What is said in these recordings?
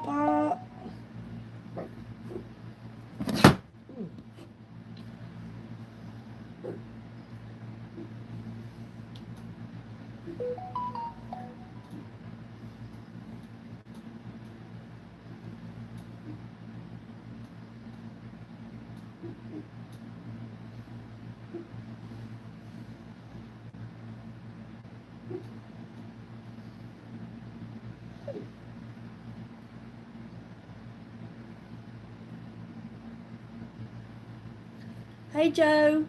on, Pop. Hey, Joe.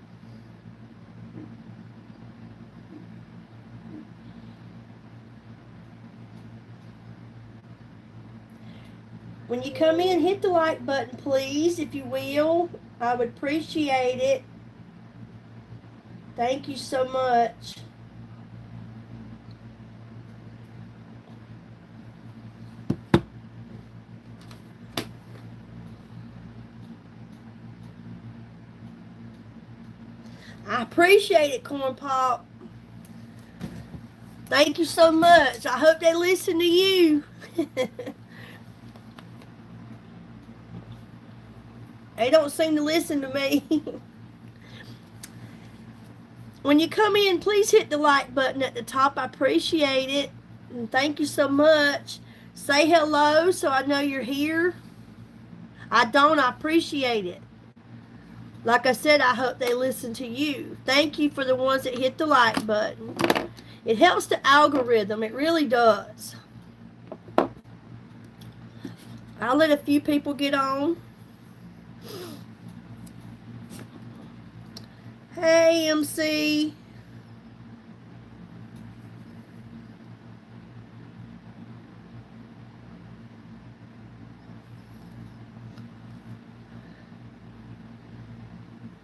When you come in, hit the like button, please, if you will. I would appreciate it. Thank you so much. I appreciate it, Corn Pop. Thank you so much. I hope they listen to you. They don't seem to listen to me. When you come in, please hit the like button at the top. I appreciate it. And thank you so much. Say hello so I know you're here. I appreciate it. Like I said, I hope they listen to you. Thank you for the ones that hit the like button. It helps the algorithm. It really does. I'll let a few people get on. Hey, MC.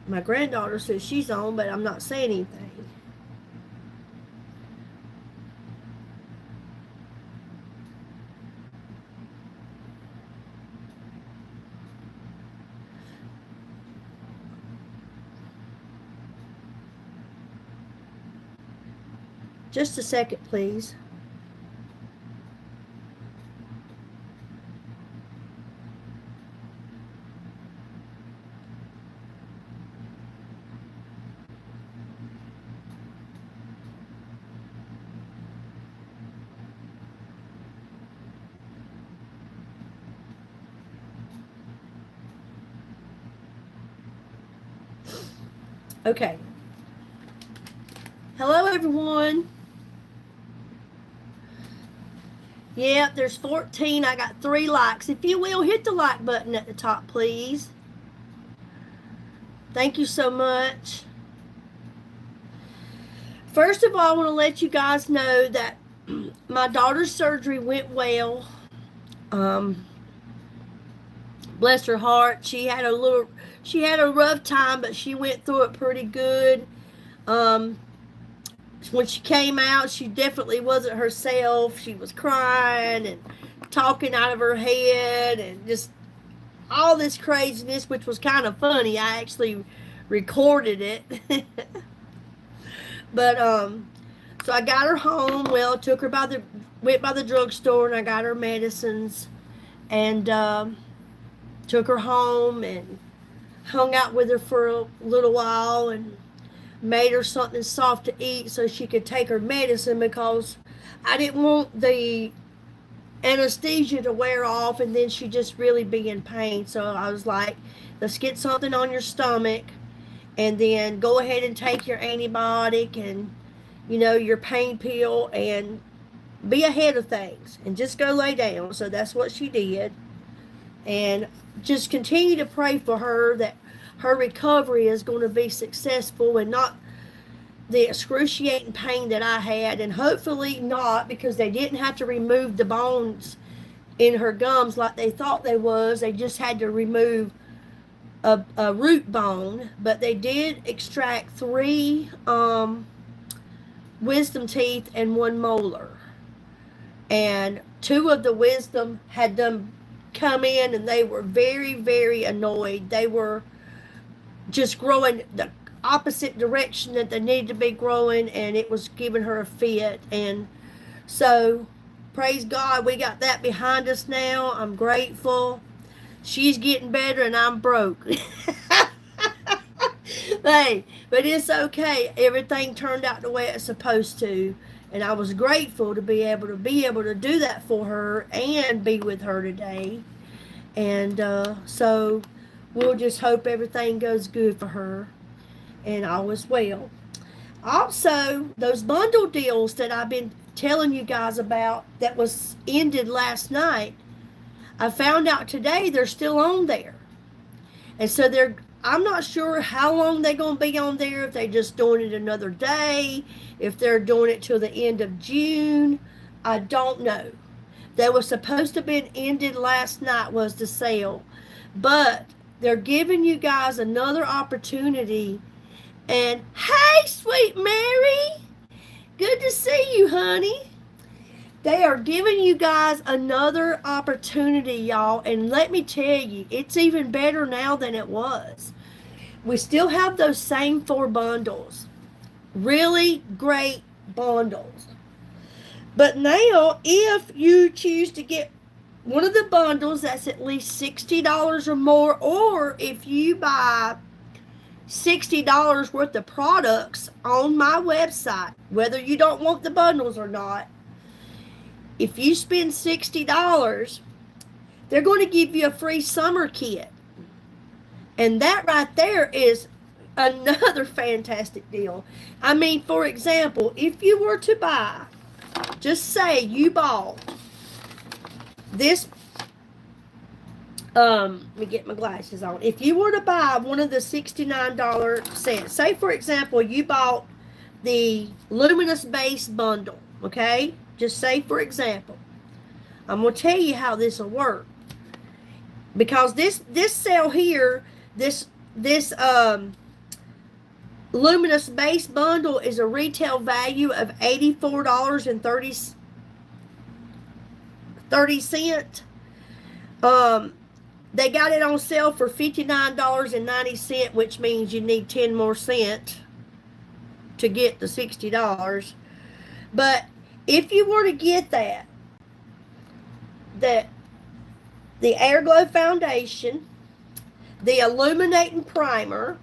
My granddaughter says she's on, but I'm not saying anything. Just a second, please. Okay. Hello, everyone. Yep, there's 14. I got 3 likes. If you will, hit the like button at the top, please. Thank you so much. First of all, I want to let you guys know that my daughter's surgery went well. Bless her heart. She had a rough time, but she went through it pretty good. When she came out, she definitely wasn't herself. She was crying and talking out of her head and just all this craziness, which was kind of funny. I actually recorded it. But so I got her home. Well, took her went by the drugstore and I got her medicines and took her home and hung out with her for a little while and made her something soft to eat so she could take her medicine, because I didn't want the anesthesia to wear off and then she just really be in pain. So I was like, let's get something on your stomach and then go ahead and take your antibiotic and, you know, your pain pill and be ahead of things and just go lay down. So that's what she did. And just continue to pray for her that her recovery is going to be successful and not the excruciating pain that I had, and hopefully not, because they didn't have to remove the bones in her gums like they thought they was. They just had to remove a root bone, but they did extract 3 wisdom teeth and 1 molar, and 2 of the wisdom had them come in and they were very, very annoyed. They were just growing the opposite direction that they needed to be growing, and it was giving her a fit. And so praise God, we got that behind us now. I'm grateful. She's getting better and I'm broke. Hey, but it's okay. Everything turned out the way it's supposed to. And I was grateful to be able to do that for her and be with her today. And so we'll just hope everything goes good for her and all is well. Also, those bundle deals that I've been telling you guys about that was ended last night, I found out today they're still on there. And so I'm not sure how long they're going to be on there, if they're just doing it another day, if they're doing it till the end of June. I don't know. They were supposed to have been ended last night was the sale. But they're giving you guys another opportunity. And hey, sweet Mary, good to see you, honey. They are giving you guys another opportunity, y'all. And let me tell you, it's even better now than it was. We still have those same 4 bundles. Really great bundles. But now, if you choose to get one of the bundles that's at least $60 or more, or if you buy $60 worth of products on my website, whether you don't want the bundles or not, if you spend $60, they're going to give you a free summer kit. And that right there is another fantastic deal. I mean, for example, if you were to buy, just say you bought this, let me get my glasses on. If you were to buy one of the $69 sets, say for example, you bought the Luminous base bundle, okay? Just say for example. I'm going to tell you how this will work. Because this sale here, this Luminous base bundle is a retail value of $84.30. They got it on sale for $59.90, which means you need 10 more cents to get the $60. But if you were to get the Air Glow Foundation, the Illuminating Primer,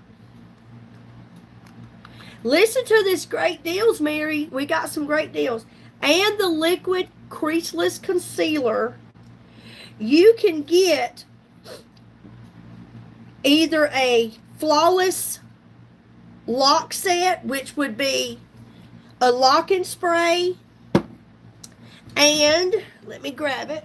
listen to this great deals, Mary. We got some great deals. And the Liquid Creaseless Concealer, you can get either a Flawless Lock Set, which would be a lock and spray, and let me grab it.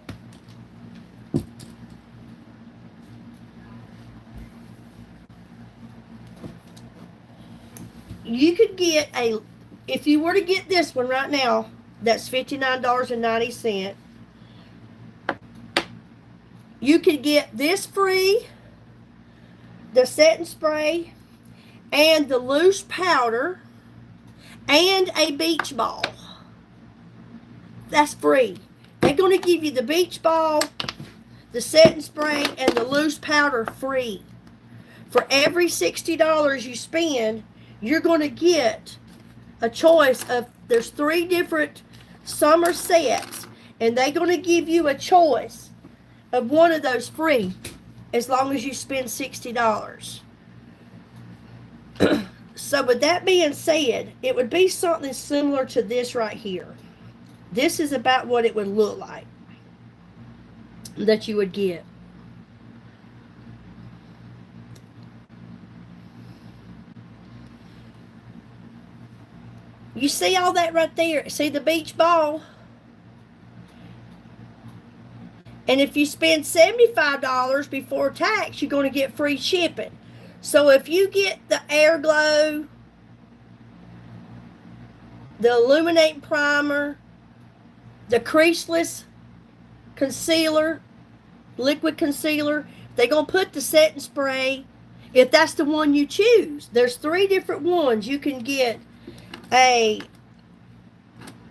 You could get if you were to get this one right now, that's $59.90. You could get this free, the setting spray, and the loose powder, and a beach ball. That's free. They're going to give you the beach ball, the setting spray, and the loose powder free. For every $60 you spend, you're going to get a choice of, there's 3 different summer sets, and they're going to give you a choice of one of those free as long as you spend $60. So with that being said, it would be something similar to this right here. This is about what it would look like that you would get. You see all that right there? See the beach ball? And if you spend $75 before tax, you're going to get free shipping. So if you get the Air Glow, the Illuminating Primer, the Creaseless Concealer, Liquid Concealer, they're going to put the setting spray, if that's the one you choose. There's 3 different ones. You can get a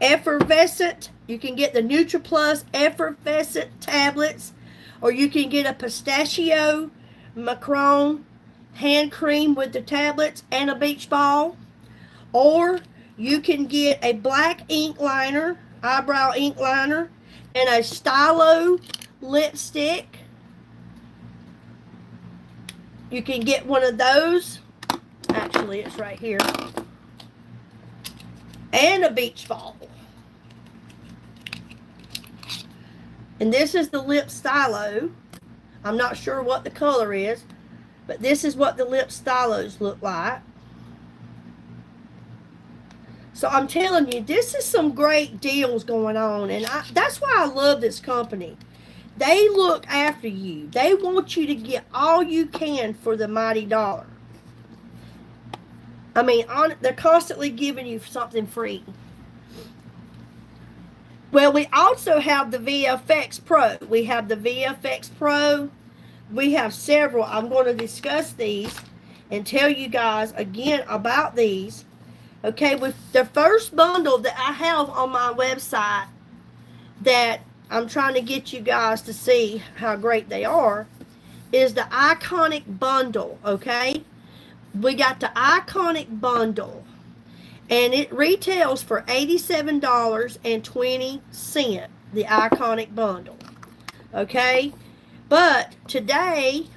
effervescent, you can get the NutriPlus effervescent tablets, or you can get a pistachio macaron hand cream with the tablets and a beach ball, or you can get a black ink liner, eyebrow ink liner, and a stylo lipstick. You can get one of those. Actually, it's right here. And a beach ball. And this is the lip stylo. I'm not sure what the color is, but this is what the lip stylos look like. So I'm telling you, this is some great deals going on, and that's why I love this company. They look after you. They want you to get all you can for the mighty dollar. I mean, they're constantly giving you something free. Well, we also have the VFX Pro. We have the VFX Pro. We have several. I'm going to discuss these and tell you guys again about these. Okay, with the first bundle that I have on my website that I'm trying to get you guys to see how great they are is the Iconic Bundle, okay? We got the Iconic Bundle, and it retails for $87.20, the Iconic Bundle, okay? But today,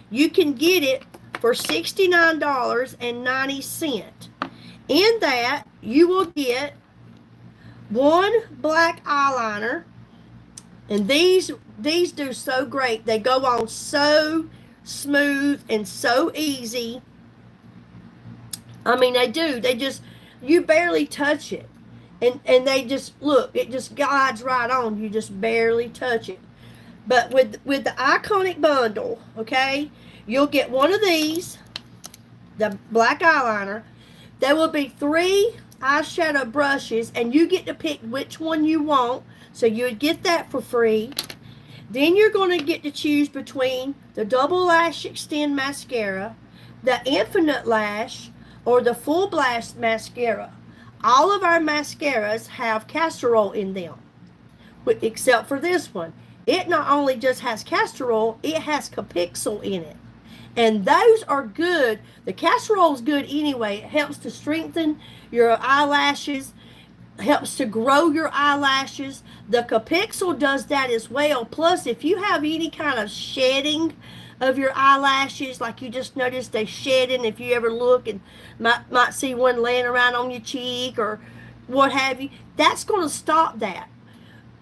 you can get it for $69.90. In that, you will get one black eyeliner, and these do so great. They go on so smooth and so easy. I mean, they do. They just, you barely touch it. And they just, look, it just glides right on. You just barely touch it. But with the Iconic Bundle, okay, you'll get one of these, the black eyeliner. There will be 3 eyeshadow brushes, and you get to pick which one you want. So you would get that for free. Then you're going to get to choose between the Double Lash Extend Mascara, the Infinite Lash, or the Full Blast Mascara. All of our mascaras have castor oil in them, except for this one. It not only just has castor oil, it has Capixyl in it. And those are good. The castor oil is good anyway. It helps to strengthen your eyelashes, helps to grow your eyelashes. The Capixyl does that as well. Plus, if you have any kind of shedding of your eyelashes, like you just noticed they shedding, if you ever look and might see one laying around on your cheek or what have you, that's going to stop that.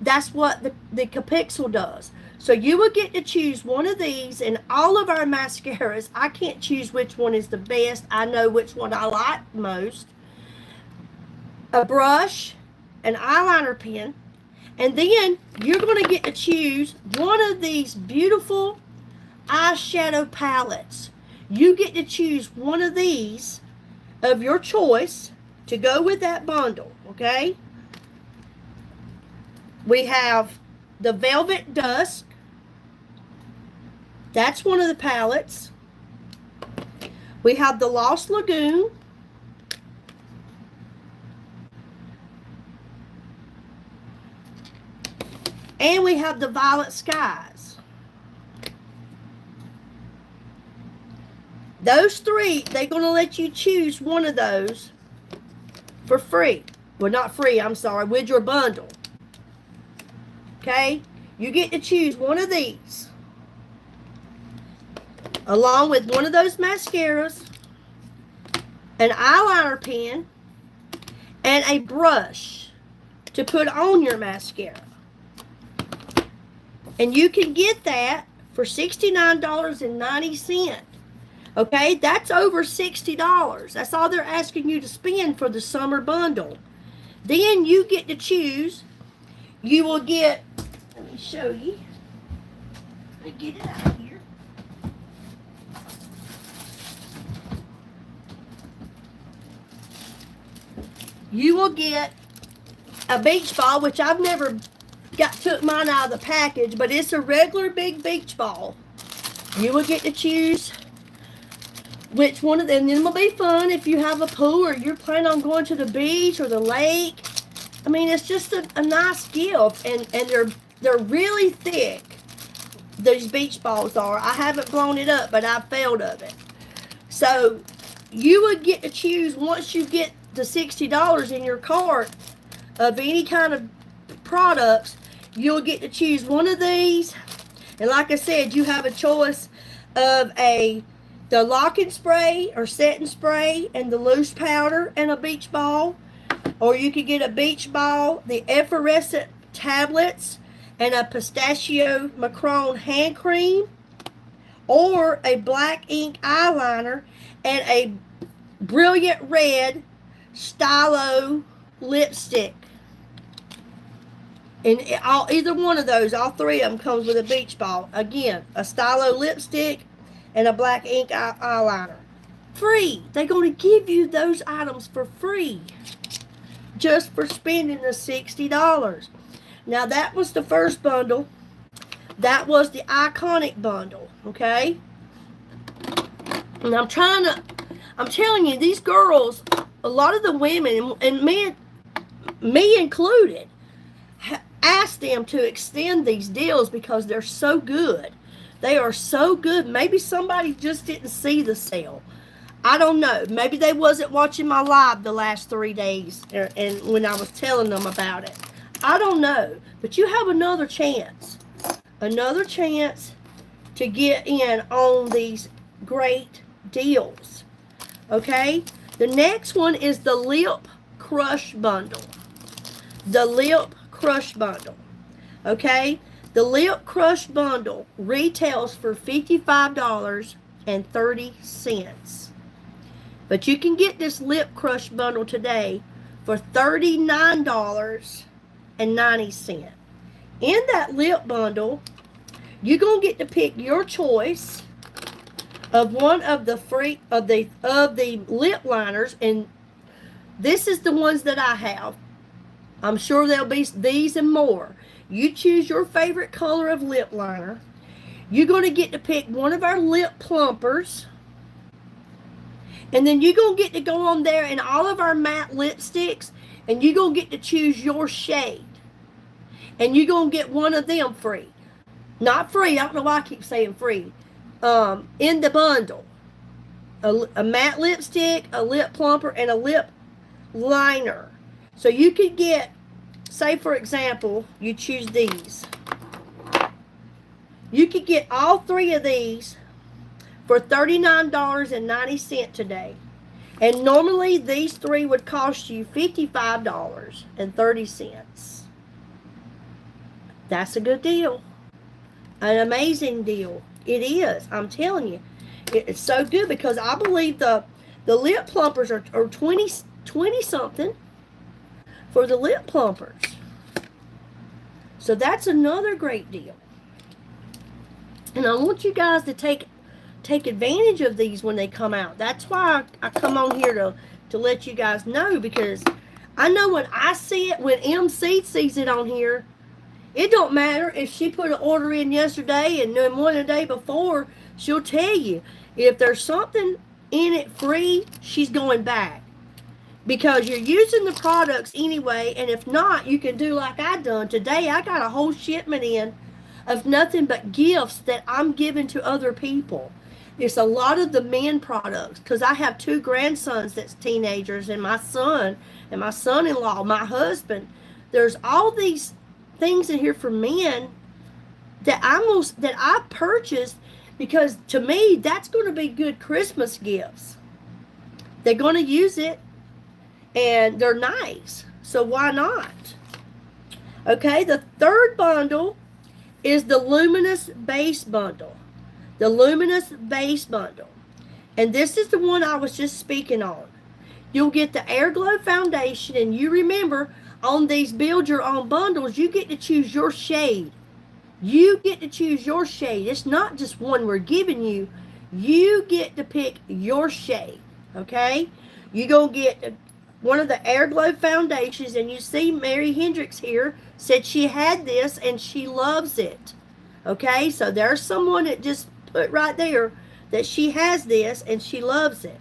That's what the Capixyl does. So you will get to choose one of these, and all of our mascaras, I can't choose which one is the best. I know which one I like most. A brush, an eyeliner pen, and then you're going to get to choose one of these beautiful eyeshadow palettes. You get to choose one of these of your choice to go with that bundle, okay? We have the Velvet Dusk. That's one of the palettes. We have the Lost Lagoon. And we have the Violet Skies. Those 3, they're going to let you choose one of those for free. Well, not free, I'm sorry, with your bundle. Okay? You get to choose one of these, along with one of those mascaras, an eyeliner pen, and a brush to put on your mascara. And you can get that for $69.90. Okay, that's over $60. That's all they're asking you to spend for the summer bundle. Then you get to choose. You will get, let me show you. Let me get it out here. You will get a beach ball, which I've never took mine out of the package, but it's a regular big beach ball. You will get to choose which one of them. Then will be fun if you have a pool or you're planning on going to the beach or the lake. I mean, it's just a nice gift, and they're really thick. These beach balls are. I haven't blown it up, but I've failed of it. So you would get to choose, once you get the $60 in your cart of any kind of products, you'll get to choose one of these. And like I said, you have a choice of the locking spray or setting spray and the loose powder and a beach ball. Or you could get a beach ball, the effervescent tablets, and a pistachio macron hand cream. Or a black ink eyeliner and a brilliant red stylo lipstick. And either one of those, all three of them comes with a beach ball. Again, a stylo lipstick and a black ink eyeliner. Free. They're going to give you those items for free. Just for spending the $60. Now that was the first bundle. That was the iconic bundle. Okay? And I'm telling you, these girls, a lot of the women, and me included, ask them to extend these deals because they're so good. They are so good. Maybe somebody just didn't see the sale. I don't know. Maybe they wasn't watching my live the last 3 days and when I was telling them about it. I don't know. But you have another chance. Another chance to get in on these great deals. Okay? The next one is the Lip Crush Bundle. The Lip Crush Bundle. Okay? The Lip Crush Bundle retails for $55.30. But you can get this Lip Crush Bundle today for $39.90. In that lip bundle, you're going to get to pick your choice of one of the lip liners, and this is the ones that I have. I'm sure there'll be these and more. You choose your favorite color of lip liner. You're going to get to pick one of our lip plumpers. And then you're going to get to go on there in all of our matte lipsticks, and you're going to get to choose your shade. And you're going to get one of them free. Not free, I don't know why I keep saying free. In the bundle. A matte lipstick, a lip plumper, and a lip liner. So you could get, say for example, you choose these. You could get all three of these for $39.90 today. And normally these three would cost you $55.30. That's a good deal. An amazing deal. It is. I'm telling you. It's so good because I believe the lip plumpers are 20 something for the lip plumpers. So that's another great deal. And I want you guys to take advantage of these when they come out. That's why I come on here to let you guys know, because I know when I see it, when MC sees it on here, it don't matter if she put an order in yesterday and then one the day before, she'll tell you. If there's something in it free, she's going back. Because you're using the products anyway, and if not, you can do like I done. Today, I got a whole shipment in of nothing but gifts that I'm giving to other people. It's a lot of the men products, because I have 2 grandsons that's teenagers, and my son, and my son-in-law, my husband. There's all these things in here for men that I purchased, because to me, that's going to be good Christmas gifts. They're going to use it, and they're nice. So why not? Okay, the third bundle is the Luminous Base Bundle. The Luminous Base Bundle. And this is the one I was just speaking on. You'll get the Airglow Foundation, and you remember, on these Build Your Own bundles, you get to choose your shade. You get to choose your shade. It's not just one we're giving you. You get to pick your shade. Okay? You're going to get one of the Airglow Foundations, and you see Mary Hendricks here said she had this and she loves it. Okay? So there's someone that just put right there that she has this and she loves it.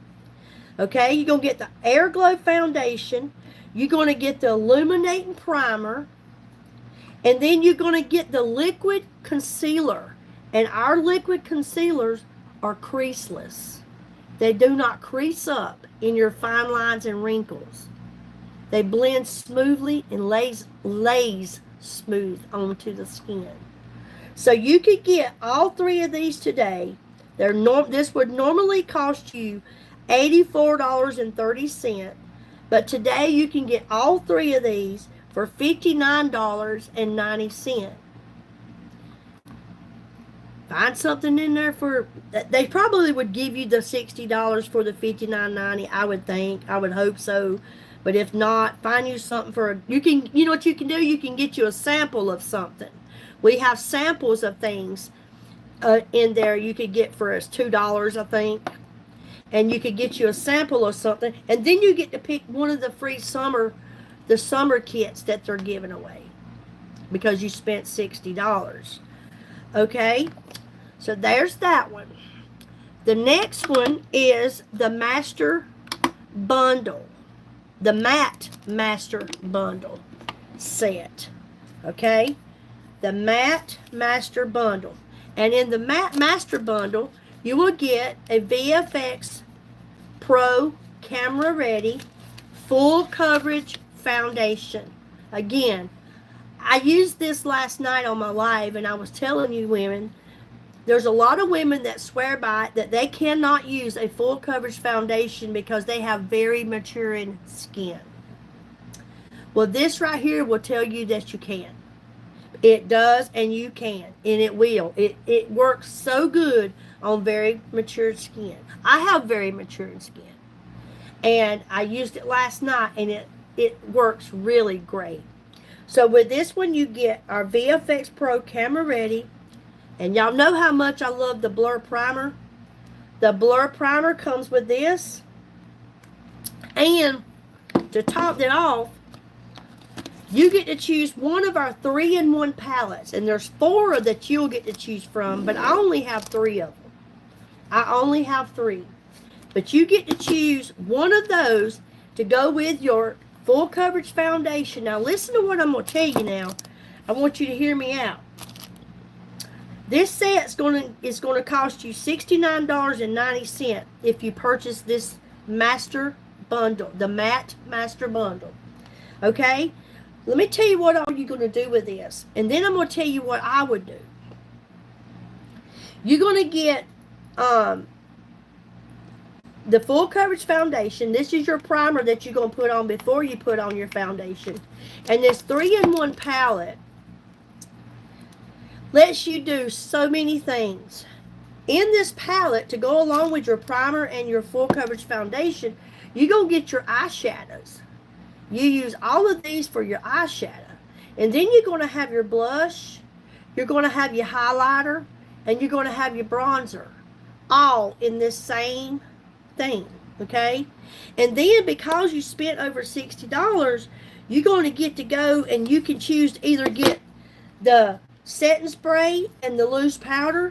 Okay? You're going to get the Airglow Foundation. You're going to get the Illuminating Primer. And then you're going to get the Liquid Concealer. And our liquid concealers are creaseless. They do not crease up in your fine lines and wrinkles. They blend smoothly and lays smooth onto the skin. So you could get all three of these today. This would normally cost you $84.30, but today you can get all three of these for $59.90. Find something in there for, they probably would give you the $60 for the $59.90. I would think, I would hope so. But if not, find you something for, you know what you can do? You can get you a sample of something. We have samples of things in there you could get for us $2, I think. And you could get you a sample of something, and then you get to pick one of the free summer kits that they're giving away because you spent $60. Okay, so there's that one. The next one is the Master Bundle, the Matte Master Bundle set. Okay, the Matte Master Bundle. And in the Matte Master Bundle, you will get a VFX Pro Camera Ready Full Coverage Foundation. Again, I used this last night on my live, and I was telling you women, there's a lot of women that swear by it that they cannot use a full coverage foundation because they have very maturing skin. Well, this right here will tell you that you can. It does, and you can, and it will. It works so good on very mature skin. I have very mature skin, and I used it last night, and it works really great. So with this one, you get our VFX Pro Camera Ready, and y'all know how much I love the Blur Primer. The Blur Primer comes with this, and to top it off, you get to choose one of our 3-in-1 palettes, and there's 4 that you'll get to choose from, but I only have 3 of them. I only have 3. But you get to choose one of those to go with your full coverage foundation. Now listen to what I'm going to tell you now. I want you to hear me out. This set's is going to cost you $69.90 if you purchase this Master Bundle, the Matte Master Bundle. Okay? Let me tell you what all you're going to do with this. And then I'm going to tell you what I would do. You're going to get the full coverage foundation. This is your primer that you're going to put on before you put on your foundation. And this 3-in-1 palette lets you do so many things. In this palette, to go along with your primer and your full coverage foundation, you're going to get your eyeshadows. You use all of these for your eyeshadow. And then you're going to have your blush, you're going to have your highlighter, and you're going to have your bronzer. All in this same thing, okay? And then because you spent over $60, you're going to get to go and you can choose to either get the setting spray and the loose powder,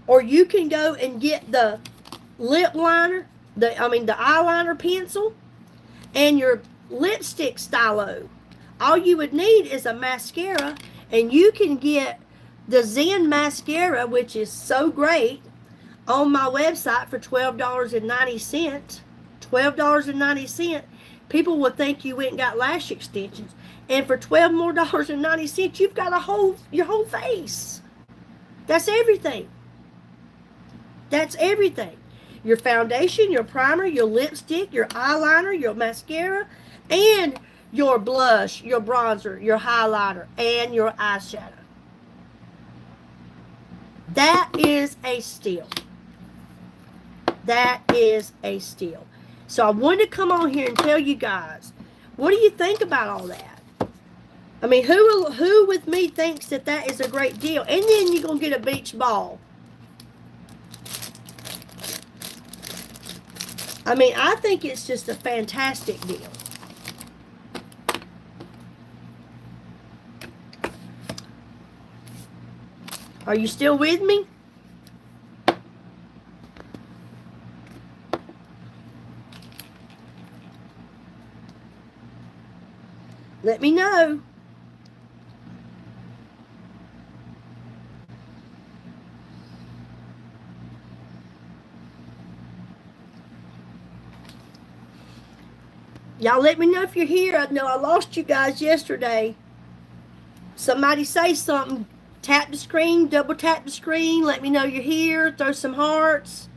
or you can go and get the lip liner, the eyeliner pencil, and your lipstick stylo. All you would need is a mascara, and you can get the Zen mascara, which is so great, on my website for $12.90. $12.90. People would think you went and got lash extensions, and for $12.90 you've got your whole face. That's everything. That's everything. Your foundation, your primer, your lipstick, your eyeliner, your mascara, and your blush, your bronzer, your highlighter, and your eyeshadow. That is a steal. That is a steal. So I wanted to come on here and tell you guys, what do you think about all that? I mean, who with me thinks that is a great deal? And then you're going to get a beach ball. I mean, I think it's just a fantastic deal. Are you still with me? Let me know. Y'all let me know if you're here. I know I lost you guys yesterday. Somebody say something. Tap the screen, double tap the screen, let me know you're here, throw some hearts.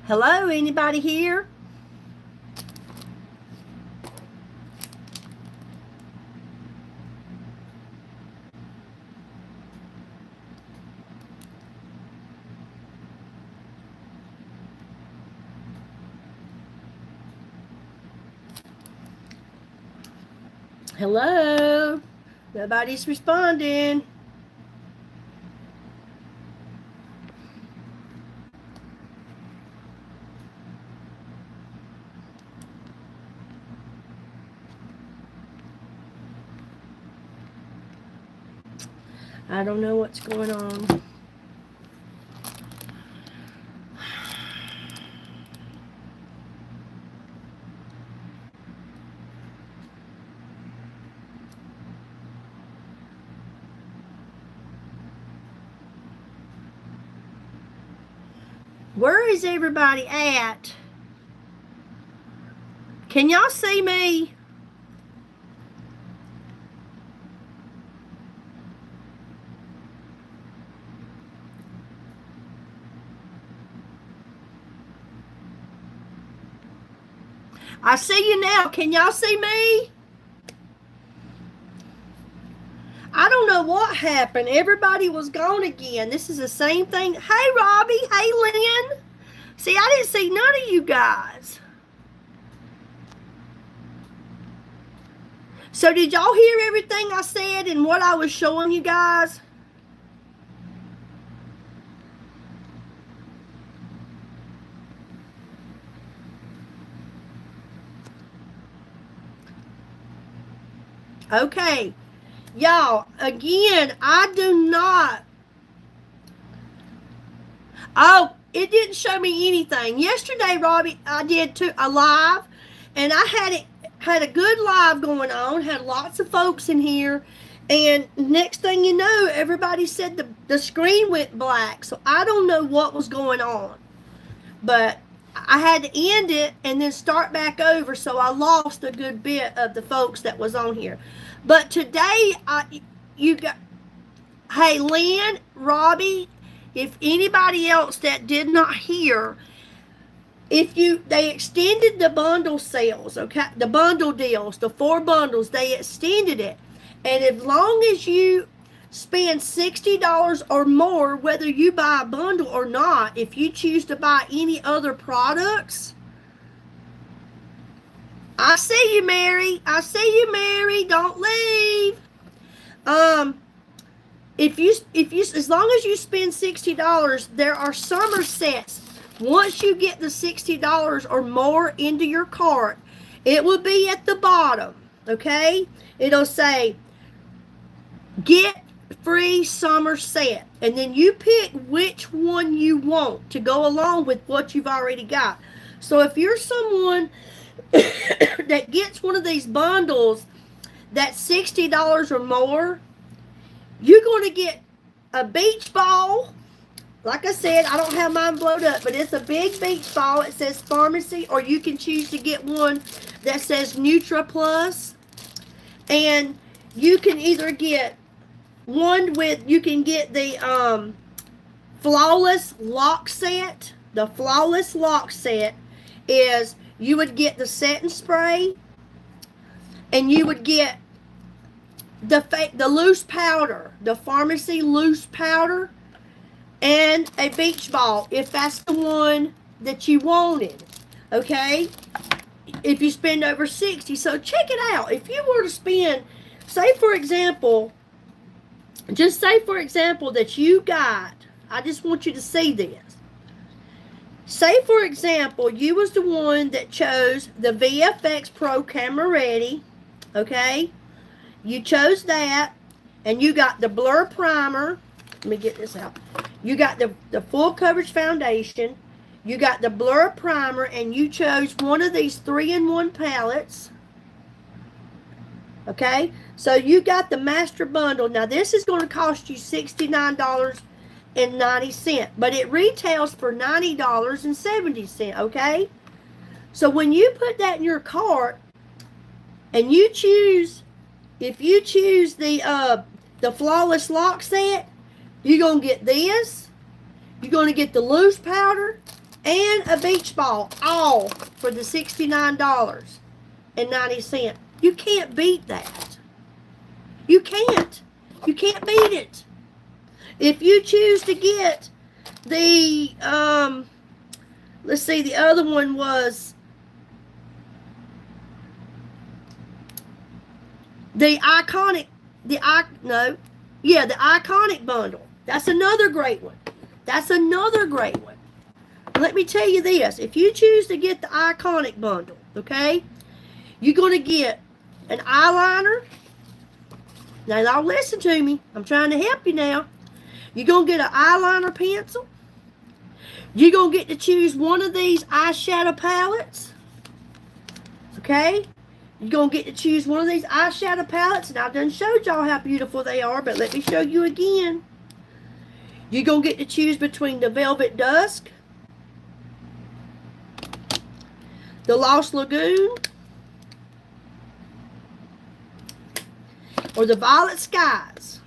Hello, anybody here? Hello? Nobody's responding. I don't know what's going on. Where is everybody at? Can y'all see me? I see you now. Can y'all see me? I don't know what happened. Everybody was gone again. This is the same thing. Hey, Robbie. Hey, Lynn. See, I didn't see none of you guys. So did y'all hear everything I said and what I was showing you guys? Okay. Y'all, again, I do not. Oh, it didn't show me anything. Yesterday, Robbie, I did a live, and I had a good live going on, had lots of folks in here, and next thing you know, everybody said the screen went black, so I don't know what was going on. But I had to end it and then start back over, so I lost a good bit of the folks that was on here. But today, you got, hey, Lynn, Robbie, if anybody else that did not hear, they extended the bundle sales, okay, the bundle deals, the 4 bundles, they extended it. And as long as you spend $60 or more, whether you buy a bundle or not, if you choose to buy any other products, I see you, Mary. I see you, Mary. Don't leave. If you, as long as you spend $60, there are summer sets. Once you get the $60 or more into your cart, it will be at the bottom, okay? It'll say, get free summer set. And then you pick which one you want to go along with what you've already got. So if you're someone that gets one of these bundles that's $60 or more, you're going to get a beach ball. Like I said, I don't have mine blowed up, but it's a big beach ball. It says Farmasi, or you can choose to get one that says Nutra Plus. And you can either get one with, you can get the Flawless Lock Set. The Flawless Lock Set is, you would get the set and spray, and you would get the loose powder, the Farmasi loose powder, and a beach ball, if that's the one that you wanted, okay? If you spend over 60, so check it out. If you were to spend, say for example, just say for example that you got, I just want you to see this. Say for example, you was the one that chose the VFX Pro Camera Ready, okay? You chose that, and you got the Blur Primer. Let me get this out. You got the full coverage foundation. You got the Blur Primer, and you chose one of these 3-in-1 palettes. Okay, so you got the master bundle. Now this is going to cost you $69.90, but it retails for $90.70. Okay, so when you put that in your cart and you choose, if you choose the Flawless Lock set, you're gonna get this. You're gonna get the loose powder and a beach ball, all for the $69.90. You can't beat that. You can't. You can't beat it. If you choose to get the, let's see, the other one was the Iconic bundle. That's another great one. That's another great one. Let me tell you this. If you choose to get the Iconic bundle, okay, you're going to get an eyeliner. Now, y'all listen to me. I'm trying to help you now. You're going to get an eyeliner pencil. You're going to get to choose one of these eyeshadow palettes. Okay? You're going to get to choose one of these eyeshadow palettes. And I've done showed y'all how beautiful they are, but let me show you again. You're going to get to choose between the Velvet Dusk, the Lost Lagoon, or the Violet Skies.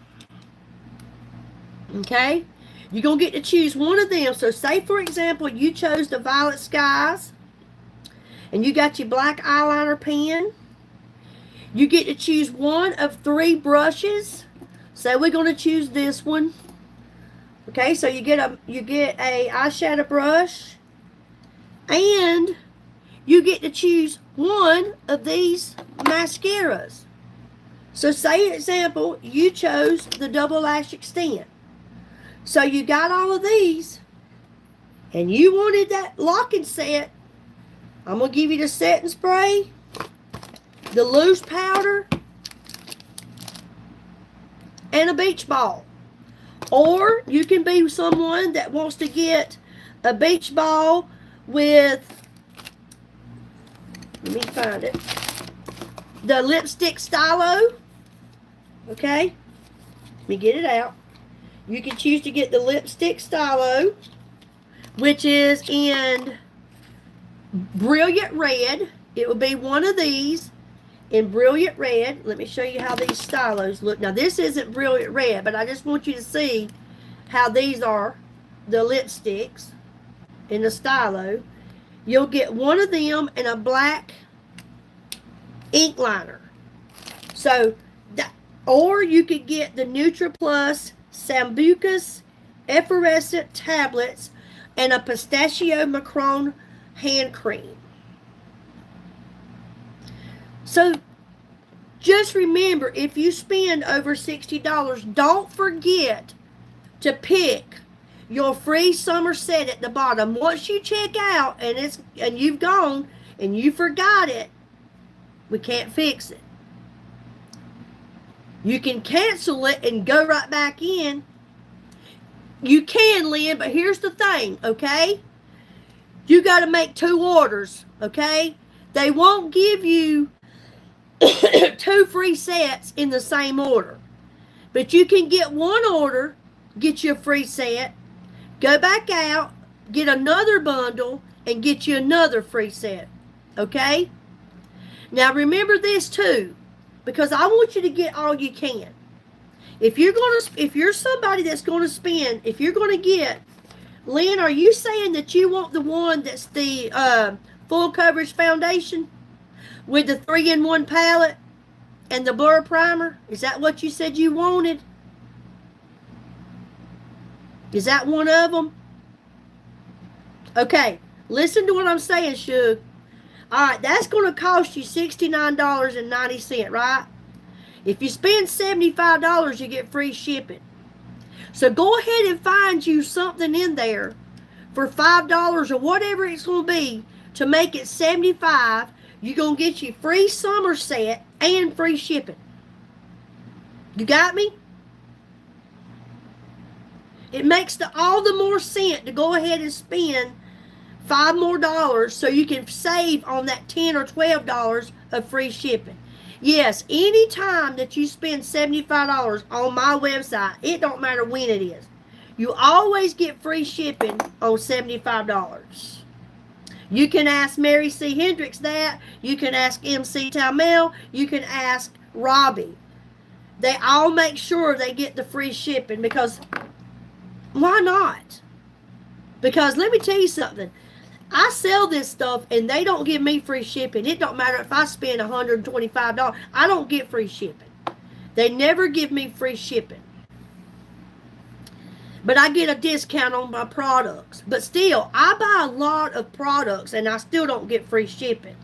Okay? You're going to get to choose one of them. So say, for example, you chose the Violet Skies, and you got your black eyeliner pen. You get to choose one of 3 brushes. Say we're going to choose this one. Okay, so you get a eyeshadow brush, and you get to choose one of these mascaras. So say, example, you chose the Double Lash Extend. So you got all of these, and you wanted that locking set. I'm going to give you the setting spray, the loose powder, and a beach ball. Or you can be someone that wants to get a beach ball with, let me find it, the lipstick stylo. Okay, let me get it out. You can choose to get the lipstick stylo, which is in Brilliant Red. It will be one of these in Brilliant Red. Let me show you how these stylos look. Now, this isn't Brilliant Red, but I just want you to see how these are, the lipsticks in the stylo. You'll get one of them in a black ink liner. So, or you could get the Nutra Plus Sambucus Effervescent Tablets and a Pistachio Macron hand cream. So, just remember, if you spend over $60, don't forget to pick your free summer set at the bottom. Once you check out and you've gone and you forgot it, we can't fix it. You can cancel it and go right back in. You can, Lynn, but here's the thing, okay? You got to make 2 orders, okay? They won't give you 2 free sets in the same order. But you can get 1 order, get you a free set, go back out, get another bundle, and get you another free set, okay? Now, remember this, too, because I want you to get all you can. If you're somebody that's going to spend, if you're going to get, Lynn, are you saying that you want the one that's the full coverage foundation with the 3-in-1 palette and the blur primer? Is that what you said you wanted? Is that one of them? Okay, listen to what I'm saying, Shug. All right, that's going to cost you $69.90, right? If you spend $75, you get free shipping. So go ahead and find you something in there for $5 or whatever it's going to be to make it $75. You're going to get you free summer set and free shipping. You got me? It makes all the more sense to go ahead and spend $5 more so you can save on that $10 or $12 of free shipping. Yes, anytime that you spend $75 on my website, it don't matter when it is, you always get free shipping on $75. You can ask Mary C. Hendricks that. You can ask MC Talmel. You can ask Robbie. They all make sure they get the free shipping, because why not? Because let me tell you something. I sell this stuff and they don't give me free shipping. It don't matter if I spend $125. I don't get free shipping. They never give me free shipping. But I get a discount on my products. But still, I buy a lot of products and I still don't get free shipping.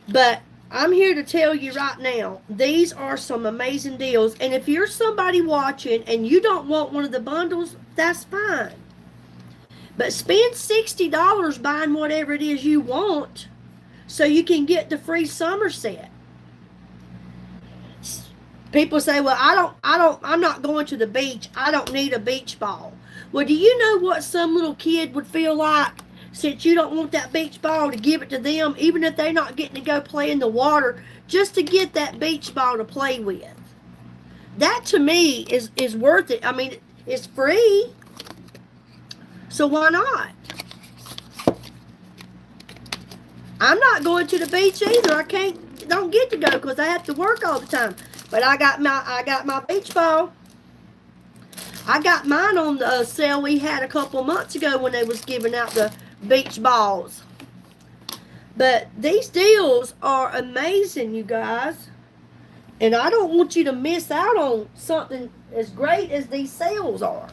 But I'm here to tell you right now, these are some amazing deals. And if you're somebody watching and you don't want one of the bundles, that's fine. But spend $60 buying whatever it is you want so you can get the free summer set. People say, well, I'm not going to the beach. I don't need a beach ball. Well, do you know what some little kid would feel like, since you don't want that beach ball, to give it to them, even if they're not getting to go play in the water, just to get that beach ball to play with? That to me is worth it. I mean, it's free. So why not? I'm not going to the beach either. Don't get to go because I have to work all the time. But I got my beach ball. I got mine on the sale we had a couple of months ago when they was giving out the beach balls. But these deals are amazing, you guys. And I don't want you to miss out on something as great as these sales are.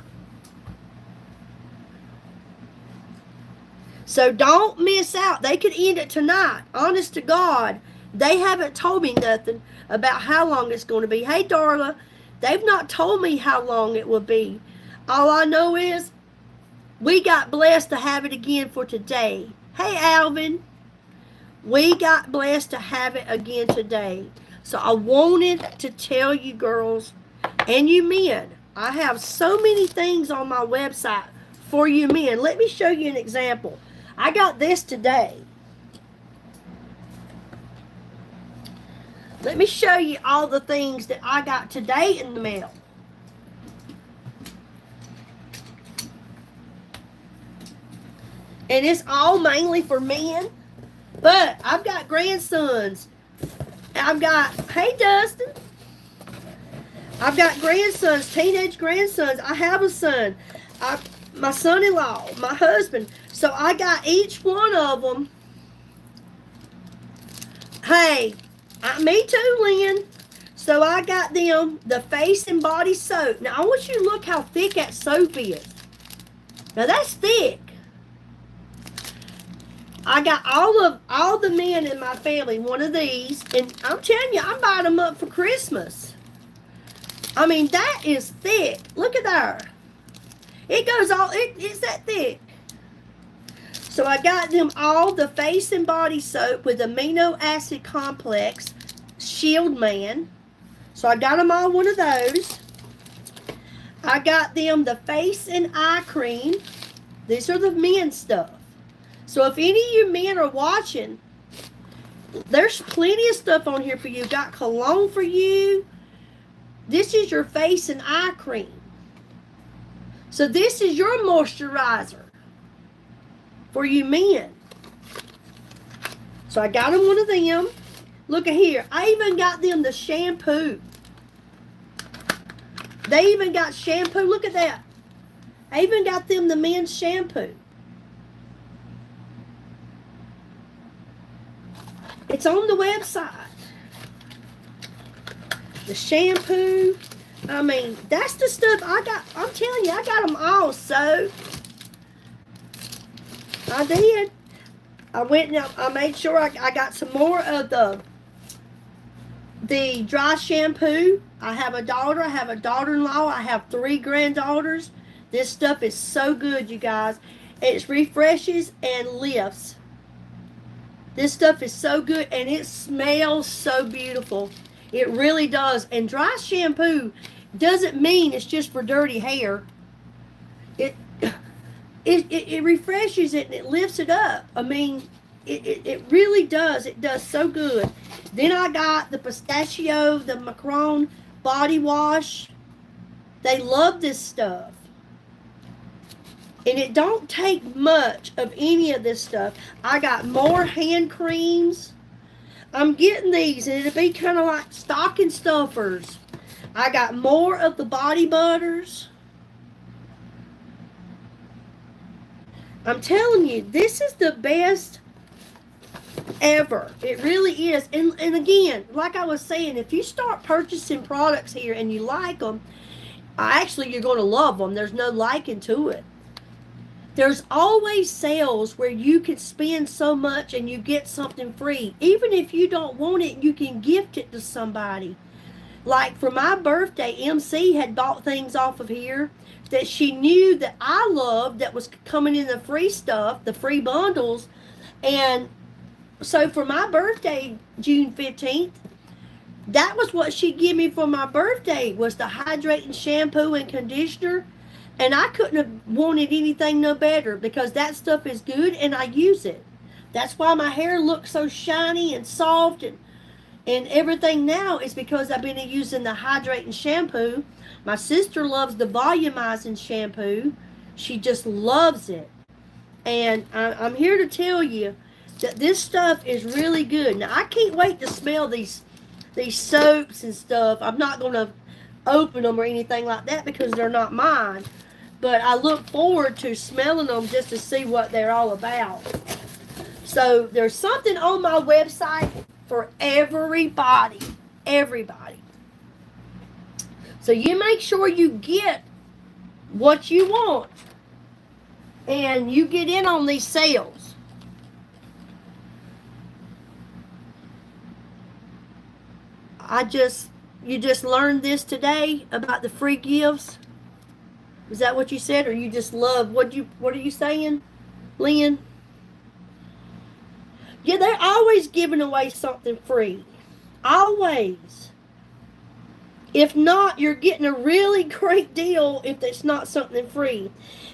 So don't miss out. They could end it tonight. Honest to God, they haven't told me nothing about how long it's going to be. Hey, Darla, they've not told me how long it will be. All I know is we got blessed to have it again for today. Hey, Alvin, we got blessed to have it again today. So I wanted to tell you girls and you men, I have so many things on my website for you men. Let me show you an example. I got this today. Let me show you all the things that I got today in the mail. And it's all mainly for men. But I've got grandsons. I've got, hey Dustin. I've got grandsons, teenage grandsons. I have a son. My son-in-law, my husband. So I got each one of them. Hey, me too, Lynn. So I got them the face and body soap. Now I want you to look how thick that soap is. Now that's thick. I got all the men in my family one of these, and I'm telling you, I'm buying them up for Christmas. I mean, that is thick. Look at there. It goes all, it's that thick. So I got them all the face and body soap with amino acid complex, Shield Man. So I got them all one of those. I got them the face and eye cream. These are the men's stuff. So if any of you men are watching, there's plenty of stuff on here for you. Got cologne for you. This is your face and eye cream. So this is your moisturizer for you men. So I got them one of them. Look at here. I even got them the shampoo. They even got shampoo. Look at that. I even got them the men's shampoo. It's on the website. The shampoo. I mean, that's the stuff I got. I'm telling you, I got them all. So I did. I went and I made sure I got some more of the dry shampoo. I have a daughter. I have a daughter-in-law. I have 3 granddaughters. This stuff is so good, you guys. It refreshes and lifts. This stuff is so good, and it smells so beautiful. It really does. And dry shampoo doesn't mean it's just for dirty hair. It it refreshes it and it lifts it up. I mean, it really does. It does so good. Then I got the pistachio, the Macron body wash. They love this stuff. And it don't take much of any of this stuff. I got more hand creams. I'm getting these, and it'll be kind of like stocking stuffers. I got more of the body butters. I'm telling you, this is the best ever. It really is. And again, like I was saying, if you start purchasing products here and you like them, actually you're going to love them. There's no liking to it. There's always sales where you can spend so much and you get something free. Even if you don't want it, you can gift it to somebody. Like for my birthday, MC had bought things off of here that she knew that I loved, that was coming in the free stuff, the free bundles. And so for my birthday, June 15th, that was what she gave me for my birthday, was the hydrating shampoo and conditioner. And I couldn't have wanted anything no better, because that stuff is good and I use it. That's why my hair looks so shiny and soft and everything now, is because I've been using the hydrating shampoo. My sister loves the volumizing shampoo. She just loves it. And I'm here to tell you that this stuff is really good. Now, I can't wait to smell these soaps and stuff. I'm not going to open them or anything like that because they're not mine. But I look forward to smelling them just to see what they're all about. So there's something on my website for everybody. Everybody. So you make sure you get what you want. And you get in on these sales. You just learned this today about the free gifts? Is that what you said? Or you just love, what are you saying, Lynn? Yeah, they're always giving away something free. Always. If not, you're getting a really great deal if it's not something free.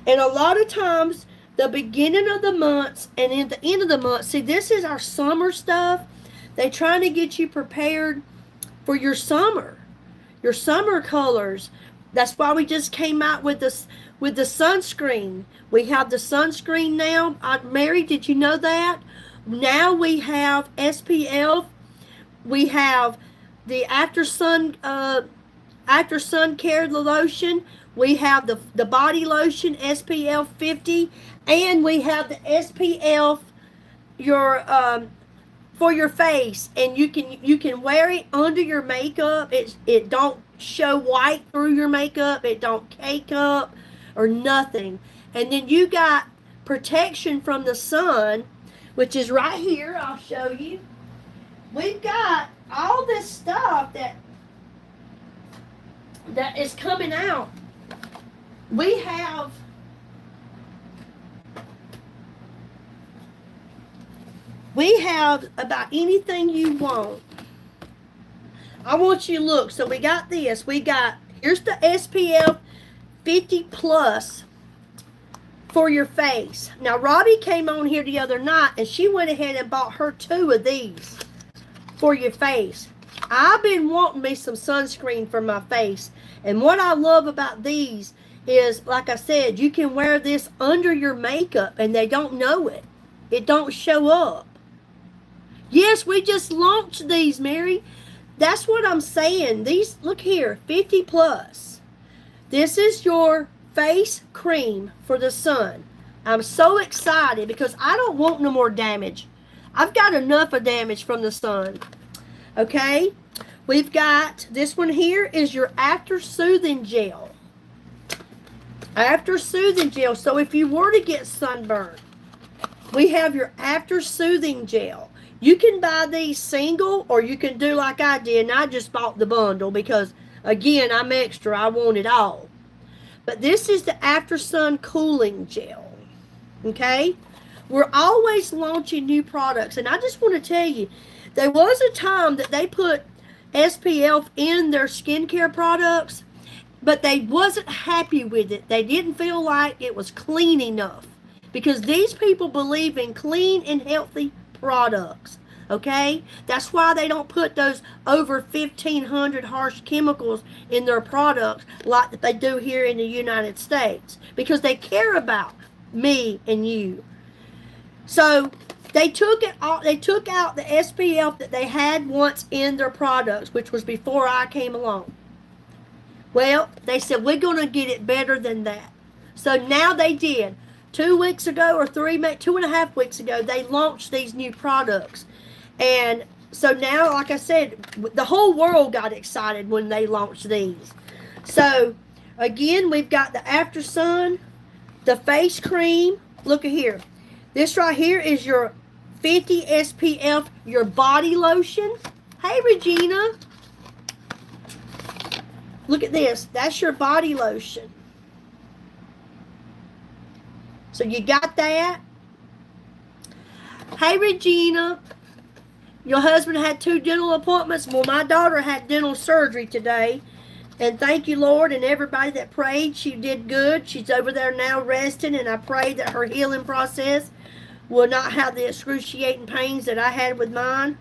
And a lot of times, the beginning of the months and in the end of the month, see, this is our summer stuff. They're trying to get you prepared for your summer colors. That's why we just came out with the sunscreen. We have the sunscreen now. Mary, did you know that? Now we have SPF. We have the after sun care lotion. We have the body lotion SPF 50, and we have the SPF for your face, and you can wear it under your makeup. It don't show white through your makeup. It don't cake up or nothing. And then you got protection from the sun, which is right here. I'll show you. We've got all this stuff that is coming out. We have about anything you want. I want you to look. So we got this. Here's the SPF 50 plus for your face. Now, Robbie came on here the other night, and she went ahead and bought her 2 of these for your face. I've been wanting me some sunscreen for my face. And what I love about these is, like I said, you can wear this under your makeup, and they don't know it. It don't show up. Yes, we just launched these, Mary. That's what I'm saying. These, look here, 50 plus. This is your face cream for the sun. I'm so excited because I don't want no more damage. I've got enough of damage from the sun. Okay? We've got, this one here is your After Soothing Gel. After Soothing Gel. So if you were to get sunburned, we have your After Soothing Gel. You can buy these single, or you can do like I did, and I just bought the bundle because, again, I'm extra. I want it all. But this is the After Sun Cooling Gel. Okay? We're always launching new products, and I just want to tell you, there was a time that they put SPF in their skincare products, but they wasn't happy with it. They didn't feel like it was clean enough, because these people believe in clean and healthy products. Okay, that's why they don't put those over 1,500 harsh chemicals in their products like they do here in the United States, because they care about me and you. So they took it all, they took out the SPF that they had once in their products, which was before I came along. Well, they said, we're going to get it better than that. So now they did. 2 weeks ago, or 2.5 weeks ago, they launched these new products. And so now, like I said, the whole world got excited when they launched these. So again, we've got the After Sun, the face cream. Look at here. This right here is your 50 SPF, your body lotion. Hey, Regina. Look at this. That's your body lotion. So you got that. Hey, Regina. Your husband had 2 dental appointments. Well, my daughter had dental surgery today. And thank you, Lord, and everybody that prayed. She did good. She's over there now resting, and I pray that her healing process will not have the excruciating pains that I had with mine.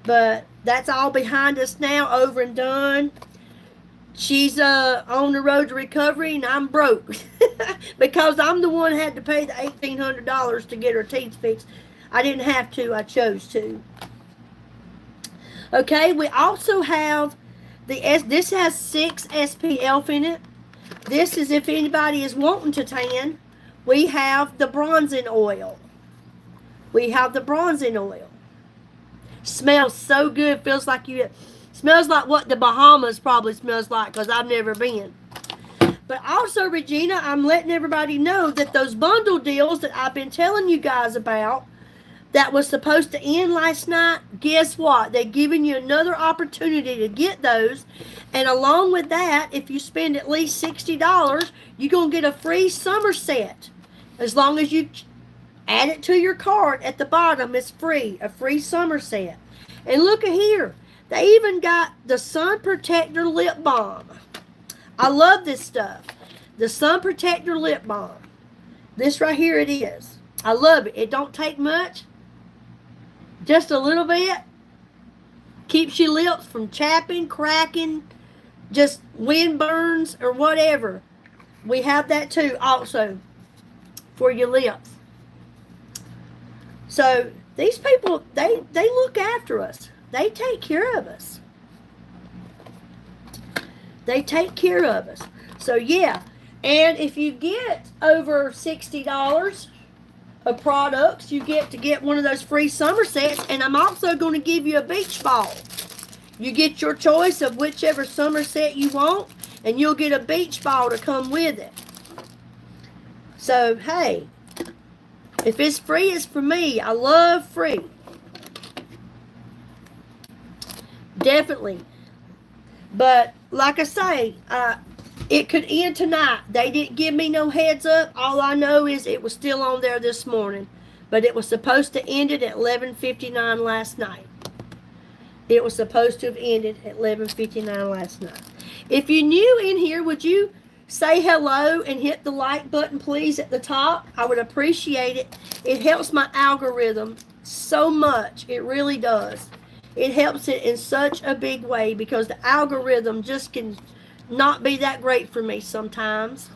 But that's all behind us now, over and done. She's on the road to recovery, and I'm broke because I'm the one who had to pay the $1,800 to get her teeth fixed. I didn't have to. I chose to. Okay, we also have this has 6 SPF in it. This is if anybody is wanting to tan. We have the bronzing oil. We have the bronzing oil. Smells so good. Feels like smells like what the Bahamas probably smells like, because I've never been. But also, Regina, I'm letting everybody know that those bundle deals that I've been telling you guys about, that was supposed to end last night, guess what? They're giving you another opportunity to get those. And along with that, if you spend at least $60, you're going to get a free summer set. As long as you add it to your cart at the bottom, it's free. A free summer set. And look at here. They even got the Sun Protector Lip Balm. I love this stuff. The Sun Protector Lip Balm. This right here it is. I love it. It don't take much. Just a little bit. Keeps your lips from chapping, cracking, just wind burns or whatever. We have that too also for your lips. So these people, they look after us. They take care of us. They take care of us. So yeah. And if you get over $60 of products, you get one of those free summer sets. And I'm also going to give you a beach ball. You get your choice of whichever summer set you want, and you'll get a beach ball to come with it. So hey, if it's free, it's for me. I love free. Definitely. But like I say, it could end tonight. They didn't give me no heads up. All I know is it was still on there this morning. But it was supposed to end it at 11:59 last night. It was supposed to have ended at 11:59 last night. If you're new in here, would you say hello and hit the like button, please, at the top? I would appreciate it. It helps my algorithm so much. It really does. It helps it in such a big way, because the algorithm just can not be that great for me sometimes.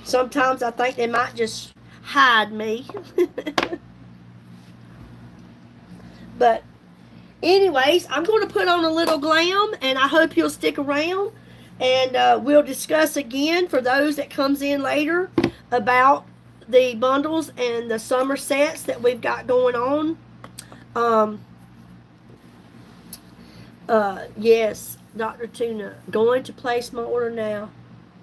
Sometimes I think they might just hide me. But anyways, I'm going to put on a little glam, and I hope you'll stick around. And we'll discuss again, for those that comes in later, about the bundles and the summer sets that we've got going on. Yes, Dr. Tuna, going to place my order now.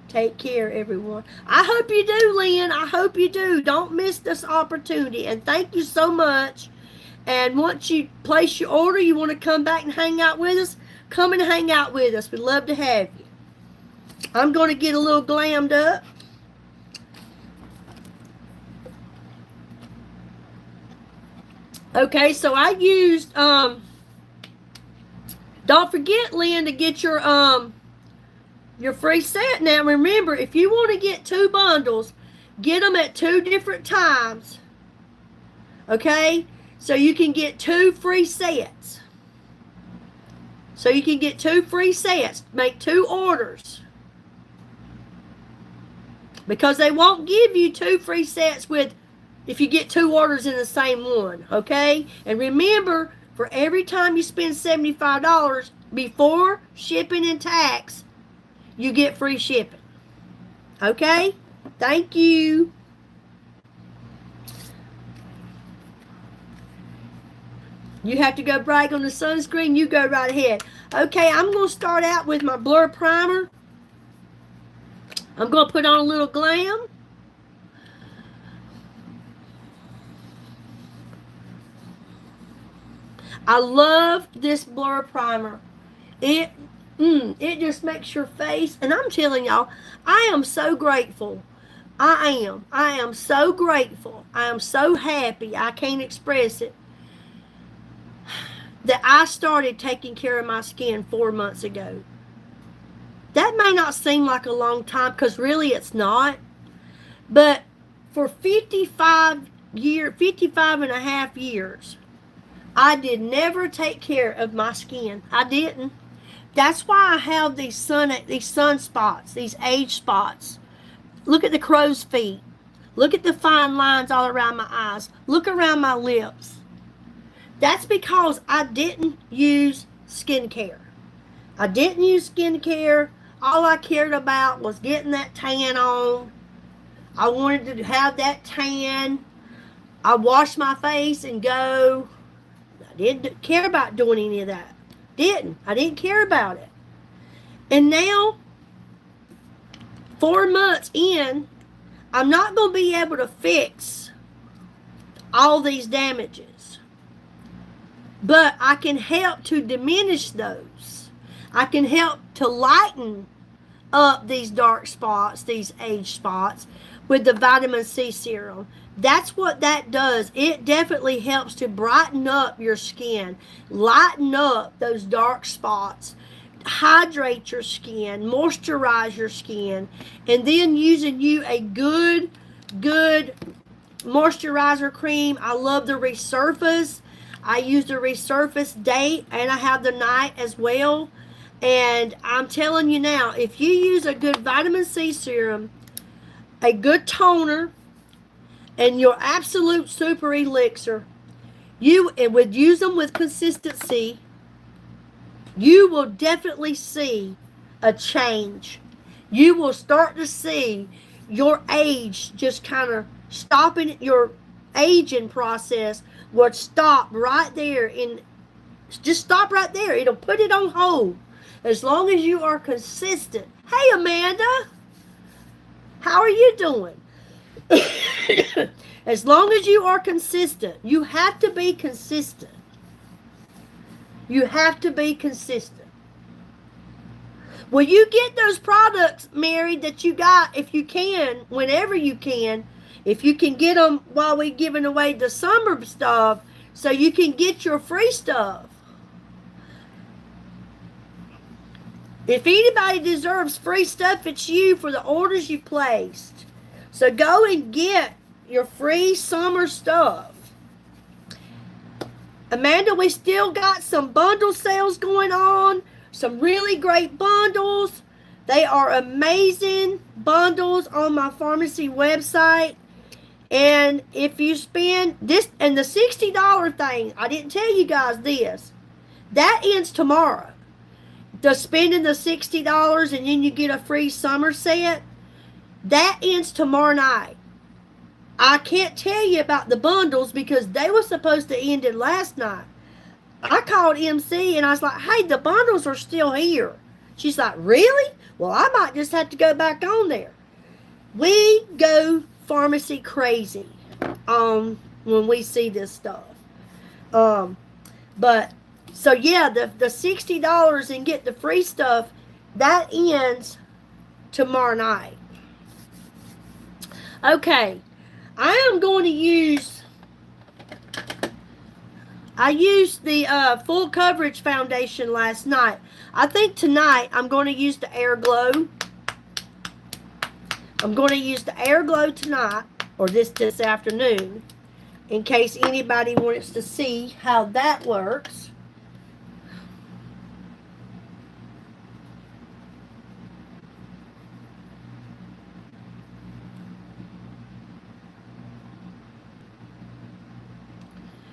Take care, everyone. I hope you do, Lynn. I hope you do. Don't miss this opportunity. And thank you so much. And once you place your order, you want to come back and hang out with us, come and hang out with us. We'd love to have you. I'm going to get a little glammed up. Okay, so I used Don't forget, Lynn, to get your free set. Now remember, if you want to get 2 bundles, get them at 2 different times. Okay? So you can get 2 free sets. So you can get 2 free sets. Make 2 orders. Because they won't give you 2 free sets if you get 2 orders in the same one. Okay? And remember, for every time you spend $75 before shipping and tax, you get free shipping. Okay? Thank you. You have to go brag on the sunscreen, you go right ahead. Okay, I'm going to start out with my Blur Primer. I'm going to put on a little glam. I love this Blur Primer. It just makes your face, and I'm telling y'all, I am so grateful. I am so grateful. I am so happy. I can't express it. That I started taking care of my skin 4 months ago. That may not seem like a long time, because really it's not. But for 55 and a half years, I did never take care of my skin. I didn't. That's why I have these sunspots, these age spots. Look at the crow's feet. Look at the fine lines all around my eyes. Look around my lips. That's because I didn't use skincare. I didn't use skincare. All I cared about was getting that tan on. I wanted to have that tan. I washed my face and go. I didn't care about doing any of that. I didn't care about it. And now, 4 months in, I'm not going to be able to fix all these damages. But I can help to diminish those. I can help to lighten up these dark spots, these age spots, with the vitamin C serum. That's what that does. It definitely helps to brighten up your skin, lighten up those dark spots, hydrate your skin, moisturize your skin, and then using you a good moisturizer cream. I love the Resurface. I use the Resurface day, and I have the night as well. And I'm telling you now, if you use a good vitamin C serum, a good toner, and your absolute super elixir, and would use them with consistency, you will definitely see a change. You will start to see your age just kind of stopping. Your aging process would stop right there. Just stop right there. It'll put it on hold as long as you are consistent. Hey, Amanda, how are you doing? As long as you are consistent. You have to be consistent. You have to be consistent. Will you get those products, Mary, that you got, if you can, whenever you can, if you can get them while we're giving away the summer stuff, so you can get your free stuff? If anybody deserves free stuff, it's you, for the orders you placed. So go and get your free summer stuff. Amanda, we still got some bundle sales going on. Some really great bundles. They are amazing bundles on my Farmasi website. And if you spend this, and the $60 thing, I didn't tell you guys this, that ends tomorrow. The spending the $60 and then you get a free summer set, that ends tomorrow night. I can't tell you about the bundles because they were supposed to end it last night. I called MC and I was like, hey, the bundles are still here. She's like, really? Well, I might just have to go back on there. We go Farmasi crazy when we see this stuff. But so yeah, the $60 and get the free stuff, that ends tomorrow night. Okay, I am going to use I used the full coverage foundation last night. I think tonight I'm going to use the Air Glow. I'm going to use the Air Glow tonight, or this afternoon, in case anybody wants to see how that works.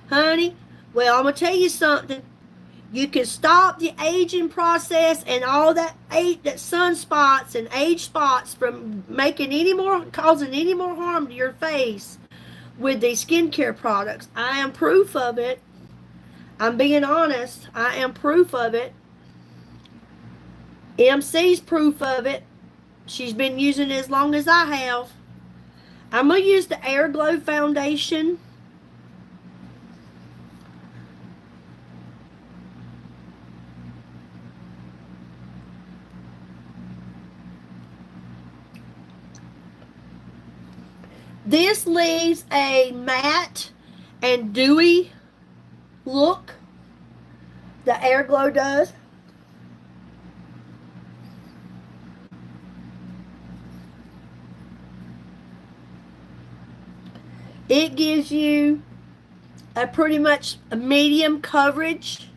Honey, well, I'm going to tell you something. You can stop the aging process and all that sunspots and age spots from causing any more harm to your face with these skincare products. I am proof of it. I'm being honest. I am proof of it. MC's proof of it. She's been using it as long as I have. I'm going to use the Air Glow foundation. This leaves a matte and dewy look. The Air Glow does. It gives you a pretty much a medium coverage.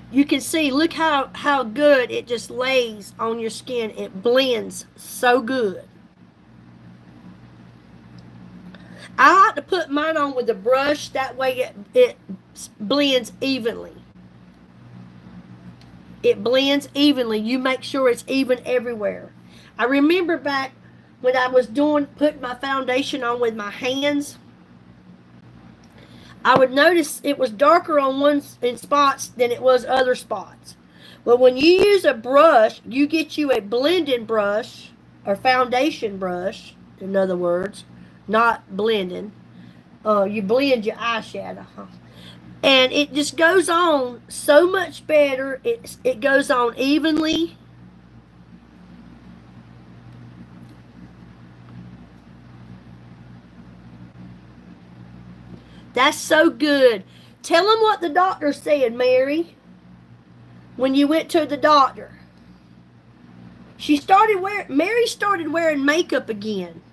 You can see, look how good it just lays on your skin. It blends so good. I like to put mine on with a brush. That way it blends evenly. It blends evenly. You make sure it's even everywhere. I remember back when I was putting my foundation on with my hands, I would notice it was darker in spots than it was other spots. Well, when you use a brush, you get you a blending brush or foundation brush, in other words, not blending. You blend your eyeshadow. And it just goes on so much better. It goes on evenly. That's so good. Tell them what the doctor said, Mary, when you went to the doctor. Mary started wearing makeup again.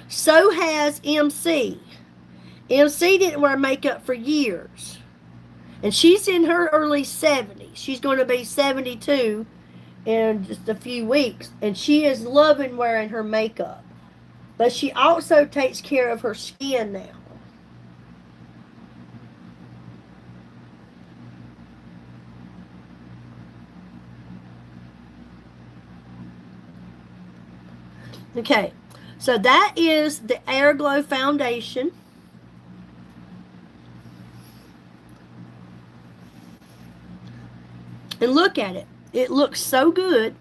So has MC. MC didn't wear makeup for years. And she's in her early 70s. She's going to be 72 in just a few weeks. And she is loving wearing her makeup. But she also takes care of her skin now. Okay, so that is the Air Glow foundation. And look at it. It looks so good.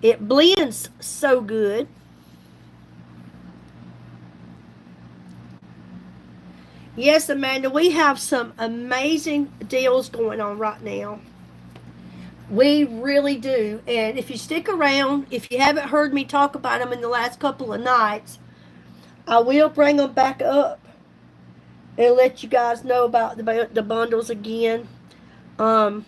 It blends so good. Yes, Amanda, we have some amazing deals going on right now. We really do. And if you stick around, if you haven't heard me talk about them in the last couple of nights, I will bring them back up and let you guys know about the bundles again. But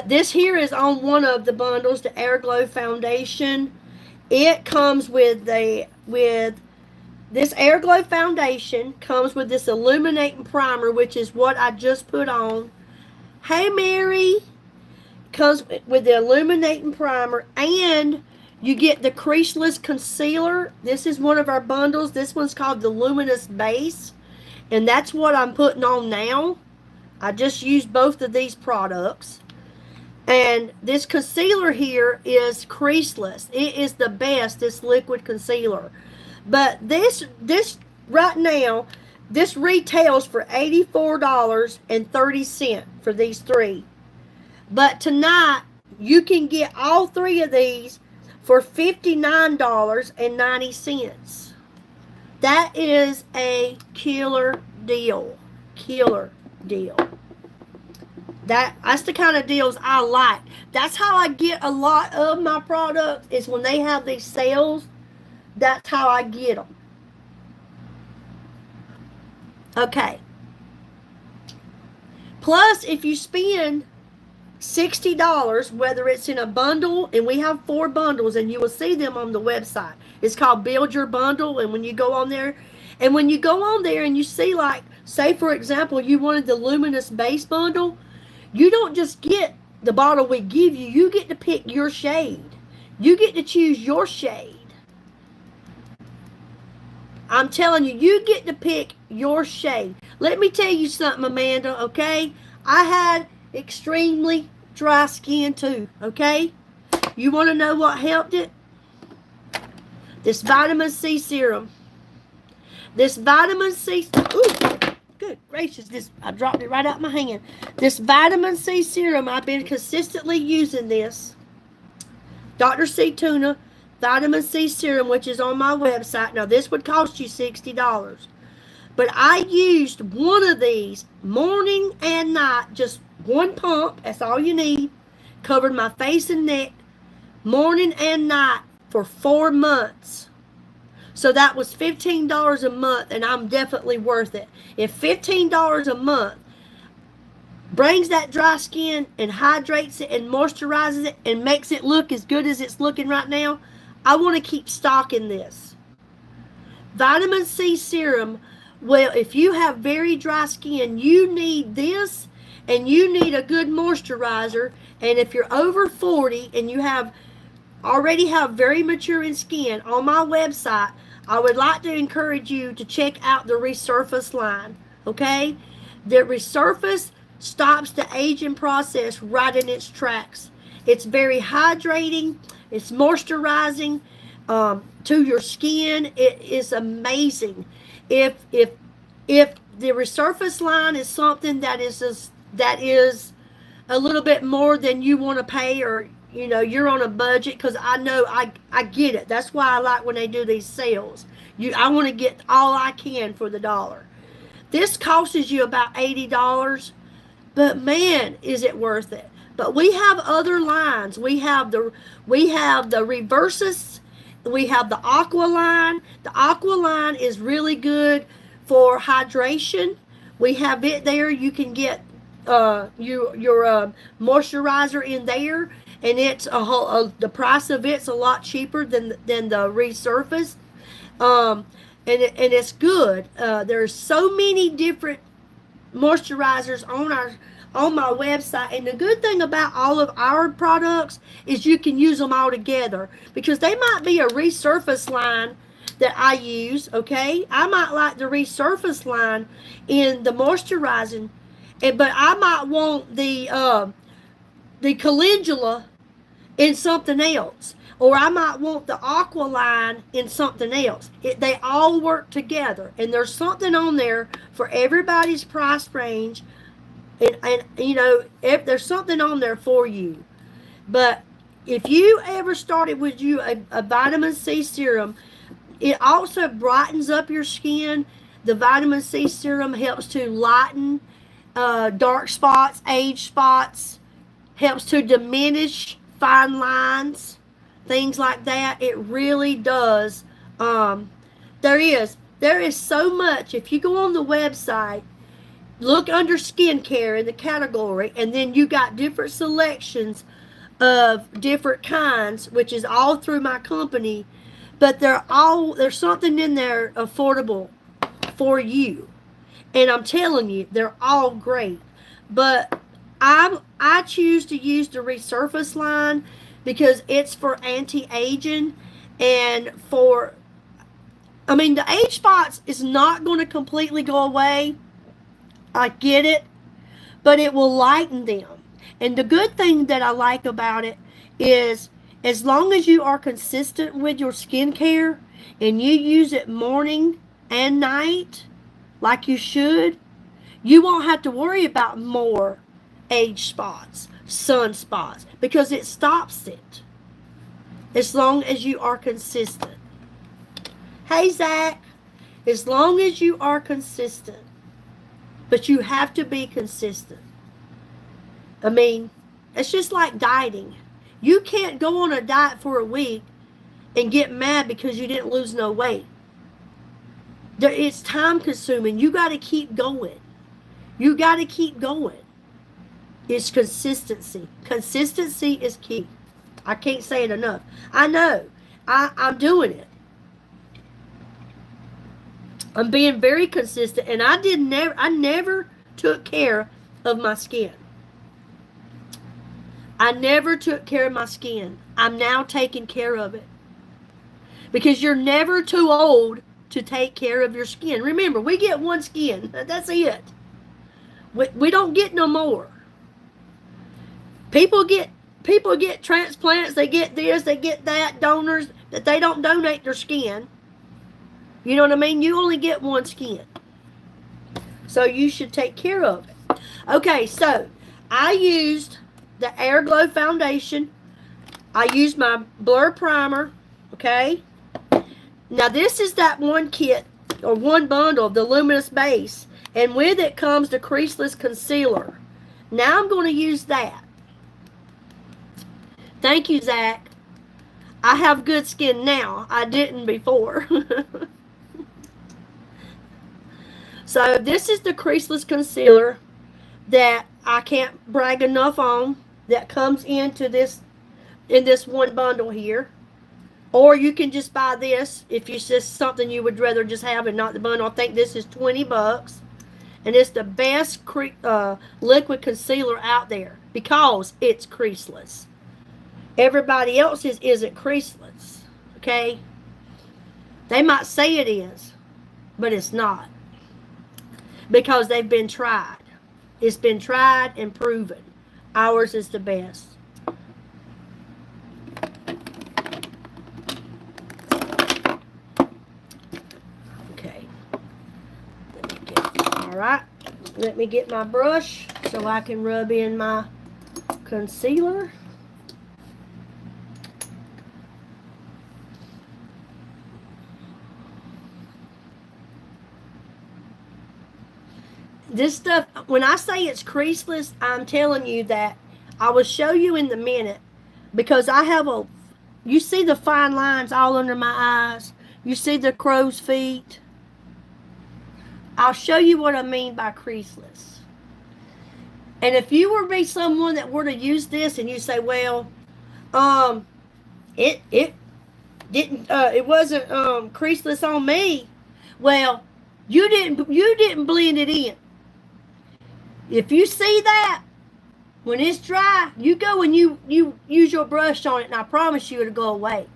this here is on one of the bundles, the Air Glow foundation. It comes with this Air Glow foundation comes with this illuminating primer, which is what I just put on. Hey, Mary. Comes with the illuminating primer, and you get the creaseless concealer. This is one of our bundles. This one's called the Luminous Base, and that's what I'm putting on now. I just used both of these products. And this concealer here is creaseless. It is the best, this liquid concealer. But this right now, this retails for $84.30 for these three. But tonight, you can get all three of these for $59.90. That is a killer deal. Killer deal. That's the kind of deals I like. That's how I get a lot of my products, is when they have these sales. That's how I get them. Okay. Plus, if you spend $60, whether it's in a bundle, and we have 4 bundles, and you will see them on the website. It's called Build Your Bundle, and when you go on there, and you see, like, say for example, you wanted the Luminous base bundle, you don't just get the bottle we give you, you get to pick your shade. You get to choose your shade. I'm telling you, you get to pick your shade. Let me tell you something, Amanda, okay? I had extremely dry skin too, okay? You want to know what helped it? This vitamin C serum. This vitamin C, ooh, good gracious, I dropped it right out my hand. This vitamin C serum, I've been consistently using this. Dr. C Tuna vitamin C serum, which is on my website. Now, this would cost you $60. But I used one of these morning and night, just one pump, that's all you need. Covered my face and neck, morning and night, for 4 months. So that was $15 a month, and I'm definitely worth it. If $15 a month brings that dry skin and hydrates it and moisturizes it and makes it look as good as it's looking right now, I want to keep stocking this. Vitamin C serum, well, if you have very dry skin, you need this, and you need a good moisturizer. And if you're over 40 and you already have very maturing skin, on my website, I would like to encourage you to check out the Resurface line, okay? The Resurface stops the aging process right in its tracks. It's very hydrating. It's moisturizing to your skin. It is amazing. If the Resurface line is something that is a little bit more than you want to pay, or you're on a budget, because I know I get it. That's why I like when they do these sales. I want to get all I can for the dollar. This costs you about $80, but man, is it worth it. But we have other lines. We have the Reversus. We have the Aqua line. The Aqua line is really good for hydration. We have it there. You can get your moisturizer in there, and it's the price of it's a lot cheaper than the Resurface. And it's good. There's so many different moisturizers on my website, and the good thing about all of our products is you can use them all together, because they might be a Resurface line that I use, okay? I might like the Resurface line in the moisturizing, but I might want the calendula in something else, or I might want the Aqua line in something else. They all work together, and there's something on there for everybody's price range. And if there's something on there for you. But if you ever started with a vitamin C serum, it also brightens up your skin. The vitamin C serum helps to lighten dark spots, age spots, helps to diminish fine lines, things like that. It really does. There is so much. If you go on the website, look under skincare in the category, and then you got different selections of different kinds, which is all through my company. But there's something in there affordable for you. And I'm telling you, they're all great. But I choose to use the Resurface line because it's for anti-aging, and the age spots is not going to completely go away. I get it, but it will lighten them. And the good thing that I like about it is, as long as you are consistent with your skincare and you use it morning and night like you should, you won't have to worry about more age spots, sunspots, because it stops it as long as you are consistent. Hey, Zach. As long as you are consistent. But you have to be consistent. I mean, it's just like dieting. You can't go on a diet for a week and get mad because you didn't lose no weight. It's time consuming. You got to keep going. You got to keep going. It's consistency. Consistency is key. I can't say it enough. I know. I'm doing it. I'm being very consistent, and I never took care of my skin. I never took care of my skin. I'm now taking care of it. Because you're never too old to take care of your skin. Remember, we get one skin. That's it. We don't get no more. People get transplants, they get this, they get that, donors, that they don't donate their skin. You know what I mean? You only get one skin. So you should take care of it. Okay, so I used the Airglow foundation. I used my Blur Primer, okay? Now this is that one kit, or one bundle of the Luminous base, and with it comes the creaseless concealer. Now I'm going to use that. Thank you, Zach. I have good skin now. I didn't before. So this is the creaseless concealer that I can't brag enough on, that comes into this, in this one bundle here. Or you can just buy this if it's just something you would rather just have and not the bundle. I think this is $20. And it's the best liquid concealer out there because it's creaseless. Everybody else's isn't creaseless, okay? They might say it is, but it's not. Because they've been tried. It's been tried and proven. Ours is the best. Okay. Alright. Let me get my brush so I can rub in my concealer. This stuff, when I say it's creaseless, I'm telling you that I will show you in a minute, because I have you see the fine lines all under my eyes? You see the crow's feet? I'll show you what I mean by creaseless. And if you were to be someone that were to use this and you say, well, it wasn't creaseless on me. Well, you didn't blend it in. If you see that, when it's dry, you go and you use your brush on it, and I promise you it'll go away.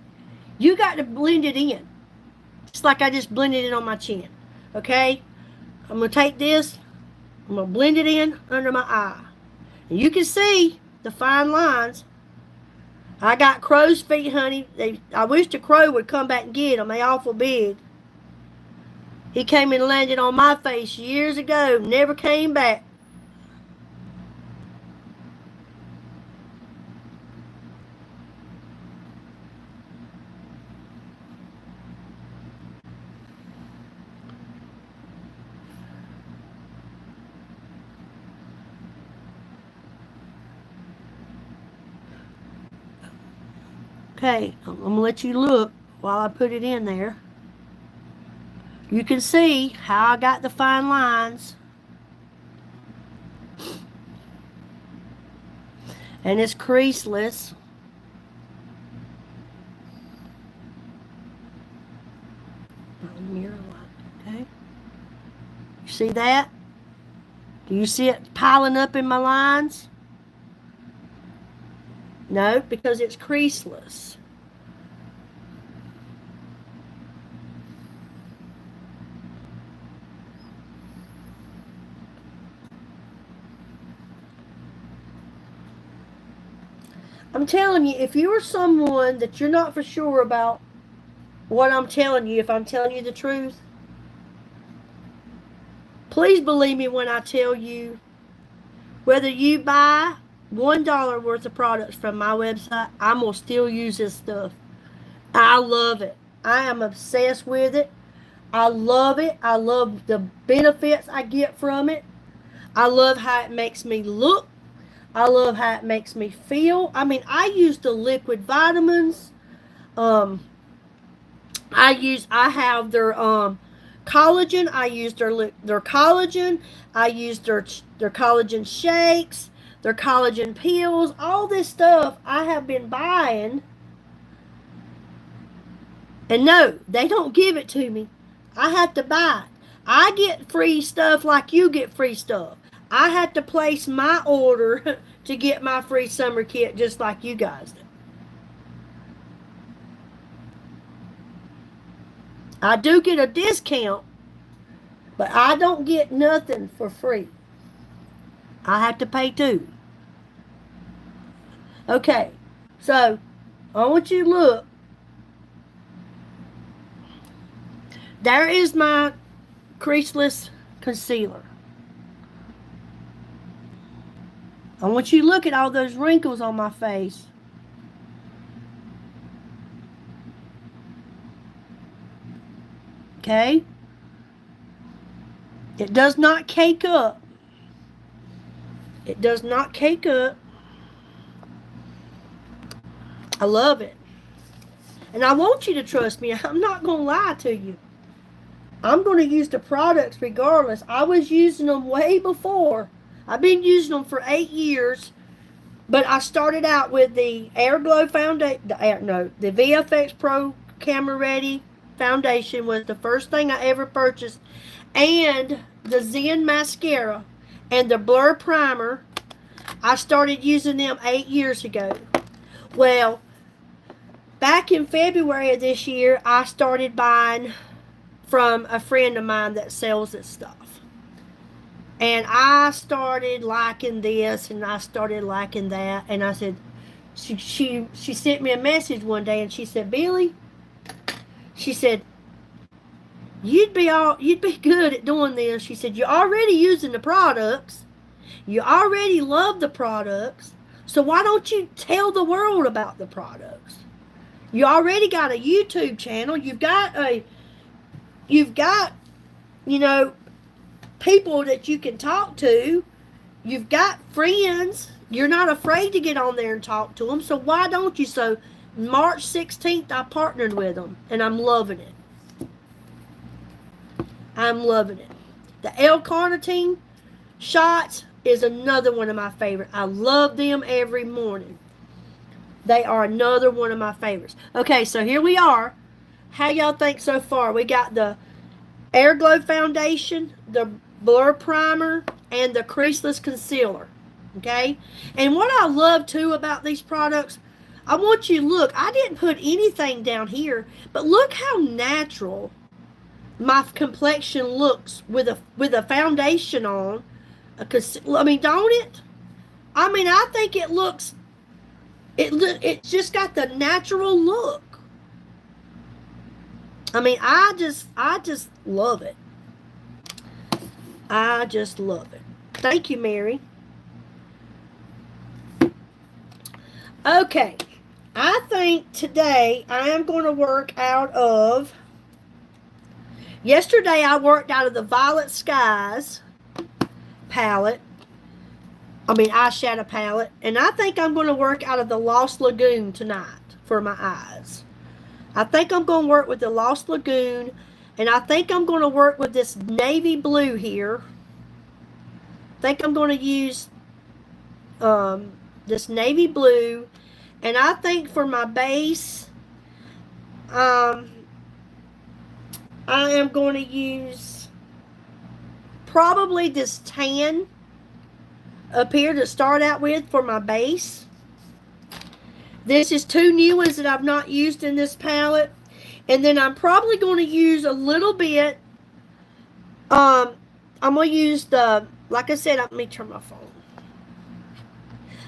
You got to blend it in. Just like I just blended it on my chin. Okay? I'm going to take this, I'm going to blend it in under my eye. And you can see the fine lines. I got crow's feet, honey. I wish the crow would come back and get them. They awful big. He came and landed on my face years ago, never came back. Okay, I'm going to let you look while I put it in there. You can see how I got the fine lines. And it's creaseless. Mirror light, okay? You see that? Do you see it piling up in my lines? No, because it's creaseless. I'm telling you, if you are someone that you're not for sure about what I'm telling you, if I'm telling you the truth, please believe me when I tell you, whether you buy $1 worth of products from my website, I'm going to still use this stuff. I love it. I am obsessed with it. I love it. I love the benefits I get from it. I love how it makes me look. I love how it makes me feel. I mean, I use the liquid vitamins. Um, I have their collagen. I use their collagen. I use their collagen shakes, their collagen pills. All this stuff I have been buying. And no, they don't give it to me. I have to buy it. I get free stuff like you get free stuff. I had to place my order to get my free summer kit just like you guys do. I do get a discount, but I don't get nothing for free. I have to pay too. Okay, so I want you to look. There is my creaseless concealer. I want you to look at all those wrinkles on my face. Okay? It does not cake up. It does not cake up. I love it. And I want you to trust me. I'm not going to lie to you. I'm going to use the products regardless. I was using them way before. I've been using them for 8 years. But I started out with the Airglow Foundation. The VFX Pro Camera Ready Foundation was the first thing I ever purchased. And the Zen Mascara and the Blur Primer. I started using them 8 years ago. Well, back in February of this year, I started buying from a friend of mine that sells this stuff. And I started liking this and I started liking that. And I said, she sent me a message one day and she said, Billy, she said, you'd be good at doing this. She said, you're already using the products. You already love the products. So why don't you tell the world about the products? You already got a YouTube channel. You've got, people that you can talk to. You've got friends. You're not afraid to get on there and talk to them. So why don't you? So March 16th, I partnered with them, and I'm loving it. I'm loving it. The L-carnitine shots is another one of my favorites. I love them every morning. They are another one of my favorites. Okay, so here we are. How y'all think so far? We got the Airglow Foundation, the Blur Primer, and the Creaseless Concealer. Okay? And what I love, too, about these products, I want you to look. I didn't put anything down here, but look how natural my complexion looks with a foundation on. I mean, don't it? I mean, I think it looks... It's just got the natural look. I mean, I just love it. I just love it. Thank you, Mary. Okay. I think today I am going to work out of... Yesterday I worked out of the Violet Skies palette. Eyeshadow palette. And I think I'm going to work out of the Lost Lagoon tonight for my eyes. I think I'm going to work with the Lost Lagoon. And I think I'm going to work with this navy blue here. I think I'm going to use this navy blue. And I think for my base, I am going to use probably this tan up here to start out with for my base. This is 2 new ones that I've not used in this palette. And then I'm probably going to use a little bit. I'm going to use like I said, let me turn my phone.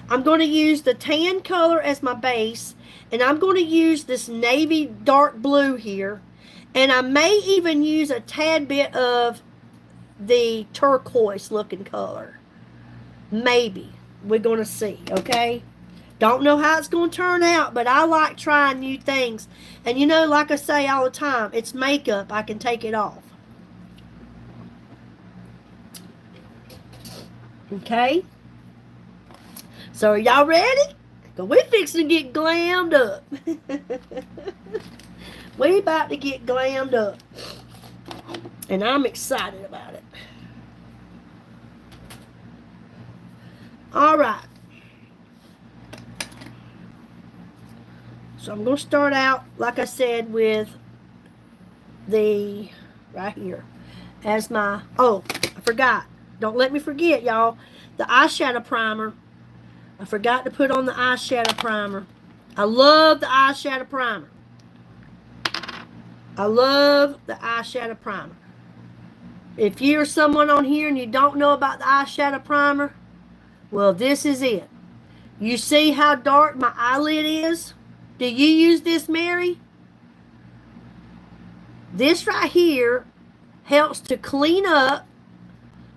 I'm going to use the tan color as my base. And I'm going to use this navy dark blue here. And I may even use a tad bit of the turquoise looking color. Maybe. We're going to see, okay? Don't know how it's going to turn out, but I like trying new things. And you know, like I say all the time, it's makeup. I can take it off. Okay? So are y'all ready? Because we're fixing to get glammed up. We about to get glammed up. And I'm excited about it. All right. So I'm going to start out, like I said, with the, right here, as my, oh, I forgot. Don't let me forget, y'all. The eyeshadow primer. I forgot to put on the eyeshadow primer. I love the eyeshadow primer. I love the eyeshadow primer. If you're someone on here and you don't know about the eyeshadow primer, well, this is it. You see how dark my eyelid is? Do you use this, Mary? This right here helps to clean up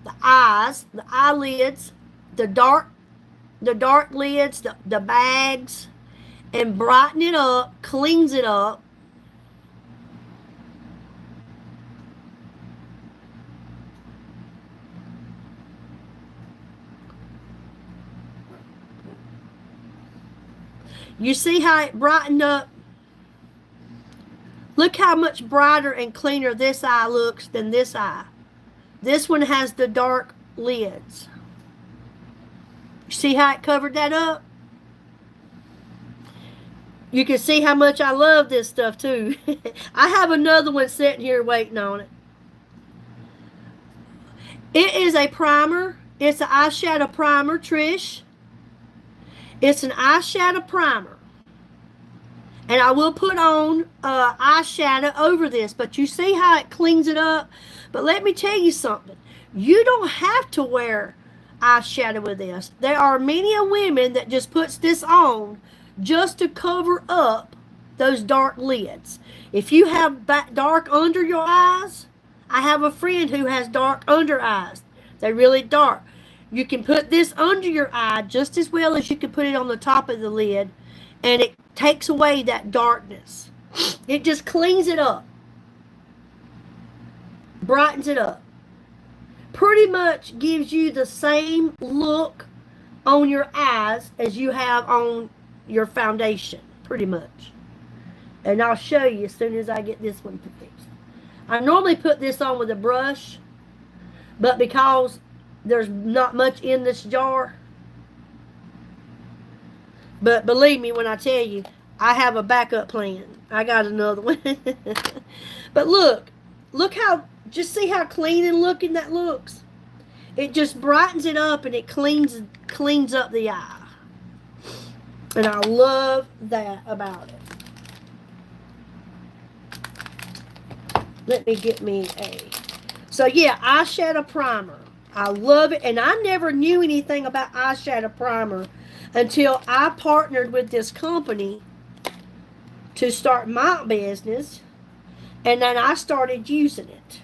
the eyes, the eyelids, the dark lids, the bags, and brighten it up, cleans it up. You see how it brightened up? Look how much brighter and cleaner this eye looks than this eye. This one has the dark lids. You see how it covered that up? You can see how much I love this stuff too. I have another one sitting here waiting on it. It is a primer. It's an eyeshadow primer, Trish. It's an eyeshadow primer. And I will put on eyeshadow over this. But you see how it cleans it up? But let me tell you something. You don't have to wear eyeshadow with this. There are many women that just puts this on just to cover up those dark lids. If you have dark under your eyes, I have a friend who has dark under eyes. They're really dark. You can put this under your eye just as well as you can put it on the top of the lid, and it takes away that darkness. It just cleans it up. Brightens it up. Pretty much gives you the same look on your eyes as you have on your foundation. Pretty much. And I'll show you as soon as I get this one fixed. I normally put this on with a brush, but because there's not much in this jar, but believe me when I tell you, I have a backup plan. I got another one. But look how, just see how clean and looking that looks. It just brightens it up and it cleans up the eye. And I love that about it. Let me get me a, so yeah, eyeshadow primer. I love it, and I never knew anything about eyeshadow primer until I partnered with this company to start my business, and then I started using it.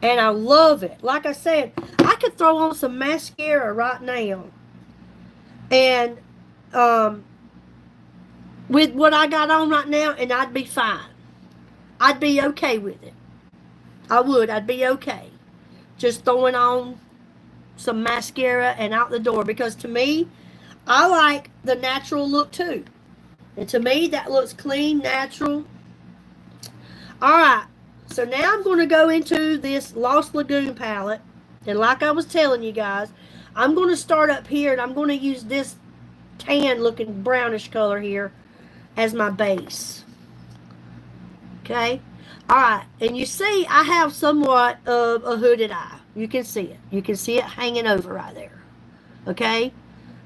And I love it. Like I said, I could throw on some mascara right now. And with what I got on right now, and I'd be fine. I'd be okay with it. I would. I'd be okay. Just throwing on some mascara and out the door. Because to me, I like the natural look too. And to me, that looks clean, natural. Alright. So now I'm going to go into this Lost Lagoon palette. And like I was telling you guys, I'm going to start up here. And I'm going to use this tan looking brownish color here as my base. Okay. Alright. And you see I have somewhat of a hooded eye. You can see it. You can see it hanging over right there. Okay.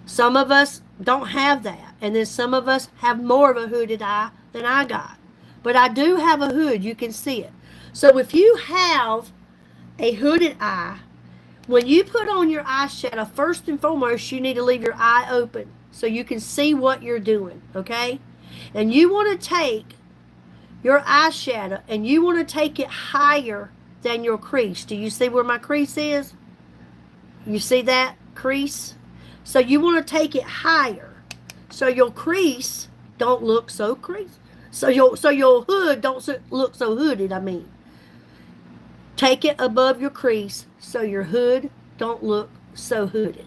Some of us don't have that. And then some of us have more of a hooded eye than I got. But I do have a hood. You can see it. So if you have a hooded eye, when you put on your eyeshadow, first and foremost, you need to leave your eye open so you can see what you're doing, okay? And you want to take your eyeshadow and you want to take it higher than your crease. Do you see where my crease is? You see that crease? So you want to take it higher. so your crease don't look so crease. So your hood don't look so hooded. I mean, take it above your crease so your hood don't look so hooded.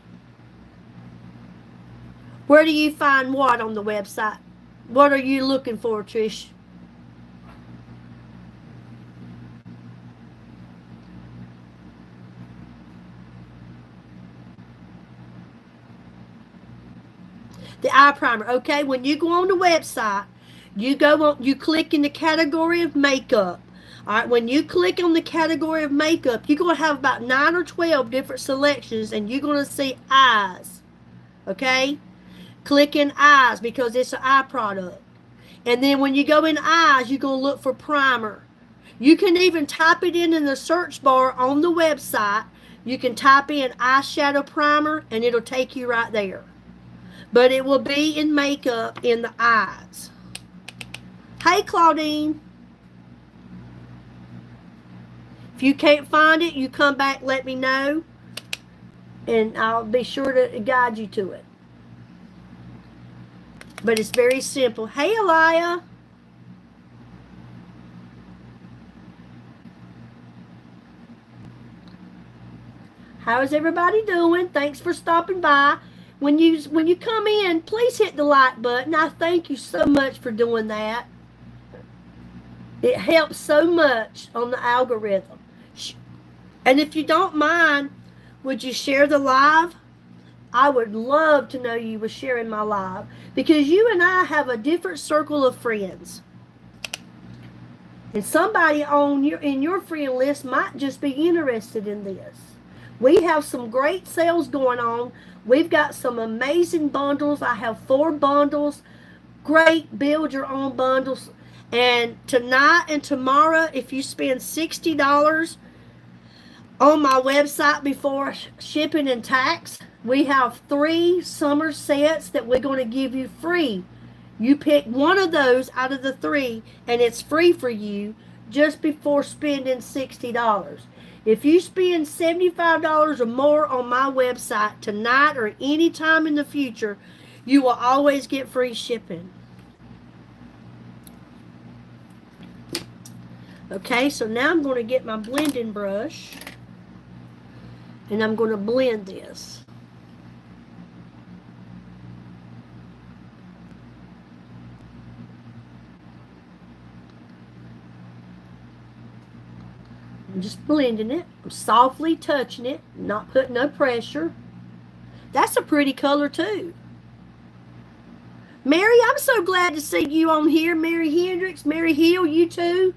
Where do you find what on the website? What are you looking for, Trish? The eye primer. Okay, when you go on the website, you click in the category of makeup. All right, when you click on the category of makeup, you're going to have about 9 or 12 different selections, and you're going to see eyes. Okay? Click in eyes because it's an eye product. And then when you go in eyes, you're going to look for primer. You can even type it in the search bar on the website. You can type in eyeshadow primer, and it'll take you right there. But it will be in makeup in the eyes. Hey, Claudine. If you can't find it, you come back, let me know, and I'll be sure to guide you to it. But it's very simple. Hey, Elia. How is everybody doing? Thanks for stopping by. When you come in, please hit the like button. I thank you so much for doing that. It helps so much on the algorithm. And if you don't mind, would you share the live? I would love to know you were sharing my live, because you and I have a different circle of friends. And somebody in your friend list might just be interested in this. We have some great sales going on. We've got some amazing bundles. I have 4 bundles. Great build your own bundles. And tonight and tomorrow, if you spend $60 on my website before shipping and tax, we have 3 summer sets that we're going to give you free. You pick one of those out of the 3, and it's free for you just before spending $60. If you spend $75 or more on my website tonight or any time in the future, you will always get free shipping. Okay, so now I'm going to get my blending brush, and I'm going to blend this. I'm just blending it. I'm softly touching it, not putting no pressure. That's a pretty color too. Mary, I'm so glad to see you on here. Mary Hendricks, Mary Hill, you too.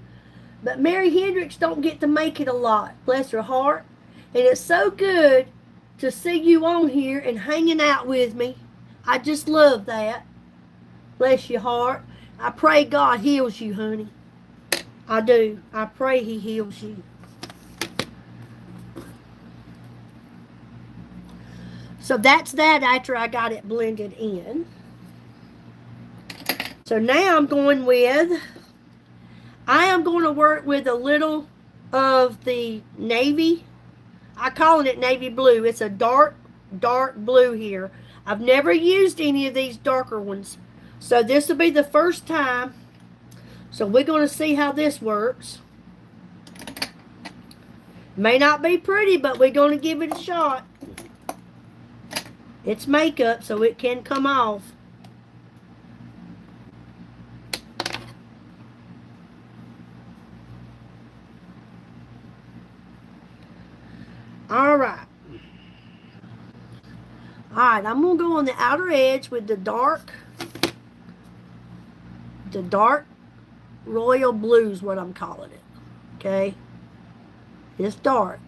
But Mary Hendricks don't get to make it a lot, bless her heart. And it's so good to see you on here and hanging out with me. I just love that. Bless your heart. I pray God heals you, honey. I do. I pray He heals you. So that's that after I got it blended in. So now I am going to work with a little of the navy. I call it navy blue. It's a dark blue here. I've never used any of these darker ones. So this will be the first time. So we're going to see how this works. May not be pretty, but we're going to give it a shot. It's makeup, so it can come off. All right. All right, I'm going to go on the outer edge with the dark royal blue is what I'm calling it. Okay? It's dark.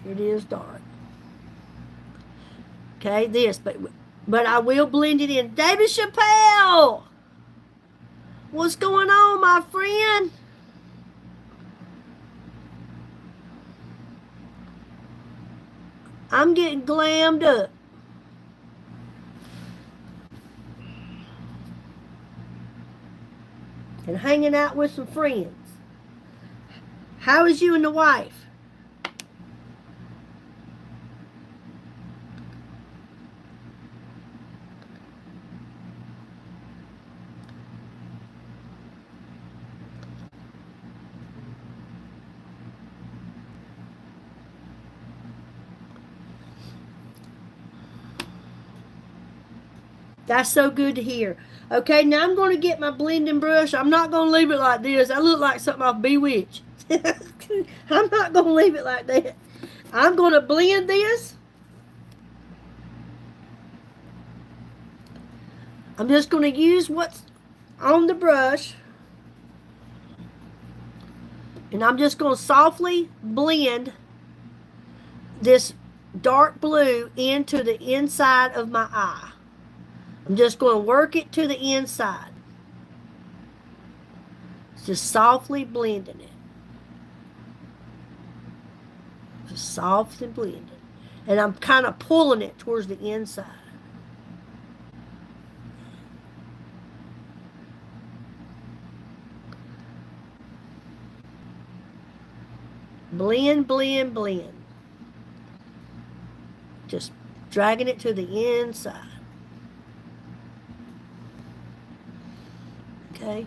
It is dark. Okay, but I will blend it in. David Chappelle! What's going on, my friend? I'm getting glammed up. And hanging out with some friends. How is you and the wife? That's so good to hear. Okay, now I'm going to get my blending brush. I'm not going to leave it like this. I look like something off Bewitched. I'm not going to leave it like that. I'm going to blend this. I'm just going to use what's on the brush. And I'm just going to softly blend this dark blue into the inside of my eye. I'm just going to work it to the inside. Just softly blending it. Just softly blending. And I'm kind of pulling it towards the inside. Blend, blend, blend. Just dragging it to the inside. Okay.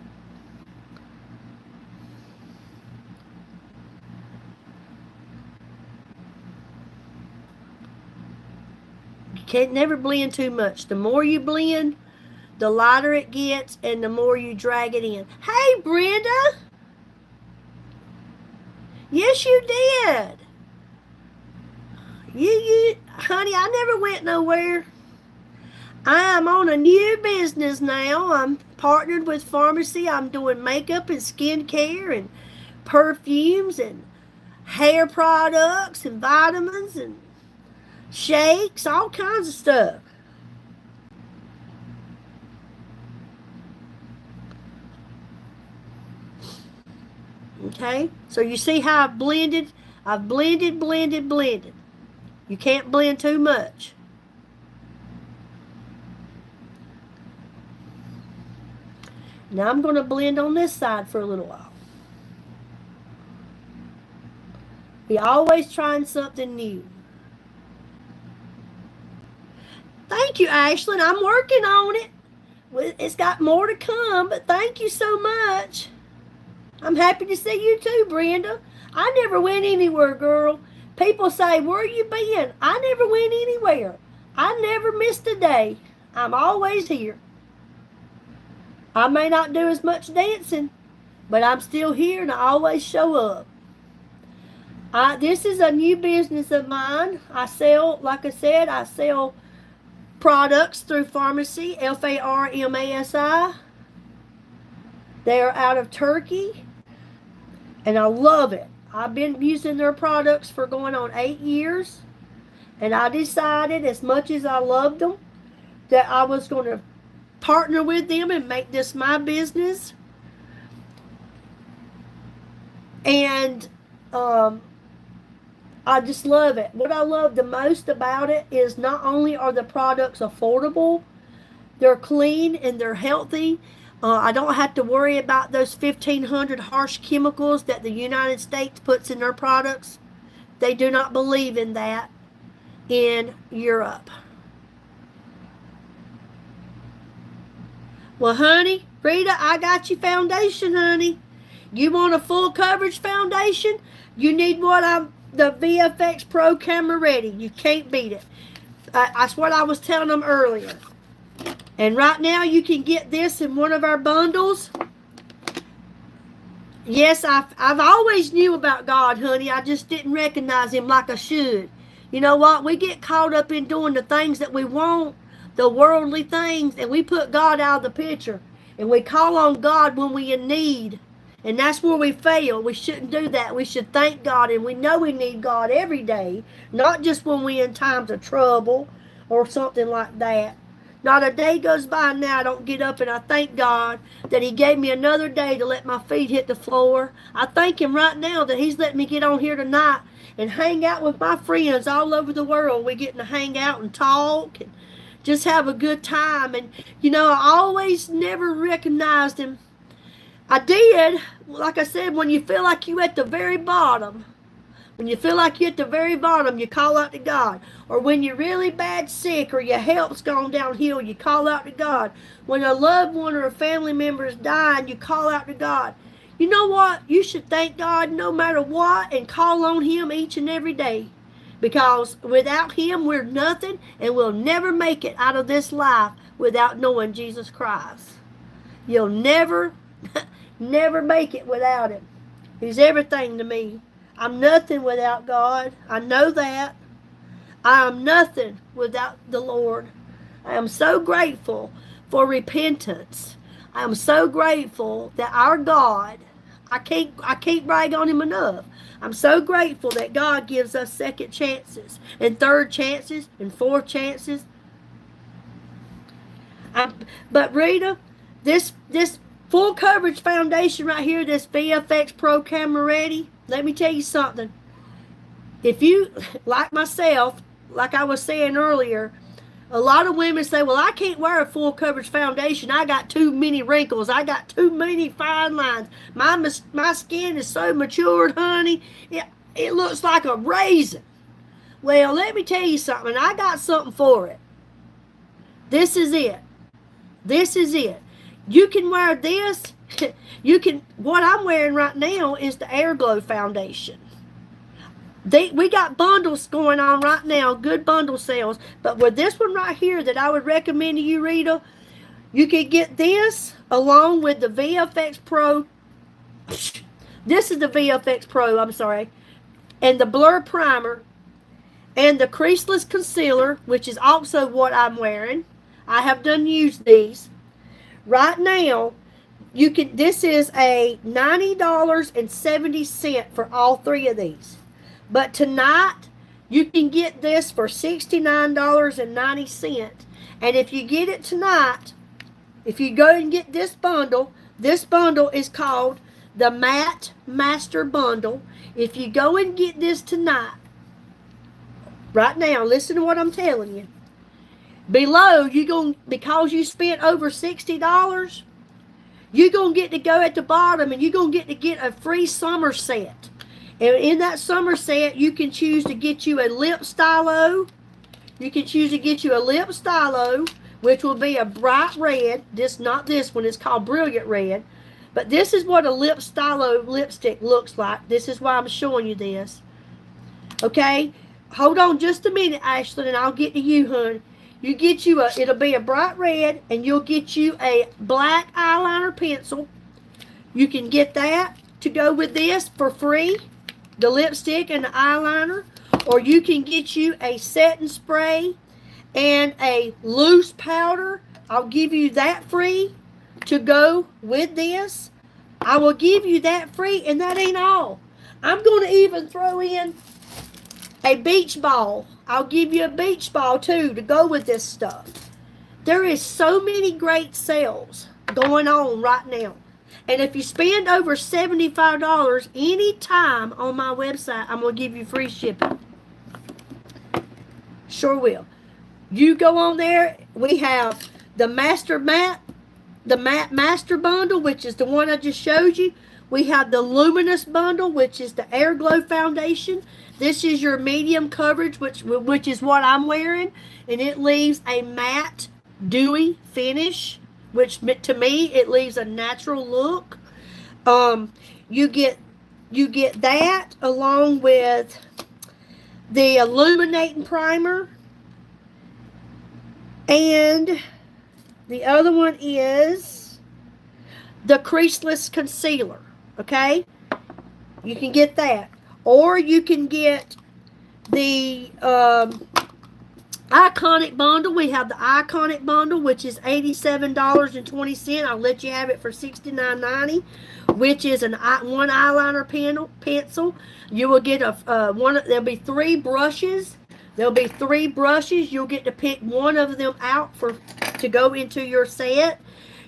You can't never blend too much. The more you blend, the lighter it gets and the more you drag it in. Hey, Brenda. Yes, you did. Honey, I never went nowhere. I am on a new business now. I'm partnered with Farmasi. I'm doing makeup and skincare and perfumes and hair products and vitamins and shakes, all kinds of stuff. Okay, so you see how I've blended? I've blended, blended, blended. You can't blend too much. Now I'm going to blend on this side for a little while. We're always trying something new. Thank you, Ashlyn. I'm working on it. It's got more to come, but thank you so much. I'm happy to see you too, Brenda. I never went anywhere, girl. People say, where you been? I never went anywhere. I never missed a day. I'm always here. I may not do as much dancing, but I'm still here and I always show up. This is a new business of mine. I sell, like I said, I sell products through Farmasi, Farmasi. They're out of Turkey, and I love it. I've been using their products for going on 8 years, and I decided, as much as I loved them, that I was going to partner with them and make this my business. And I just love it. What I love the most about it is not only are the products affordable, they're clean and they're healthy. I don't have to worry about those 1,500 harsh chemicals that the United States puts in their products. They do not believe in that in Europe. Well, honey, Rita, I got you foundation, honey. You want a full coverage foundation? You need the VFX Pro Camera Ready. You can't beat it. That's what I was telling them earlier. And right now you can get this in one of our bundles. Yes, I've always knew about God, honey. I just didn't recognize him like I should. You know what? We get caught up in doing the things that we want, the worldly things, and we put God out of the picture. And we call on God when we're in need. And that's where we fail. We shouldn't do that. We should thank God, and we know we need God every day, not just when we're in times of trouble or something like that. Not a day goes by now I don't get up and I thank God that he gave me another day to let my feet hit the floor. I thank him right now that he's letting me get on here tonight and hang out with my friends all over the world. We're getting to hang out and talk and just have a good time. And, you know, I always never recognized him. I did, like I said, when you feel like you're at the very bottom. When you feel like you're at the very bottom, you call out to God. Or when you're really bad sick or your health's gone downhill, you call out to God. When a loved one or a family member is dying, you call out to God. You know what? You should thank God no matter what and call on him each and every day. Because without him, we're nothing, and we'll never make it out of this life without knowing Jesus Christ. You'll never, never make it without him. He's everything to me. I'm nothing without God. I know that. I am nothing without the Lord. I am so grateful for repentance. I am so grateful that our God, I can't brag on him enough. I'm so grateful that God gives us second chances and third chances and fourth chances. But Rita, this full coverage foundation right here, this VFX Pro Camera Ready, let me tell you something. If you, like myself, like I was saying earlier, a lot of women say, well, I can't wear a full coverage foundation. I got too many wrinkles. I got too many fine lines. My skin is so matured, honey. It looks like a raisin. Well, let me tell you something. I got something for it. This is it. This is it. You can wear this. What I'm wearing right now is the Air Glow foundation. We got bundles going on right now, good bundle sales. But with this one right here that I would recommend to you, Rita, you could get this along with the VFX Pro. This is the VFX Pro, I'm sorry. And the Blur Primer and the Creaseless Concealer, which is also what I'm wearing. I have done use these. Right now, this is a $90.70 for all three of these. But tonight, you can get this for $69.90. And if you get it tonight, if you go and get this bundle is called the Matte Master Bundle. If you go and get this tonight, right now, listen to what I'm telling you. Below, because you spent over $60, you're going to get to go at the bottom and you're going to get a free summer set. And in that summer set, you can choose to get you a lip stylo. You can choose to get you a lip stylo, which will be a bright red. Not this one. It's called Brilliant Red. But this is what a lip stylo lipstick looks like. This is why I'm showing you this. Okay? Hold on just a minute, Ashlyn, and I'll get to you, hon. It'll be a bright red, and you'll get you a black eyeliner pencil. You can get that to go with this for free. The lipstick and the eyeliner, or you can get you a setting spray and a loose powder. I'll give you that free to go with this. I will give you that free, and that ain't all. I'm going to even throw in a beach ball. I'll give you a beach ball too to go with this stuff. There is so many great sales going on right now. And if you spend over $75 anytime on my website, I'm going to give you free shipping. Sure will. You go on there. We have the Matte Master Bundle, which is the one I just showed you. We have the Luminous Bundle, which is the Air Glow Foundation. This is your medium coverage, which is what I'm wearing. And it leaves a matte, dewy finish, which to me, it leaves a natural look. You get that along with the illuminating primer, and the other one is the creaseless concealer. Okay, you can get that, or you can get the Iconic Bundle. We have the Iconic Bundle, which is $87.20. I'll let you have it for $69.90, which is one eyeliner pencil. You will get there'll be three brushes. There'll be three brushes. You'll get to pick one of them out to go into your set.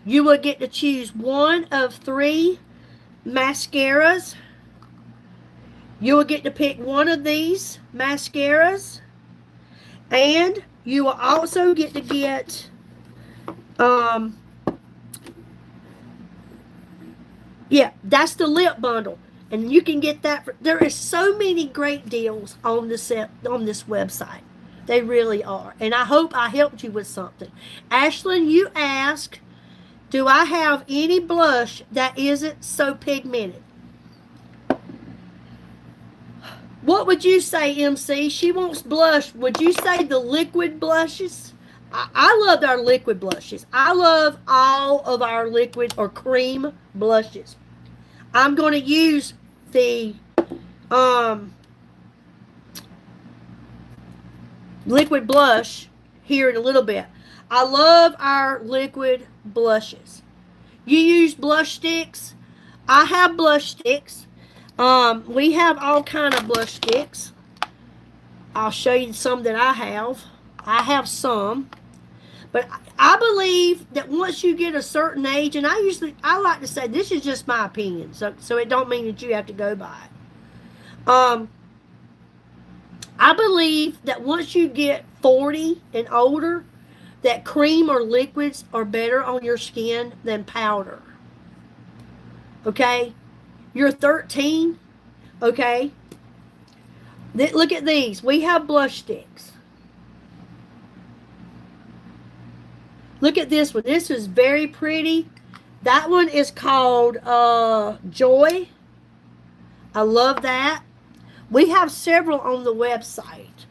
You will get to choose one of three mascaras. You will get to pick one of these mascaras. And you will also get to get, that's the lip bundle. And you can get that. There is so many great deals on this website. They really are. And I hope I helped you with something. Ashlyn, you asked, do I have any blush that isn't so pigmented? What would you say, MC? She wants blush. Would you say the liquid blushes? I love our liquid blushes. I love all of our liquid or cream blushes. I'm going to use the um, liquid blush here in a little bit. I love our liquid blushes. You use blush sticks? I have blush sticks. We have all kind of blush sticks. I'll show you some that I have. I have some. But I believe that once you get a certain age, and I like to say this is just my opinion, so it don't mean that you have to go by it. I believe that once you get 40 and older, that cream or liquids are better on your skin than powder. Okay? You're 13. Okay? Look at these. We have blush sticks. Look at this one. This is very pretty. That one is called Joy. I love that. We have several on the website.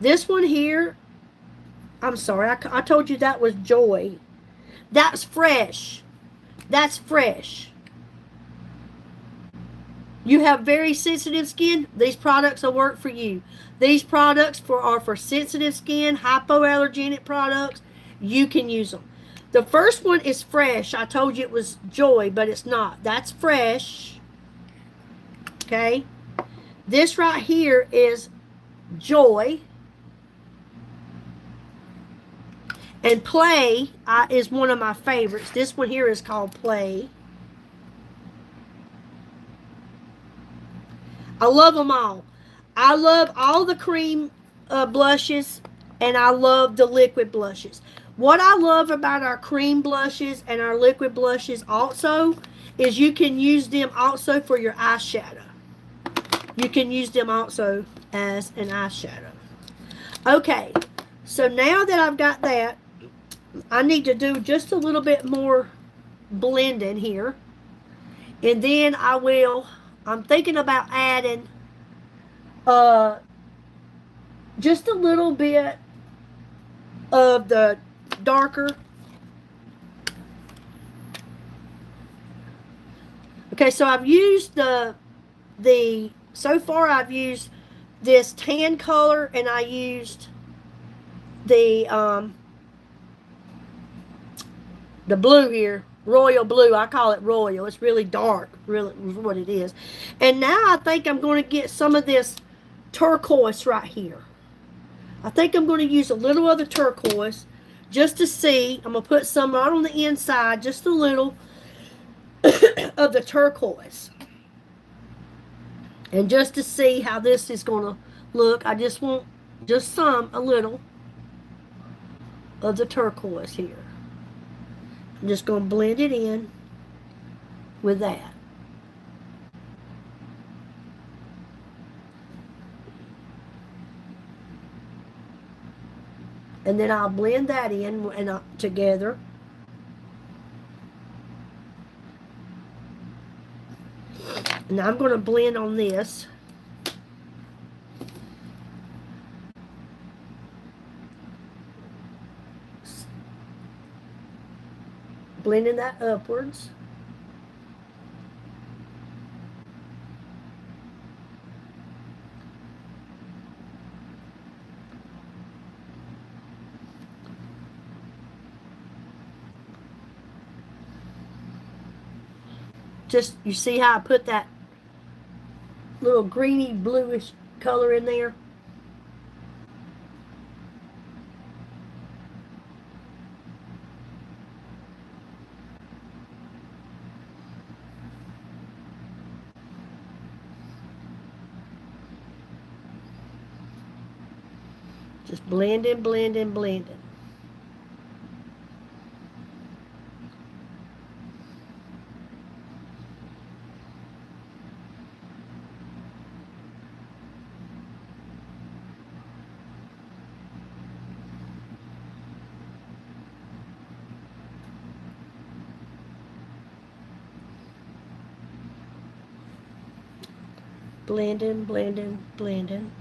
This one here, I'm sorry, I told you that was Joy. That's fresh. That's fresh. You have very sensitive skin, these products will work for you. These products are for sensitive skin, hypoallergenic products. You can use them. The first one is fresh. I told you it was Joy, but it's not. That's fresh. Okay. This right here is Joy. And Play is one of my favorites. This one here is called Play. I love them all. I love all the cream blushes, and I love the liquid blushes. What I love about our cream blushes and our liquid blushes also is you can use them also for your eyeshadow. You can use them also as an eyeshadow. Okay, so now that I've got that, I need to do just a little bit more blending here. And then I'm thinking about adding just a little bit of the darker. Okay, so I've used so far I've used this tan color, and I used the blue here, royal blue. I call it royal. It's really dark, really what it is. And now I think I'm going to get some of this turquoise right here. I think I'm going to use a little of the turquoise just to see. I'm going to put some right on the inside, just a little of the turquoise. And just to see how this is going to look, I just want just a little of the turquoise here. I'm just going to blend it in with that. And then I'll blend that in and together. And I'm going to blend on this. Blending that upwards. Just, you see how I put that little greeny bluish color in there? Just blending, blending, blending. Blending, blending, blending.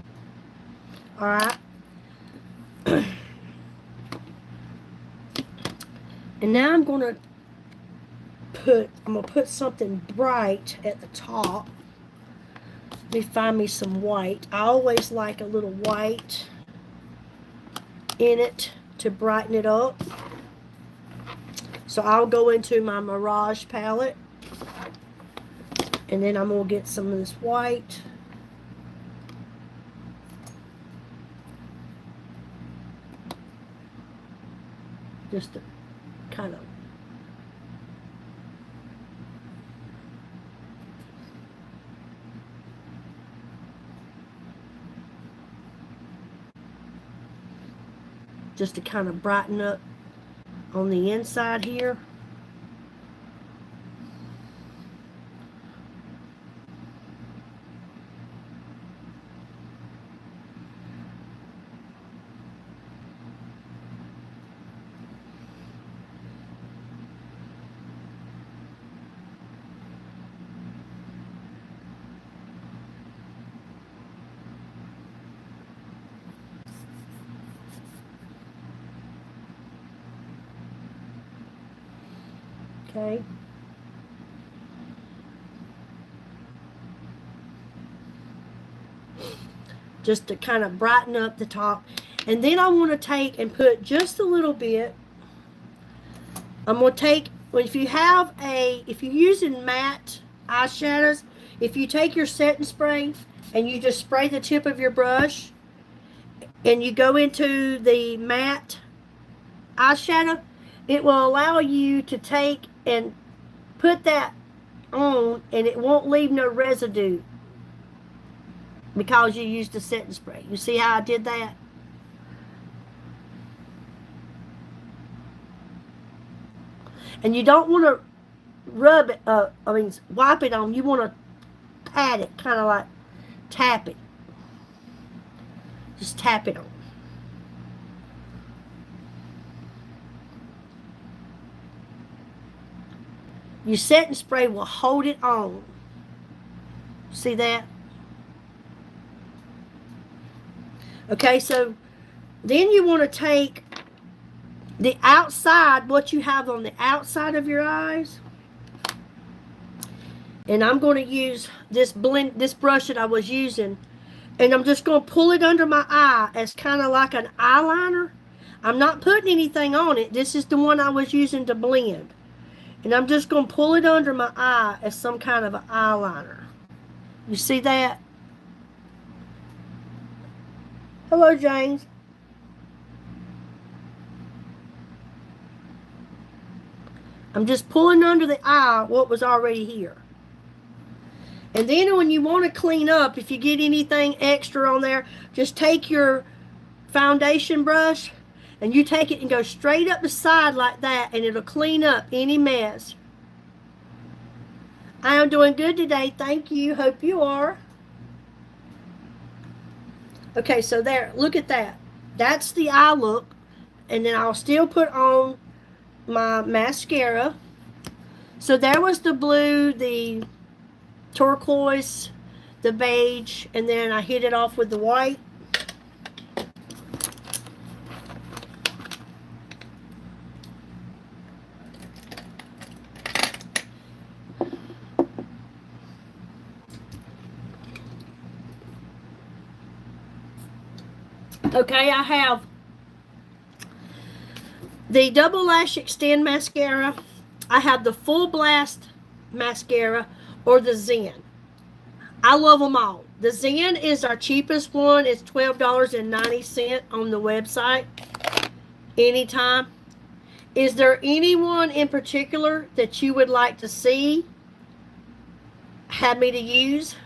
Alright. And now I'm gonna put something bright at the top. Let me find me some white. I always like a little white in it to brighten it up. So I'll go into my Mirage palette, and then I'm going to get some of this white. Just to kind of brighten up on the inside here. Okay. Just to kind of brighten up the top. And then I want to take and put just a little bit. I'm going to take, if you're using matte eyeshadows, if you take your setting spray and you just spray the tip of your brush and you go into the matte eyeshadow, it will allow you to take and put that on, and it won't leave no residue because you used the setting spray. You see how I did that? And you don't want to rub it, wipe it on. You want to pat it, kind of like tap it. Just tap it on. Your setting spray will hold it on. See that? Okay, so then you want to take the outside, what you have on the outside of your eyes. And I'm going to use this brush that I was using. And I'm just going to pull it under my eye as kind of like an eyeliner. I'm not putting anything on it. This is the one I was using to blend. And I'm just going to pull it under my eye as some kind of an eyeliner. You see that? Hello, James. I'm just pulling under the eye what was already here. And then when you want to clean up, if you get anything extra on there, just take your foundation brush and you take it and go straight up the side like that, and it'll clean up any mess. I am doing good today. Thank you. Hope you are. Okay, so there. Look at that. That's the eye look. And then I'll still put on my mascara. So there was the blue, the turquoise, the beige, and then I hit it off with the white. Okay, I have the Double Lash Extend Mascara. I have the Full Blast Mascara or the Zen. I love them all. The Zen is our cheapest one. It's $12.90 on the website. Anytime. Is there anyone in particular that you would like to see have me to use?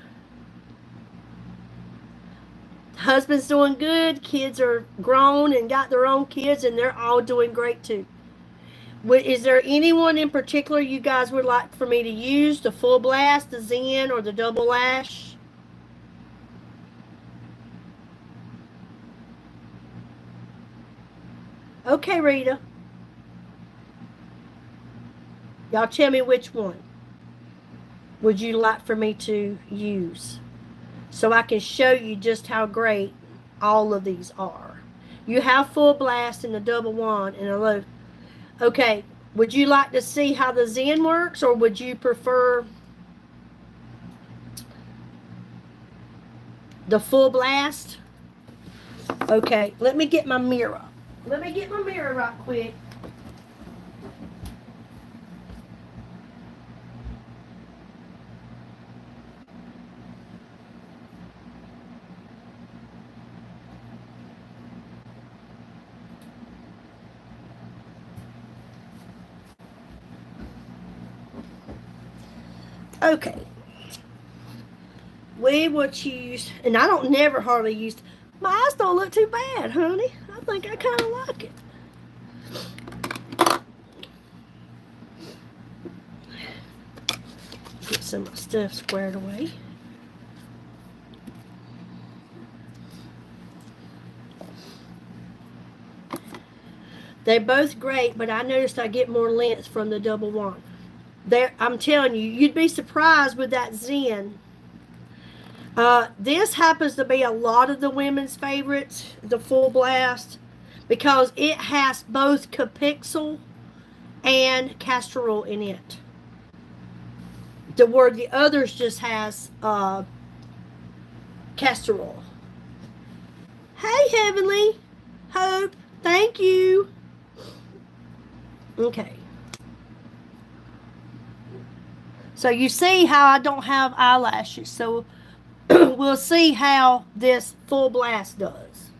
Husband's doing good. Kids are grown and got their own kids, and they're all doing great too. Is there anyone in particular you guys would like for me to use? The Full Blast, the Zen, or the Double Lash? Okay, Rita. Y'all tell me which one would you like for me to use? so I can show you just how great all of these are. You have full blast in the double wand and a low. Okay, would you like to see how the Zen works, or would you prefer the full blast? Okay, let me get my mirror. Let me get my mirror right quick. Okay, we will choose, and I don't never hardly use. My eyes don't look too bad, honey. I think I kind of like it. Get some of my stuff squared away. They're both great, but I noticed I get more length from the double wand. There, I'm telling you, you'd be surprised with that Zen. This happens to be a lot of the women's favorites, the full blast, because it has both capixul and castor oil in it. The word the others just has castor oil. Hey, Heavenly Hope, thank you. Okay. So you see how I don't have eyelashes. So we'll see how this full blast does.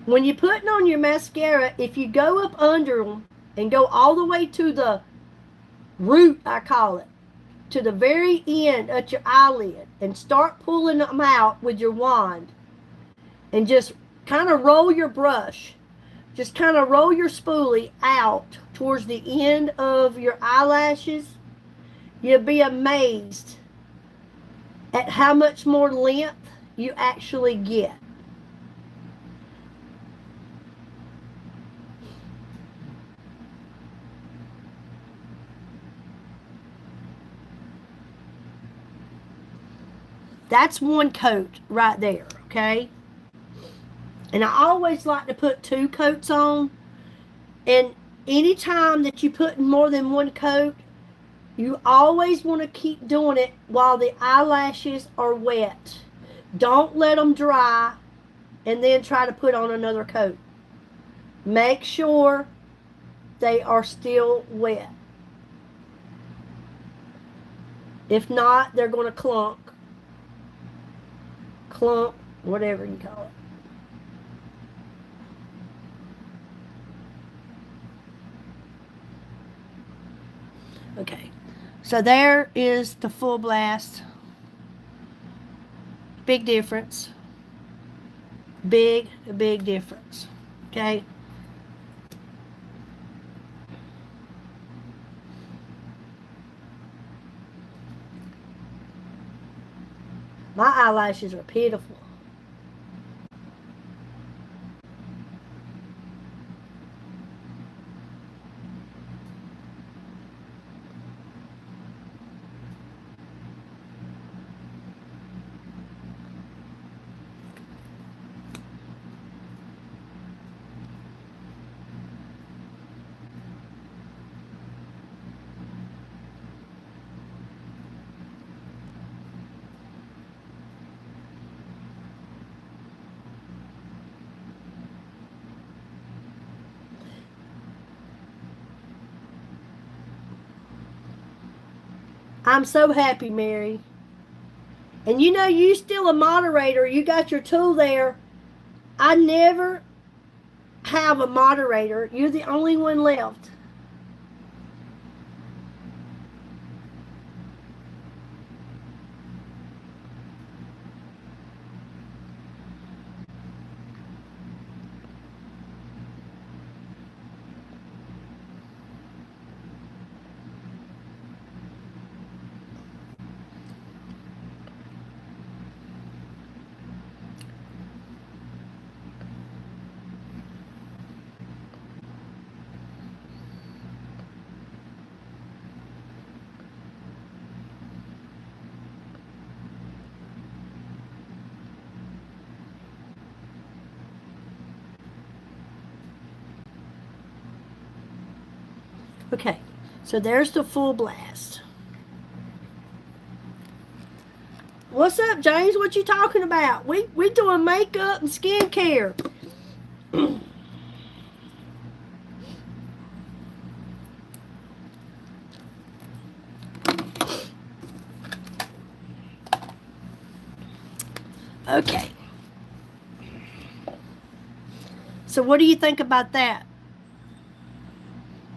When you're putting on your mascara, if you go up under them and go all the way to the root, I call it, to the very end of your eyelid, and start pulling them out with your wand, and just kind of roll your brush, just kind of roll your spoolie out towards the end of your eyelashes, you'll be amazed at how much more length you actually get. That's one coat right there, okay? And I always like to put 2 coats on. And anytime that you put more than 1 coat, you always want to keep doing it while the eyelashes are wet. Don't let them dry and then try to put on another coat. Make sure they are still wet. If not, they're going to clump, whatever you call it. Okay, so there is the full blast. Big difference. Big difference. Okay. My eyelashes are pitiful. I'm so happy, Mary. And you know, you still a moderator. You got your tool there. I never have a moderator. You're the only one left. Okay, so there's the full blast. What's up, James? What you talking about? We doing makeup and skincare. Okay. So what do you think about that?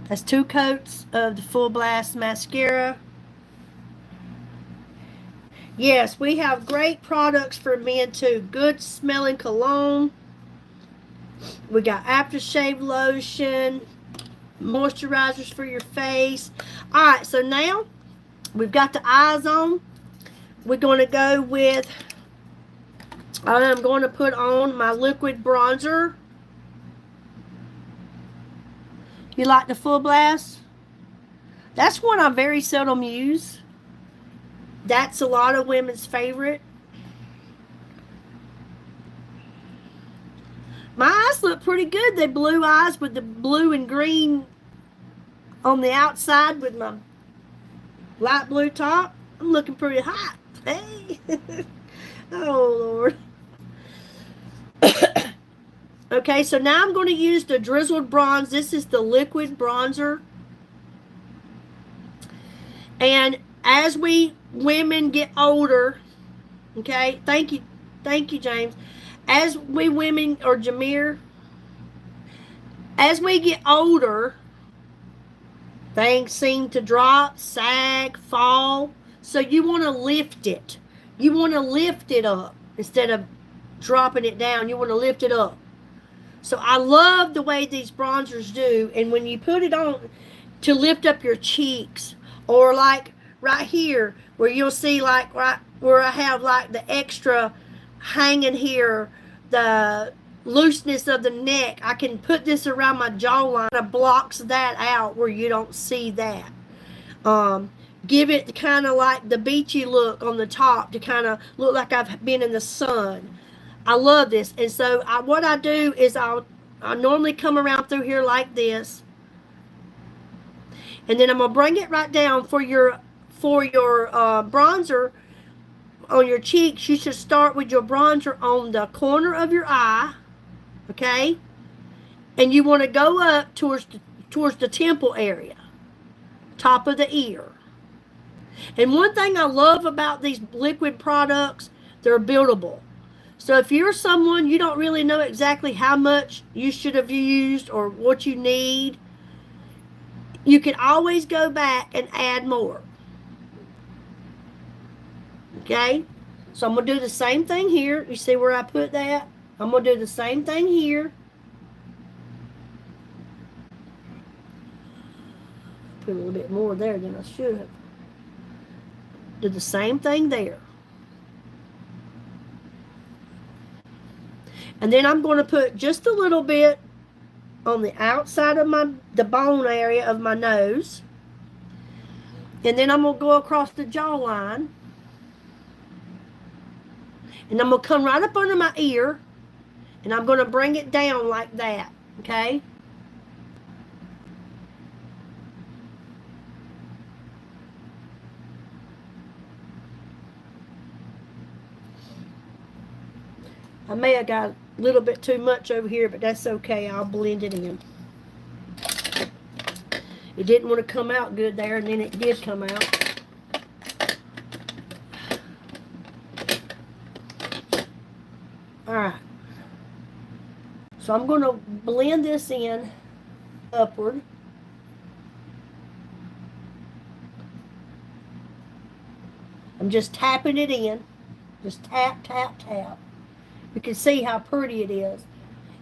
That's 2 coats of the Full Blast Mascara. Yes, we have great products for men too. Good smelling cologne. We got aftershave lotion, moisturizers for your face. Alright, so now we've got the eyes on. We're going to go with, I'm going to put on my liquid bronzer. You like the Full Blast? That's one I very seldom use. That's a lot of women's favorite. My eyes look pretty good. They're blue eyes with the blue and green on the outside with my light blue top. I'm looking pretty hot. Hey. Oh, Lord. Okay, so now I'm going to use the Drizzled Bronze. This is the liquid bronzer. And as we women get older, okay, thank you, James. As we women, or Jameer, as we get older, things seem to drop, sag, fall. So you want to lift it. You want to lift it up instead of dropping it down. You want to lift it up. So I love the way these bronzers do. And when you put it on to lift up your cheeks, or like right here where you'll see like right where I have like the extra hanging here, the looseness of the neck, I can put this around my jawline. It blocks that out where you don't see that. Give it kind of like the beachy look on the top to kind of look like I've been in the sun. I love this. And so what I do is I normally come around through here like this. And then I'm going to bring it right down for your bronzer on your cheeks. You should start with your bronzer on the corner of your eye. Okay? And you want to go up towards the temple area. Top of the ear. And one thing I love about these liquid products, they're buildable. So if you're someone you don't really know exactly how much you should have used or what you need, you can always go back and add more. Okay? So I'm going to do the same thing here. You see where I put that? I'm going to do the same thing here. Put a little bit more there than I should have. Do the same thing there. And then I'm going to put just a little bit on the outside of the bone area of my nose. And then I'm going to go across the jawline. And I'm going to come right up under my ear. And I'm going to bring it down like that. Okay? I may have got a little bit too much over here, but that's okay. I'll blend it in. It didn't want to come out good there, and then it did come out. Alright. So I'm going to blend this in upward. I'm just tapping it in. Just tap, tap, tap. You can see how pretty it is.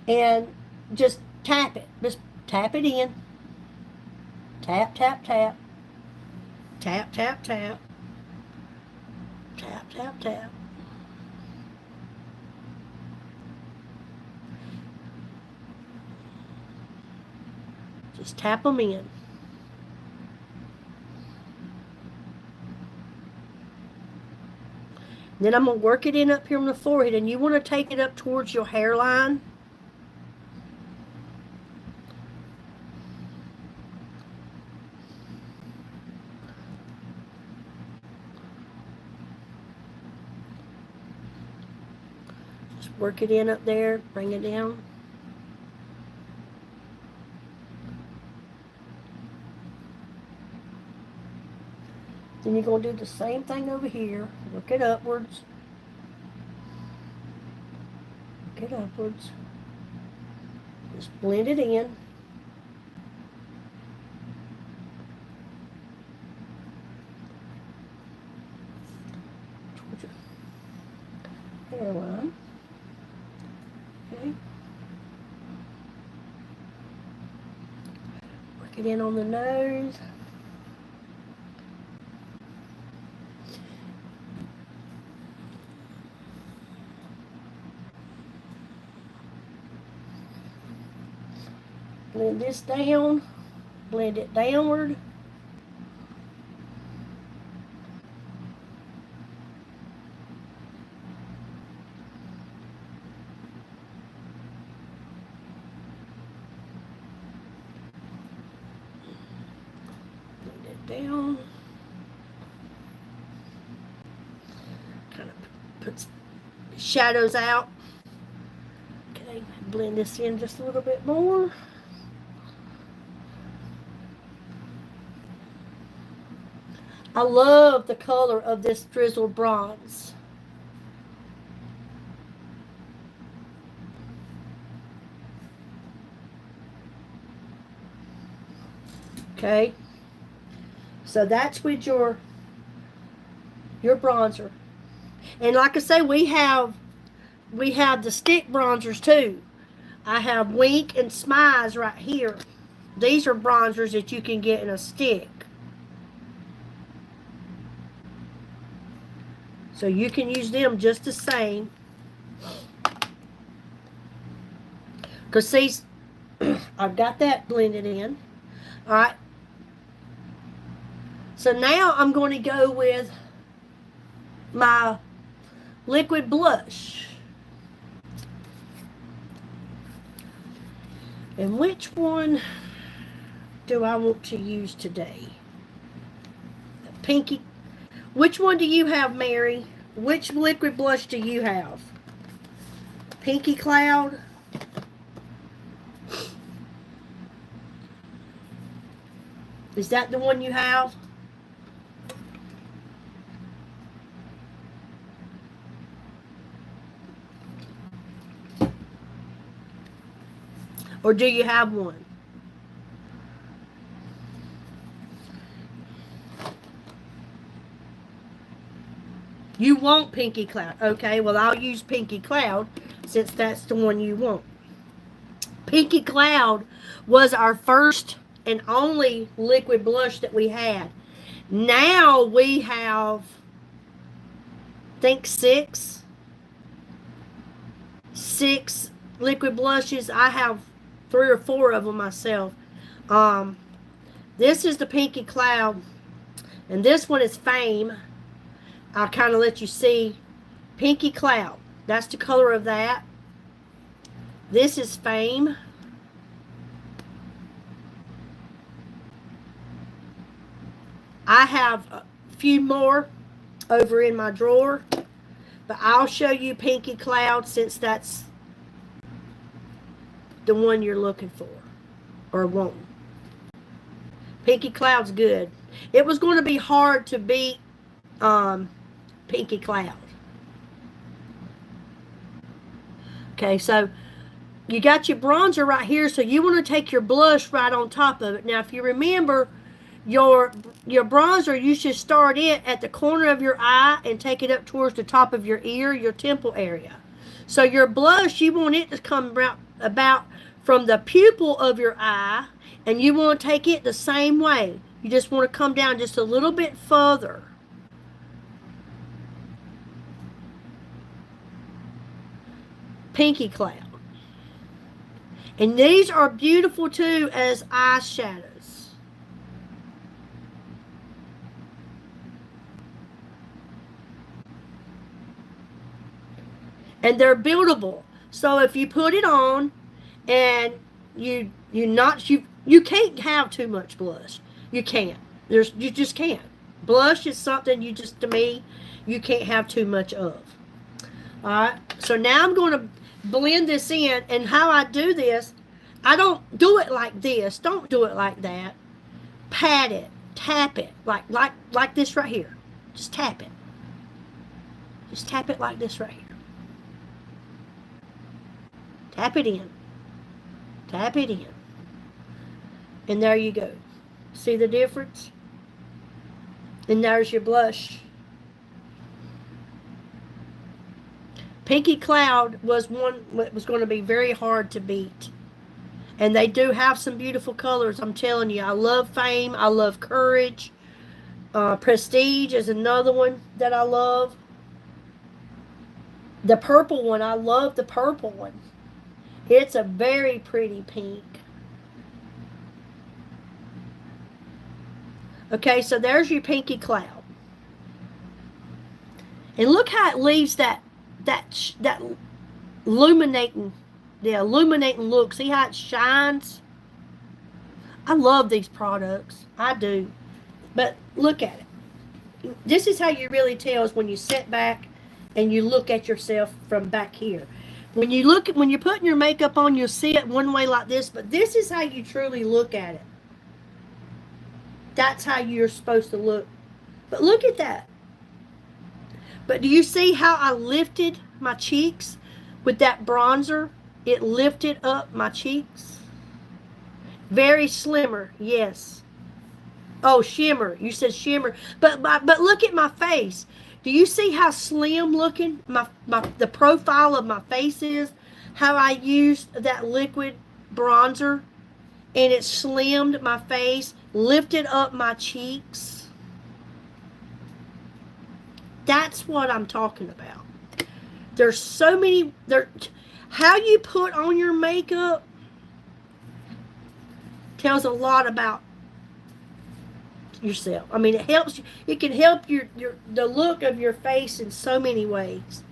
And just tap it. Just tap it in. Tap, tap, tap. Tap, tap, tap. Tap, tap, tap. Just tap them in. Then I'm going to work it in up here on the forehead, and you want to take it up towards your hairline. Just work it in up there, bring it down. Then you're going to do the same thing over here. Look it upwards. Look it upwards. Just blend it in. Hairline. Okay. Work it in on the nose. Blend this down. Blend it downward. Down. Kind of puts shadows out. Okay, blend this in just a little bit more. I love the color of this drizzled bronze. Okay. So that's with your bronzer. And like I say, we have the stick bronzers too. I have Wink and Smize right here. These are bronzers that you can get in a stick. So you can use them just the same. Because see, I've got that blended in. Alright. So now I'm going to go with my liquid blush. And which one do I want to use today? Pinky. Which one do you have, Mary? Which liquid blush do you have? Pinky Cloud? Is that the one you have? Or do you have one? You want Pinky Cloud. Okay, well, I'll use Pinky Cloud since that's the one you want. Pinky Cloud was our first and only liquid blush that we had. Now we have, I think, six liquid blushes. I have 3 or 4 of them myself. This is the Pinky Cloud, and this one is Fame. I'll kind of let you see. Pinky Cloud, that's the color of that. This is Fame. I have a few more over in my drawer, but I'll show you Pinky Cloud since that's the one you're looking for or wanting. Pinky Cloud's good. It was going to be hard to beat Pinky Cloud. Okay, so you got your bronzer right here, so you want to take your blush right on top of it. Now, if you remember, your bronzer, you should start it at the corner of your eye and take it up towards the top of your ear, your temple area. So your blush, you want it to come about from the pupil of your eye, and you want to take it the same way. You just want to come down just a little bit further. Pinky Cloud. And these are beautiful too as eyeshadows. And they're buildable. So if you put it on and you can't have too much blush. You can't. You just can't. Blush is something to me, you can't have too much of. Alright, So now I'm going to blend this in, and how I do this, I don't do it like this. Don't do it like that. Pat it, tap it, like this right here. Just tap it. Just tap it like this right here. Tap it in. Tap it in. And there you go. See the difference? And there's your blush. Pinky Cloud was one that was going to be very hard to beat. And they do have some beautiful colors, I'm telling you. I love Fame. I love Courage. Prestige is another one that I love. The purple one, I love the purple one. It's a very pretty pink. Okay, so there's your Pinky Cloud. And look how it leaves that illuminating, the illuminating look. See how it shines? I love these products. I do. But look at it. This is how you really tell is when you sit back and you look at yourself from back here. When you're putting your makeup on, you'll see it one way like this, but this is how you truly look at it. That's how you're supposed to look. But look at that. But do you see how I lifted my cheeks with that bronzer? It lifted up my cheeks. Very slimmer, yes. Oh, shimmer. You said shimmer. But look at my face. Do you see how slim looking the profile of my face is? How I used that liquid bronzer and it slimmed my face, lifted up my cheeks. That's what I'm talking about. There's so many, how you put on your makeup tells a lot about yourself. I mean, it helps you. It can help the look of your face in so many ways.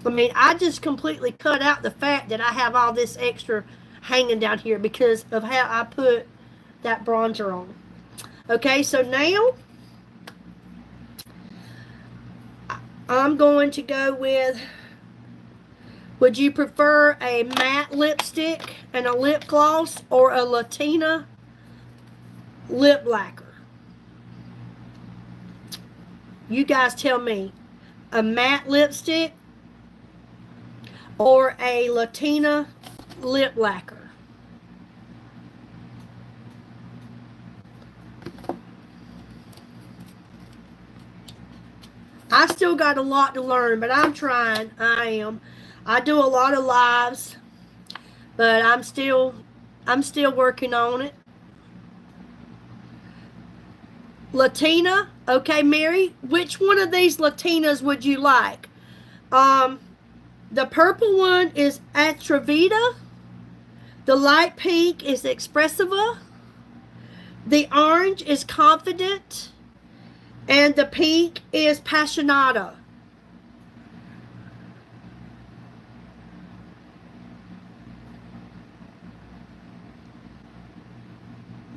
I mean, I just completely cut out the fact that I have all this extra hanging down here because of how I put that bronzer on. Okay, so now I'm going to go with, would you prefer a matte lipstick and a lip gloss or a Latina lip lacquer? You guys tell me. A matte lipstick or a Latina lip lacquer? I still got a lot to learn, but I'm trying. I am. I do a lot of lives, but I'm still working on it. Latina, okay, Mary, which one of these Latinas would you like? The purple one is Atrevida. The light pink is Expressiva. The orange is Confident. And the pink is Passionata.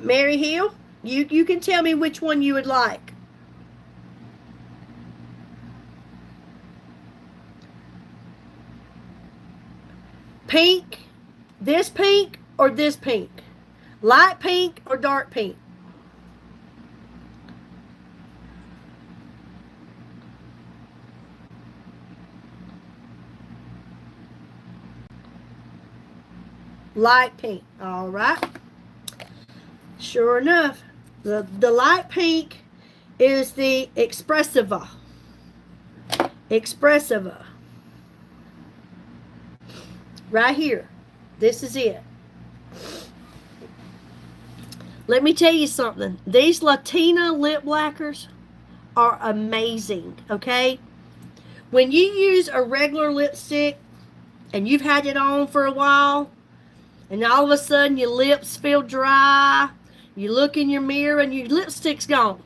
Mary Hill, you can tell me which one you would like. Pink, this pink or this pink? Light pink or dark pink? Light pink. All right. Sure enough, the light pink is the Expressiva. Expressiva. Right here. This is it. Let me tell you something. These Latina lip lacquers are amazing, okay? When you use a regular lipstick and you've had it on for a while, and all of a sudden your lips feel dry, you look in your mirror and your lipstick's gone.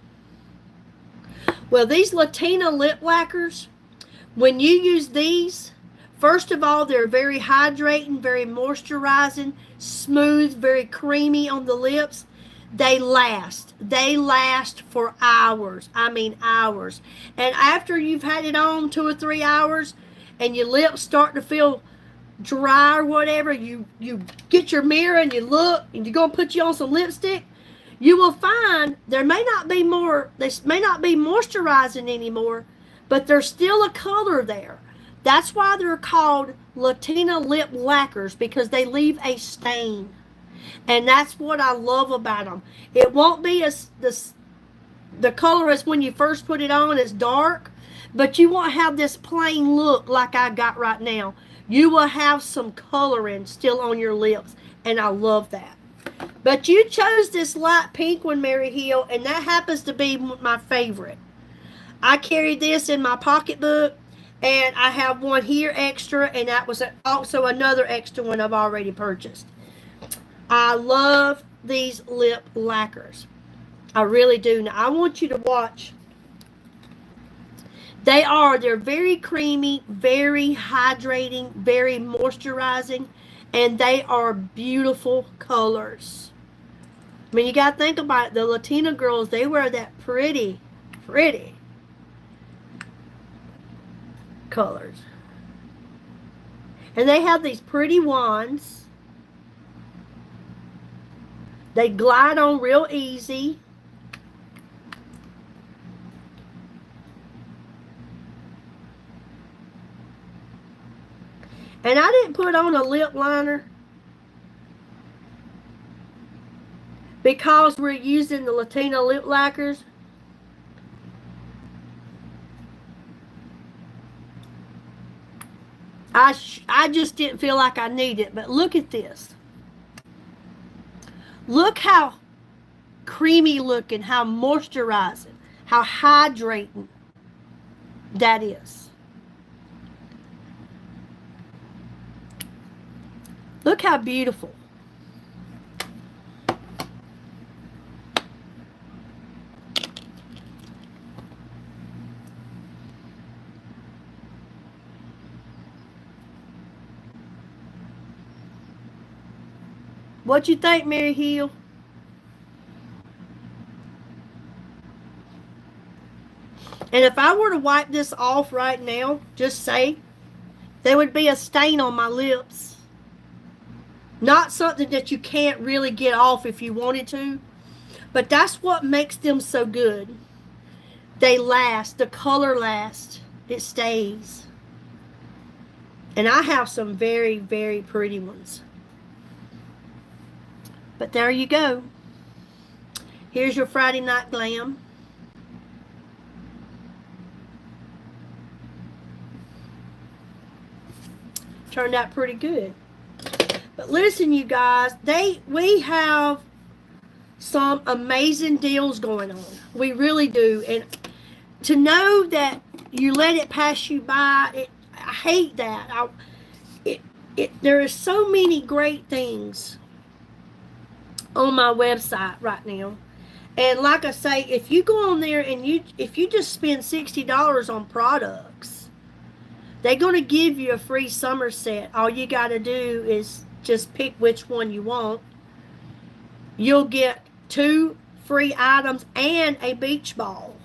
Well, these Latina lip lacquers, when you use these, first of all, they're very hydrating, very moisturizing, smooth, very creamy on the lips. They last. They last for hours. I mean hours. And after you've had it on 2 or 3 hours, and your lips start to feel dry or whatever, you get your mirror and you look and you're gonna put you on some lipstick, you will find they may not be moisturizing anymore, but there's still a color there. That's why they're called Latina lip lacquers, because they leave a stain. And that's what I love about them. It won't be the color as when you first put it on, it's dark, but you won't have this plain look like I got right now. You will have some coloring still on your lips, and I love that. But you chose this light pink one, Mary Hill, and that happens to be my favorite. I carry this in my pocketbook, and I have one here extra, and that was also another extra one I've already purchased. I love these lip lacquers. I really do. Now, I want you to watch. They're very creamy, very hydrating, very moisturizing, and they are beautiful colors. I mean, you got to think about it. The Latina girls, they wear that pretty colors. And they have these pretty wands. They glide on real easy. And I didn't put on a lip liner because we're using the Latina lip lacquers. I just didn't feel like I needed it. But look at this. Look how creamy looking, how moisturizing, how hydrating that is. Look how beautiful. What you think, Mary Hill? And if I were to wipe this off right now, just say, there would be a stain on my lips. Not something that you can't really get off if you wanted to. But that's what makes them so good. They last. The color lasts. It stays. And I have some very, very pretty ones. But there you go. Here's your Friday night glam. Turned out pretty good. But listen, you guys, we have some amazing deals going on. We really do. And to know that you let it pass you by, I hate that. There are so many great things on my website right now. And like I say, if you go on there and if you just spend $60 on products, they're going to give you a free summer set. All you got to do is just pick which one you want. You'll get 2 free items and a beach ball.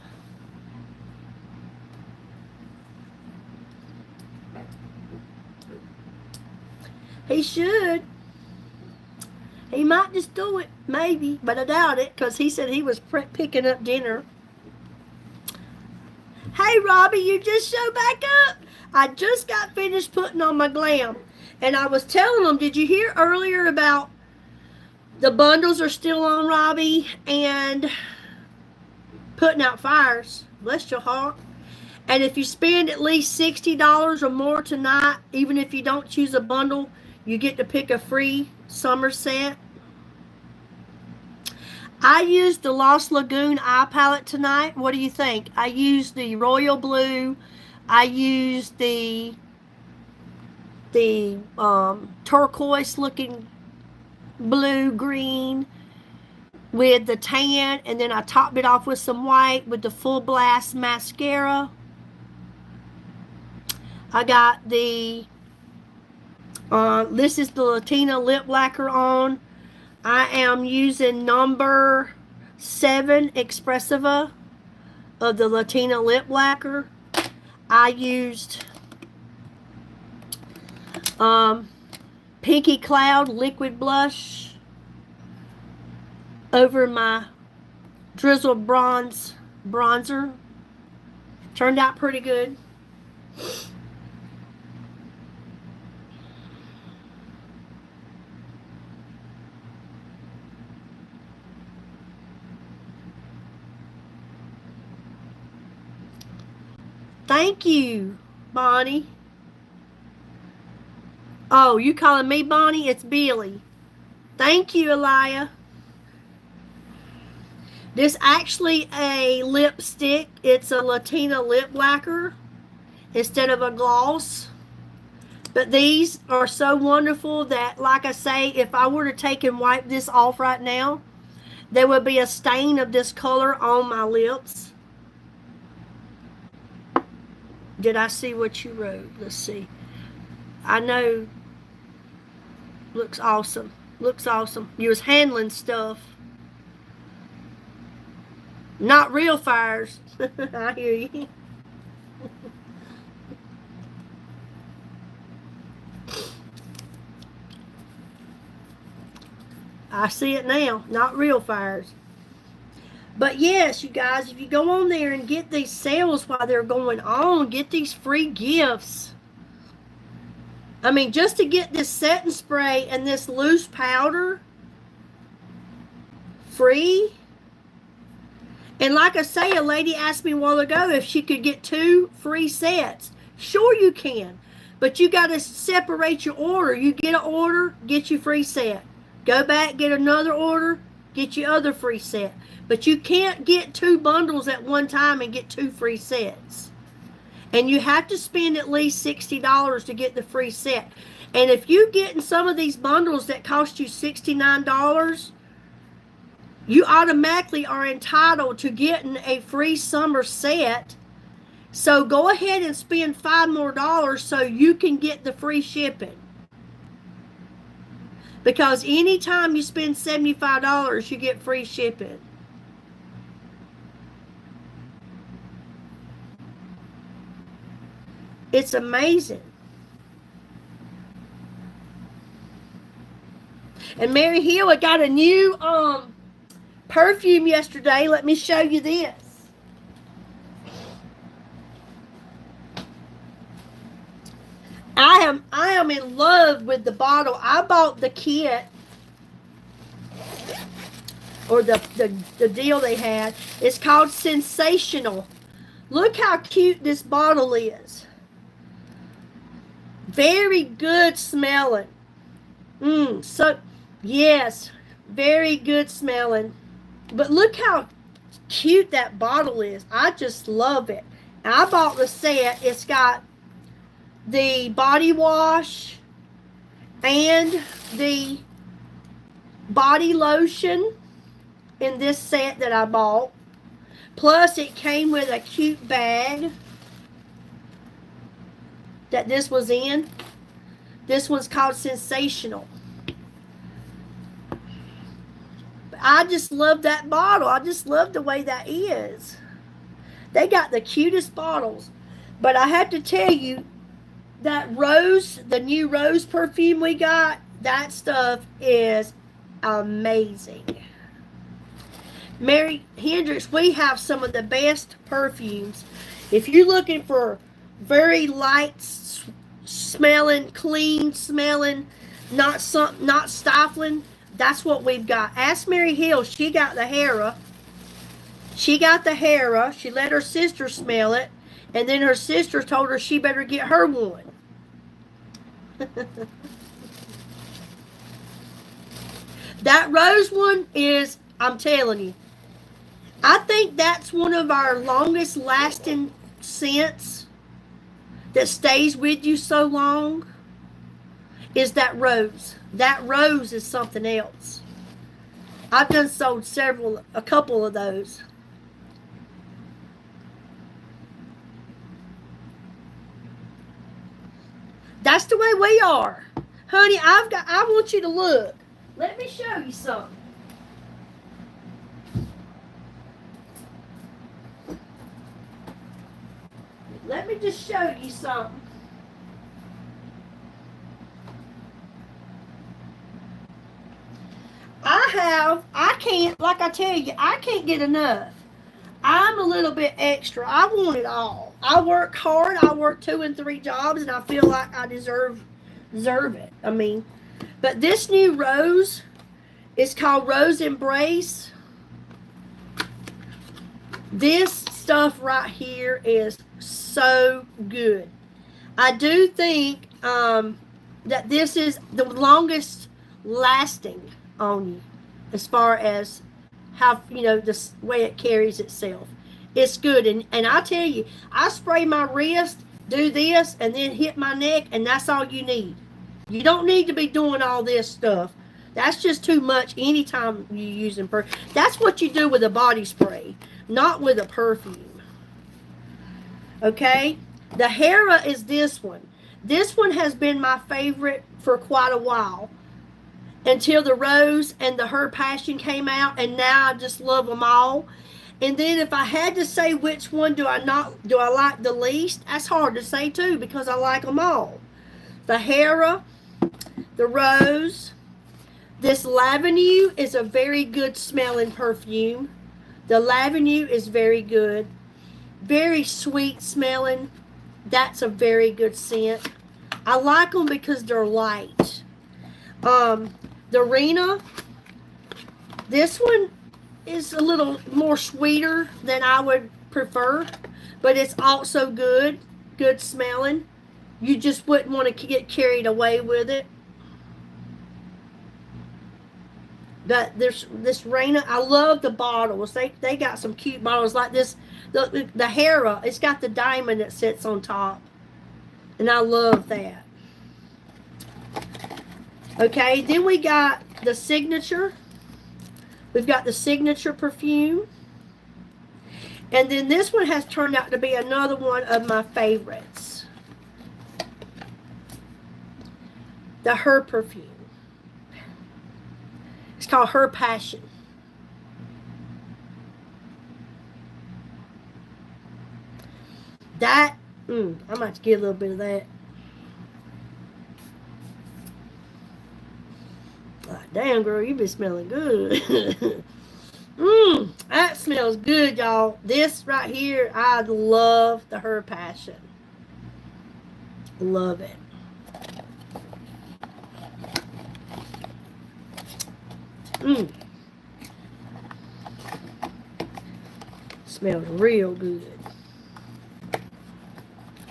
He should. He might just do it, maybe, but I doubt it, because he said he was picking up dinner. Hey, Robbie, you just showed back up. I just got finished putting on my glam. And I was telling them, did you hear earlier about the bundles are still on, Robbie, and putting out fires? Bless your heart. And if you spend at least $60 or more tonight, even if you don't choose a bundle, you get to pick a free summer set. I used the Lost Lagoon eye palette tonight. What do you think? I used the royal blue. I used the turquoise looking blue green with the tan, and then I topped it off with some white with the Full Blast mascara. I got the this is the Latina lip lacquer on. I am using number 7 Expressiva of the Latina lip lacquer. I used Um, Pinky Cloud Liquid Blush over my Drizzle bronzer. Turned out pretty good. Thank you, Bonnie. Oh, you calling me Bonnie? It's Billy. Thank you, Elia. This actually a lipstick. It's a Latina lip lacquer instead of a gloss. But these are so wonderful that, like I say, if I were to take and wipe this off right now, there would be a stain of this color on my lips. Did I see what you wrote? Let's see. I know. Looks awesome. Looks awesome. You was handling stuff. Not real fires. I hear you. I see it now. Not real fires. But yes, you guys, if you go on there and get these sales while they're going on, get these free gifts. I mean, just to get this setting spray and this loose powder free. And like I say, a lady asked me a while ago if she could get 2 free sets. Sure you can. But you got to separate your order. You get an order, get your free set. Go back, get another order, get your other free set. But you can't get 2 bundles at one time and get 2 free sets. And you have to spend at least $60 to get the free set. And if you get in some of these bundles that cost you $69, you automatically are entitled to getting a free summer set. So go ahead and spend $5 more so you can get the free shipping. Because anytime you spend $75, you get free shipping. It's amazing. And Mary Hill, I got a new perfume yesterday. Let me show you this. I am in love with the bottle. I bought the kit or the deal they had. It's called Sensational. Look how cute this bottle is. Very good smelling. So yes, very good smelling. But look how cute that bottle is. I just love it. I bought the set. It's got the body wash and the body lotion in this set that I bought. Plus it came with a cute bag that this was in. This one's called Sensational. I just love that bottle. I just love the way that is. They got the cutest bottles. But I have to tell you, that rose, the new rose perfume we got, that stuff is amazing. Mary Hendricks, we have some of the best perfumes. If you're looking for very light smelling, clean smelling, not stifling, that's what we've got. Ask Mary Hill. She got the Hera. She let her sister smell it, and then her sister told her she better get her one. That rose one is, I'm telling you, I think that's one of our longest lasting scents that stays with you so long, is that rose. That rose is something else. I've done sold a couple of those. That's the way we are. Honey, I want you to look. Let me show you something. Let me just show you something. I can't, like I tell you, I can't get enough. I'm a little bit extra. I want it all. I work hard. I work 2 and 3 jobs, and I feel like I deserve it. I mean, but this new rose is called Rose Embrace. This stuff right here is so good. I do think that this is the longest lasting on you as far as how, you know, the way it carries itself. It's good. And I tell you, I spray my wrist, do this, and then hit my neck, and that's all you need. You don't need to be doing all this stuff. That's just too much anytime you're using perfume. That's what you do with a body spray, not with a perfume. Okay? The Hera is this one. This one has been my favorite for quite a while, until the Rose and the Her Passion came out, and now I just love them all. And then if I had to say which one do I like the least, that's hard to say too, because I like them all. The Hera, the Rose, this Lavenue is a very good smelling perfume. The Lavenue is very good. Very sweet smelling. That's a very good scent. I like them because they're light. The Rena, this one is a little more sweeter than I would prefer, but it's also good smelling. You just wouldn't want to get carried away with it. But this Rena, I love the bottles. They got some cute bottles like this. The Hera, it's got the diamond that sits on top, and I love that. Okay, then we got the Signature. We've got the Signature perfume. And then this one has turned out to be another one of my favorites. The Her perfume. It's called Her Passion. That, I'm about to get a little bit of that. Damn, girl, you been smelling good. That smells good, y'all. This right here, I love the Her Passion. Love it. Smells real good.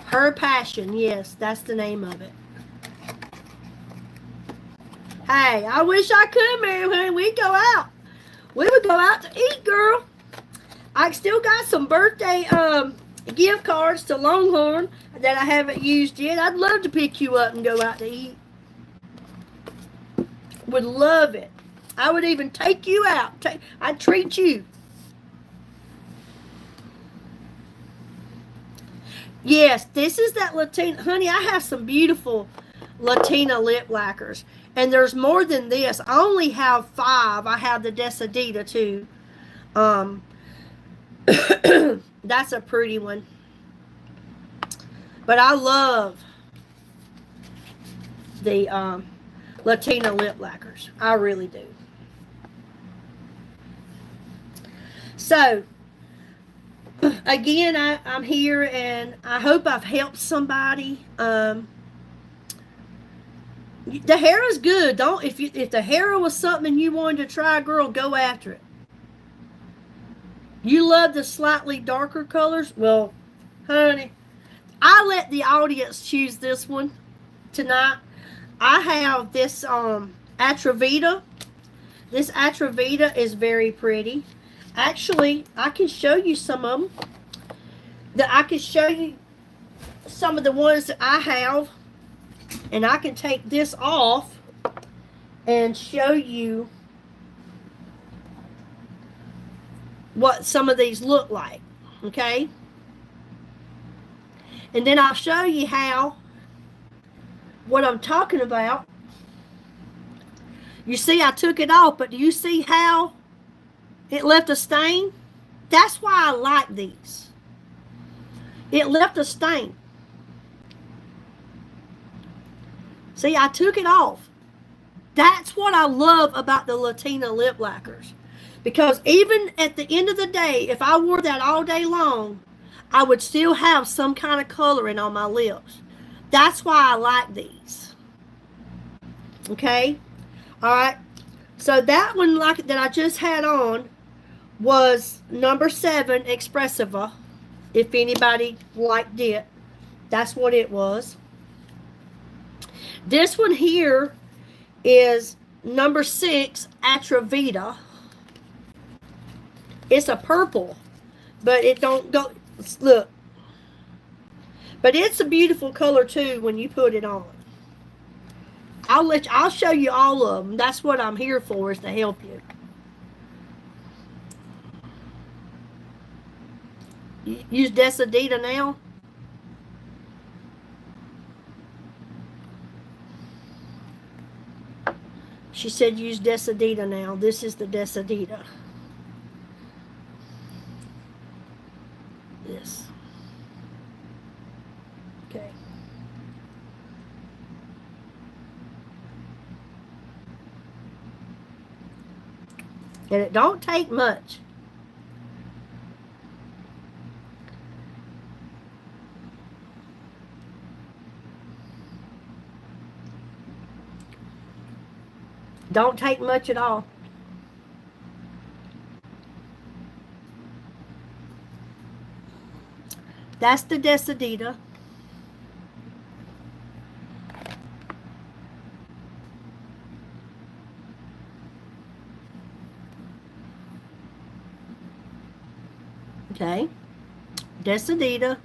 Her Passion, yes, that's the name of it. Hey, I wish I could, Mary, when we go out. We would go out to eat, girl. I still got some birthday gift cards to Longhorn that I haven't used yet. I'd love to pick you up and go out to eat. Would love it. I would even take you out. I'd treat you. Yes, this is that Latina. Honey, I have some beautiful Latina lip lacquers. And there's more than this. I only have 5. I have the Decidita too. That's a pretty one. But I love the Latina lip lacquers. I really do. So, again, I'm here, and I hope I've helped somebody. The hair is good. If the hair was something you wanted to try, girl, go after it. You love the slightly darker colors? Well, honey, I let the audience choose this one tonight. I have this Atravita. This Atravita is very pretty. Actually, I can show you some of them. I can show you some of the ones that I have. And I can take this off and show you what some of these look like. Okay? And then I'll show you what I'm talking about. You see, I took it off, but do you see how it left a stain? That's why I like these. It left a stain. See, I took it off. That's what I love about the Latina lip lacquers. Because even at the end of the day, if I wore that all day long, I would still have some kind of coloring on my lips. That's why I like these. Okay? Alright. So that one like that I just had on was number 7, Expressiva. If anybody liked it, that's what it was. This one here is number 6, Atravita. It's a purple, but it don't go, look. But it's a beautiful color too when you put it on. I'll show you all of them. That's what I'm here for, is to help you. Use Decidita now. She said use Decidita now. This is the Decidita. This. Okay. And it don't take much. Don't take much at all. That's the Decidita. Okay. Decidita.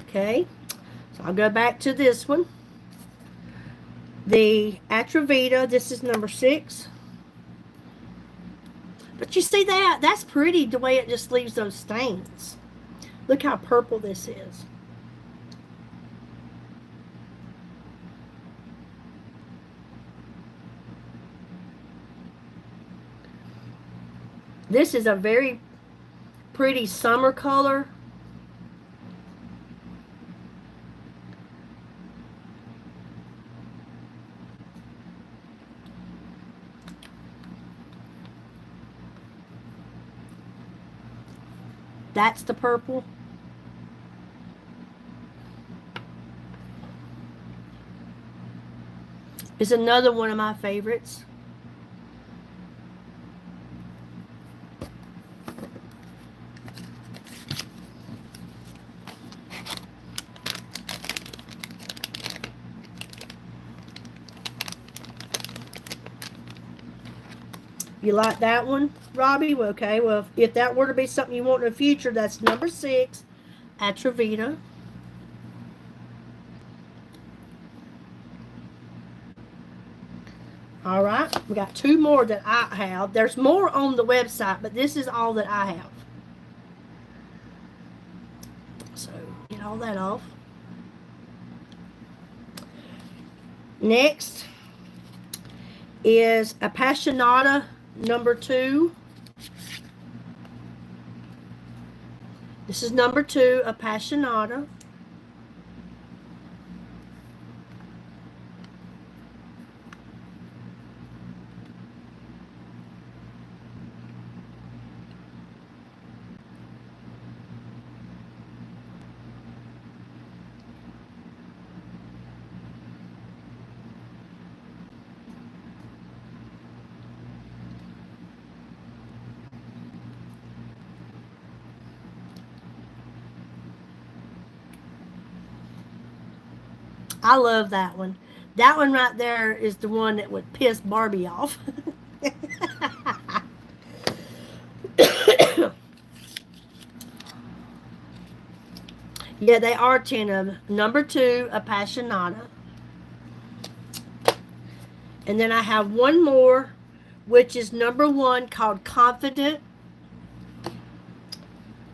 Okay. So I'll go back to this one. The Atravita, this is number 6. But you see that? That's pretty the way it just leaves those stains. Look how purple this is. This is a very pretty summer color. That's the purple. It's another one of my favorites. You like that one, Robbie? Well, okay, well, if that were to be something you want in the future, that's number 6, Atravita. All right, we got 2 more that I have. There's more on the website, but this is all that I have. So, get all that off. Next is Appassionata number 2. This is number 2, Appassionata. I love that one. That one right there is the one that would piss Barbie off. Yeah, they are 10 of them. Number 2, Appassionata. And then I have one more, which is number 1, called Confident.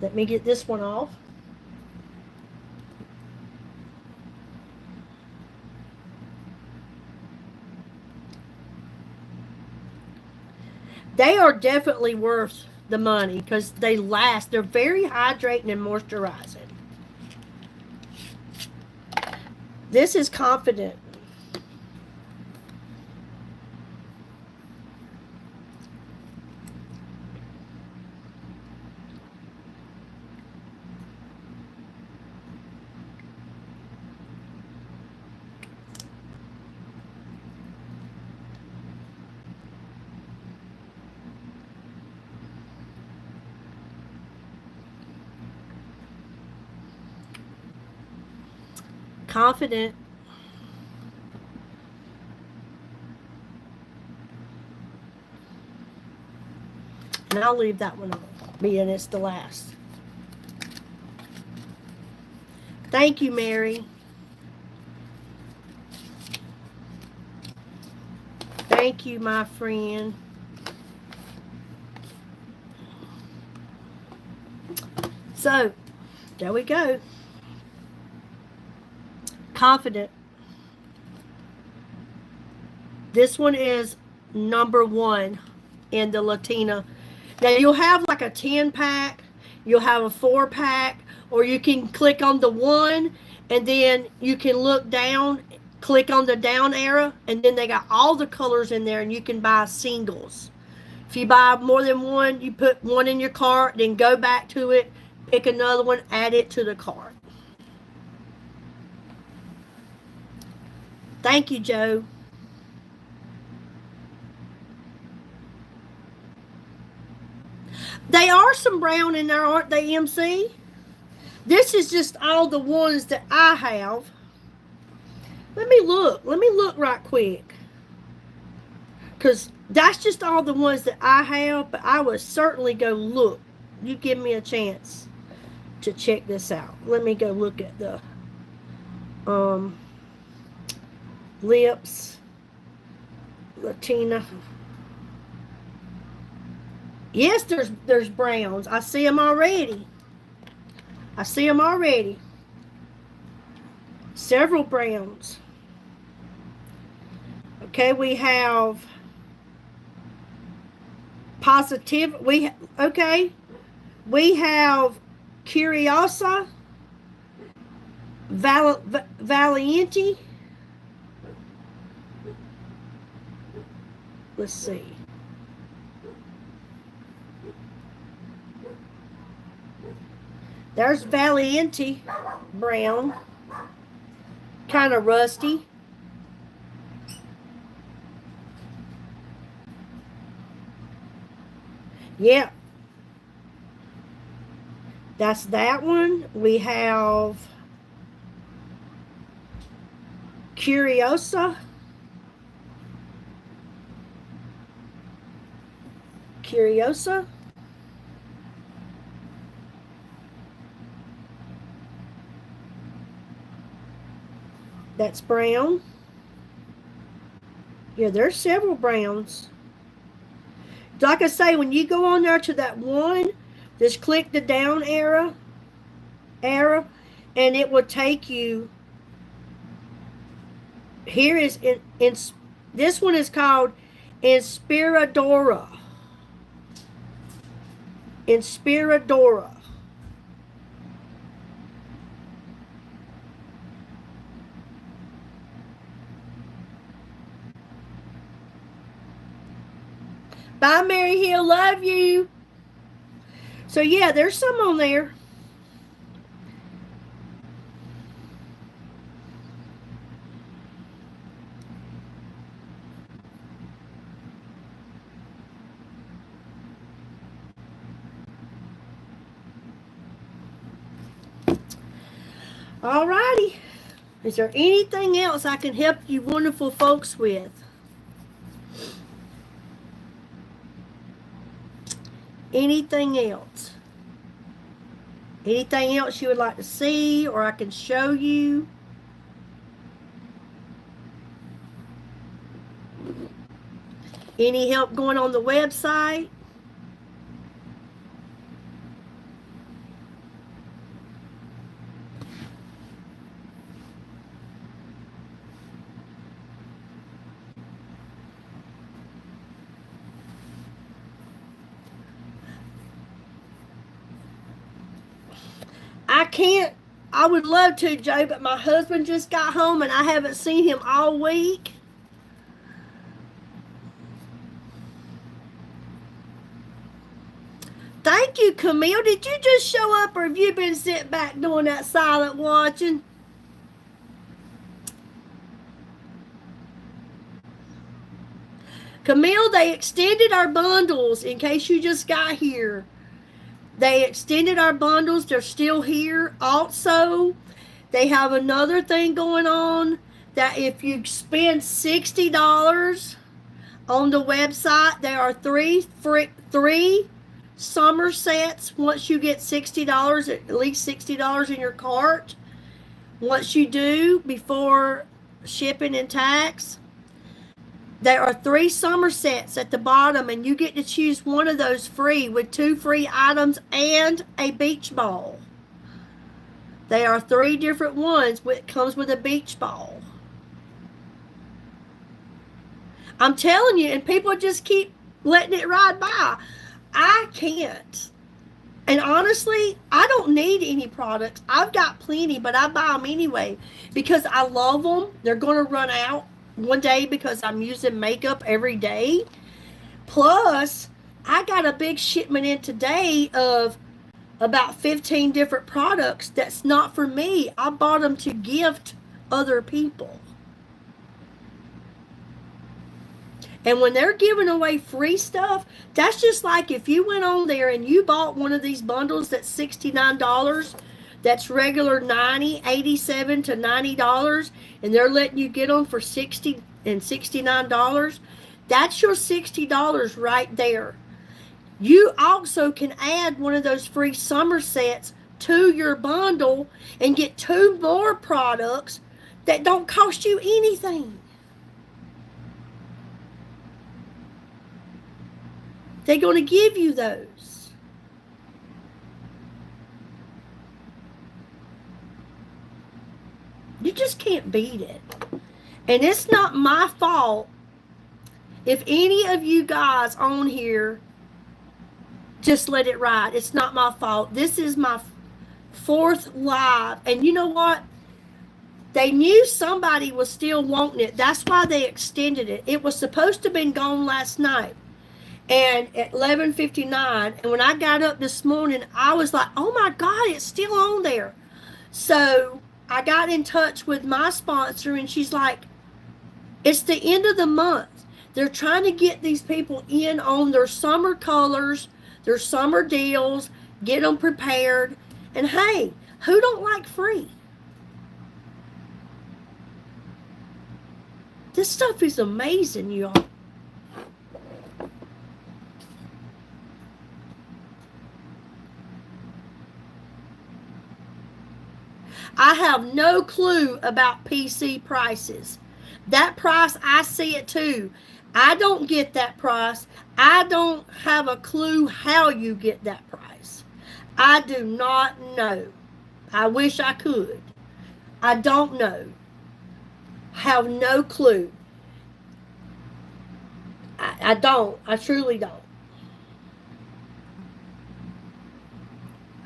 Let me get this one off. They are definitely worth the money because they last. They're very hydrating and moisturizing. This is Confident. Confident. And I'll leave that one on, being it's the last. Thank you, Mary. Thank you, my friend. So, there we go. Confident. This one is number 1 in the Latina. Now, you'll have like a 10-pack, you'll have a 4-pack, or you can click on the 1, and then you can look down, click on the down arrow, and then they got all the colors in there, and you can buy singles. If you buy more than one, you put one in your cart, then go back to it, pick another one, add it to the cart. Thank you, Joe. They are some brown in there, aren't they, MC? This is just all the ones that I have. Let me look. Let me look right quick. Because that's just all the ones that I have, but I would certainly go look. You give me a chance to check this out. Let me go look at the lips. Latina. Yes, there's browns. I see them already. I see them already. Several browns. Okay, we have positive. Okay. We have Curiosa, Valiente. Let's see. There's Valiente brown. Kind of rusty. Yeah. That's that one. We have Curiosa. Curiosa. That's brown. Yeah, there's several browns. Like I say, when you go on there to that one, just click the down arrow, and it will take you. Here is this one is called Inspiradora. Inspiradora. Bye, Mary Hill. Love you. So, yeah, there's some on there. All righty. Is there anything else I can help you wonderful folks with? Anything else? Anything else you would like to see or I can show you? Any help going on the website? I can't. I would love to, Joe, but my husband just got home and I haven't seen him all week. Thank you, Camille. Did you just show up or have you been sitting back doing that silent watching? Camille, they extended our bundles in case you just got here. They extended our bundles. They're still here. Also, they have another thing going on that if you spend $60 on the website, there are three summer sets once you get $60, at least $60 in your cart. Once you do, before shipping and tax, there are 3 summer sets at the bottom, and you get to choose one of those free with 2 free items and a beach ball. They are 3 different ones. It comes with a beach ball. I'm telling you, and people just keep letting it ride by. I can't. And honestly, I don't need any products. I've got plenty, but I buy them anyway because I love them. They're going to run out one day because I'm using makeup every day. Plus, I got a big shipment in today of about 15 different products that's not for me. I bought them to gift other people. And when they're giving away free stuff, that's just like if you went on there and you bought one of these bundles that's $69, that's regular $90, $87 to $90, and they're letting you get them for $60 and $69, that's your $60 right there. You also can add one of those free summer sets to your bundle and get 2 more products that don't cost you anything. They're going to give you those. You just can't beat it. And it's not my fault if any of you guys on here just let it ride. It's not my fault. This is my 4th live. And you know what? They knew somebody was still wanting it. That's why they extended it. It was supposed to have been gone last night. And at 11:59, and when I got up this morning, I was like, oh my God, it's still on there. So I got in touch with my sponsor, and she's like, it's the end of the month. They're trying to get these people in on their summer colors, their summer deals, get them prepared. And hey, who don't like free? This stuff is amazing, y'all. I have no clue about PC prices. That price, I see it too. I don't get that price. I don't have a clue how you get that price. I do not know. I wish I could. I don't know. Have no clue. I don't. I truly don't.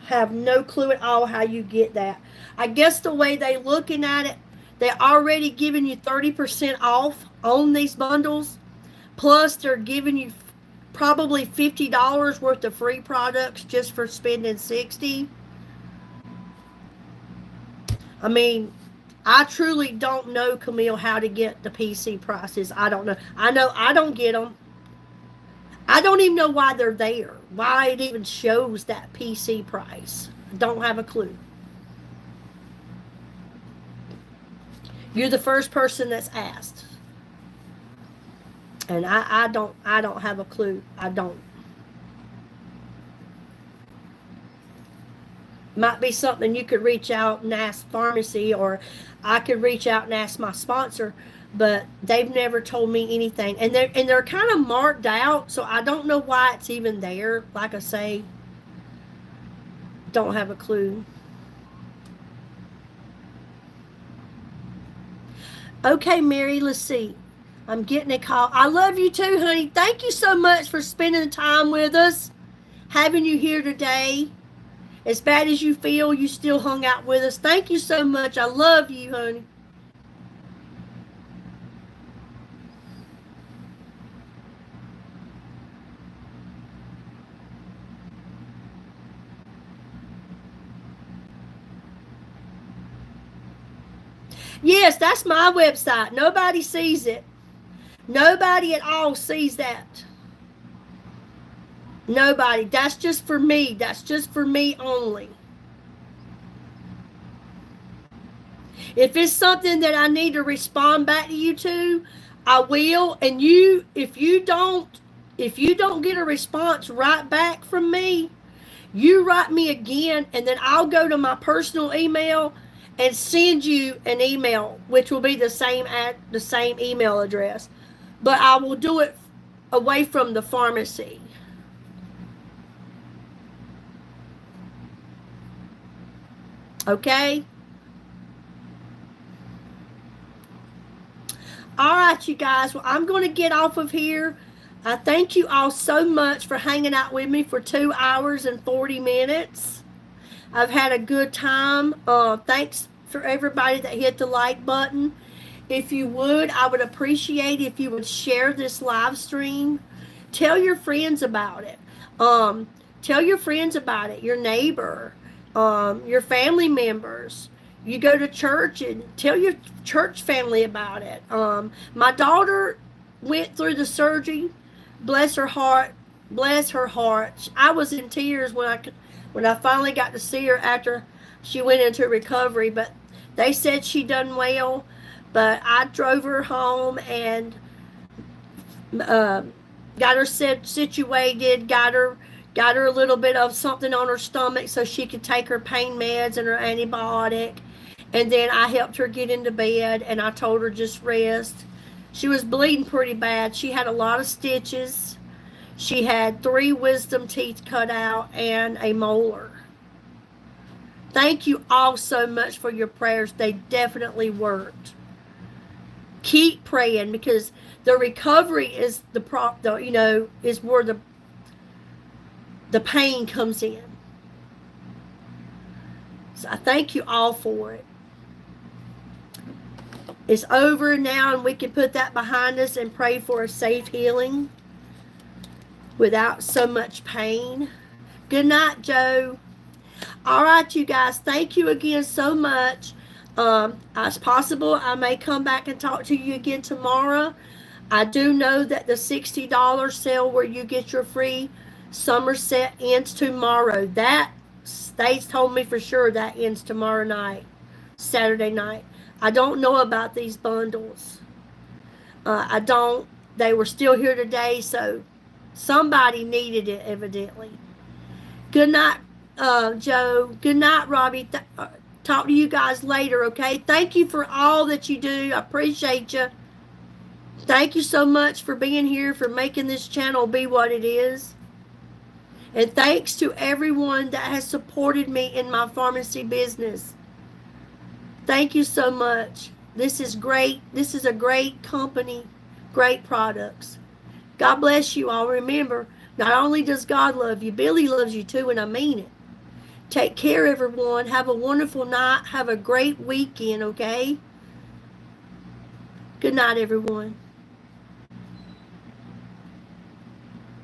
Have no clue at all how you get that. I guess the way they looking at it, they're already giving you 30% off on these bundles. Plus, they're giving you probably $50 worth of free products just for spending $60. I mean, I truly don't know, Camille, how to get the PC prices. I don't know. I know I don't get them. I don't even know why they're there. Why it even shows that PC price. I don't have a clue. You're the first person that's asked. And I don't have a clue. I don't. Might be something you could reach out and ask Farmasi, or I could reach out and ask my sponsor, but they've never told me anything. And they're kind of marked out, so I don't know why it's even there. Like I say, don't have a clue. Okay, Mary, let's see. I'm getting a call. I love you too, honey. Thank you so much for spending time with us, having you here today. As bad as you feel, you still hung out with us. Thank you so much. I love you, honey. Yes, that's my website. Nobody sees it. Nobody at all sees that. Nobody. That's just for me. That's just for me only. If it's something that I need to respond back to you to, I will. And you, if you don't get a response right back from me, you write me again, and then I'll go to my personal email and send you an email, which will be the same at the same email address. But I will do it away from the pharmacy. Okay? All right, you guys. Well, I'm going to get off of here. I thank you all so much for hanging out with me for 2 hours and 40 minutes. I've had a good time. Thanks for everybody that hit the like button. If you would, I would appreciate if you would share this live stream. Tell your friends about it. Tell your friends about it, your neighbor, your family members. You go to church and tell your church family about it. My daughter went through the surgery. Bless her heart. Bless her heart. I was in tears when I finally got to see her after she went into recovery. But they said she done well. But I drove her home and got her situated. Got her a little bit of something on her stomach so she could take her pain meds and her antibiotic. And then I helped her get into bed, and I told her just rest. She was bleeding pretty bad. She had a lot of stitches. She had 3 wisdom teeth cut out and a molar. Thank you all so much for your prayers. They definitely worked. Keep praying, because the recovery is is where the pain comes in. So I thank you all for it. It's over now, and we can put that behind us and pray for a safe healing without so much pain. Good night, Joe. All right, you guys. Thank you again so much. As possible, I may come back and talk to you again tomorrow. I do know that the $60 sale where you get your free summer set ends tomorrow. They told me for sure that ends tomorrow night, Saturday night. I don't know about these bundles. They were still here today, so somebody needed it evidently. Good night, Joe. Good night, Robbie. Talk to you guys later, okay? Thank you for all that you do. I appreciate you. Thank you so much for being here, for making this channel be what it is. And thanks to everyone that has supported me in my pharmacy business. Thank you so much. This is great. This is a great company, great products. God bless you all. Remember, not only does God love you, Billy loves you too, and I mean it. Take care, everyone. Have a wonderful night. Have a great weekend, okay? Good night, everyone.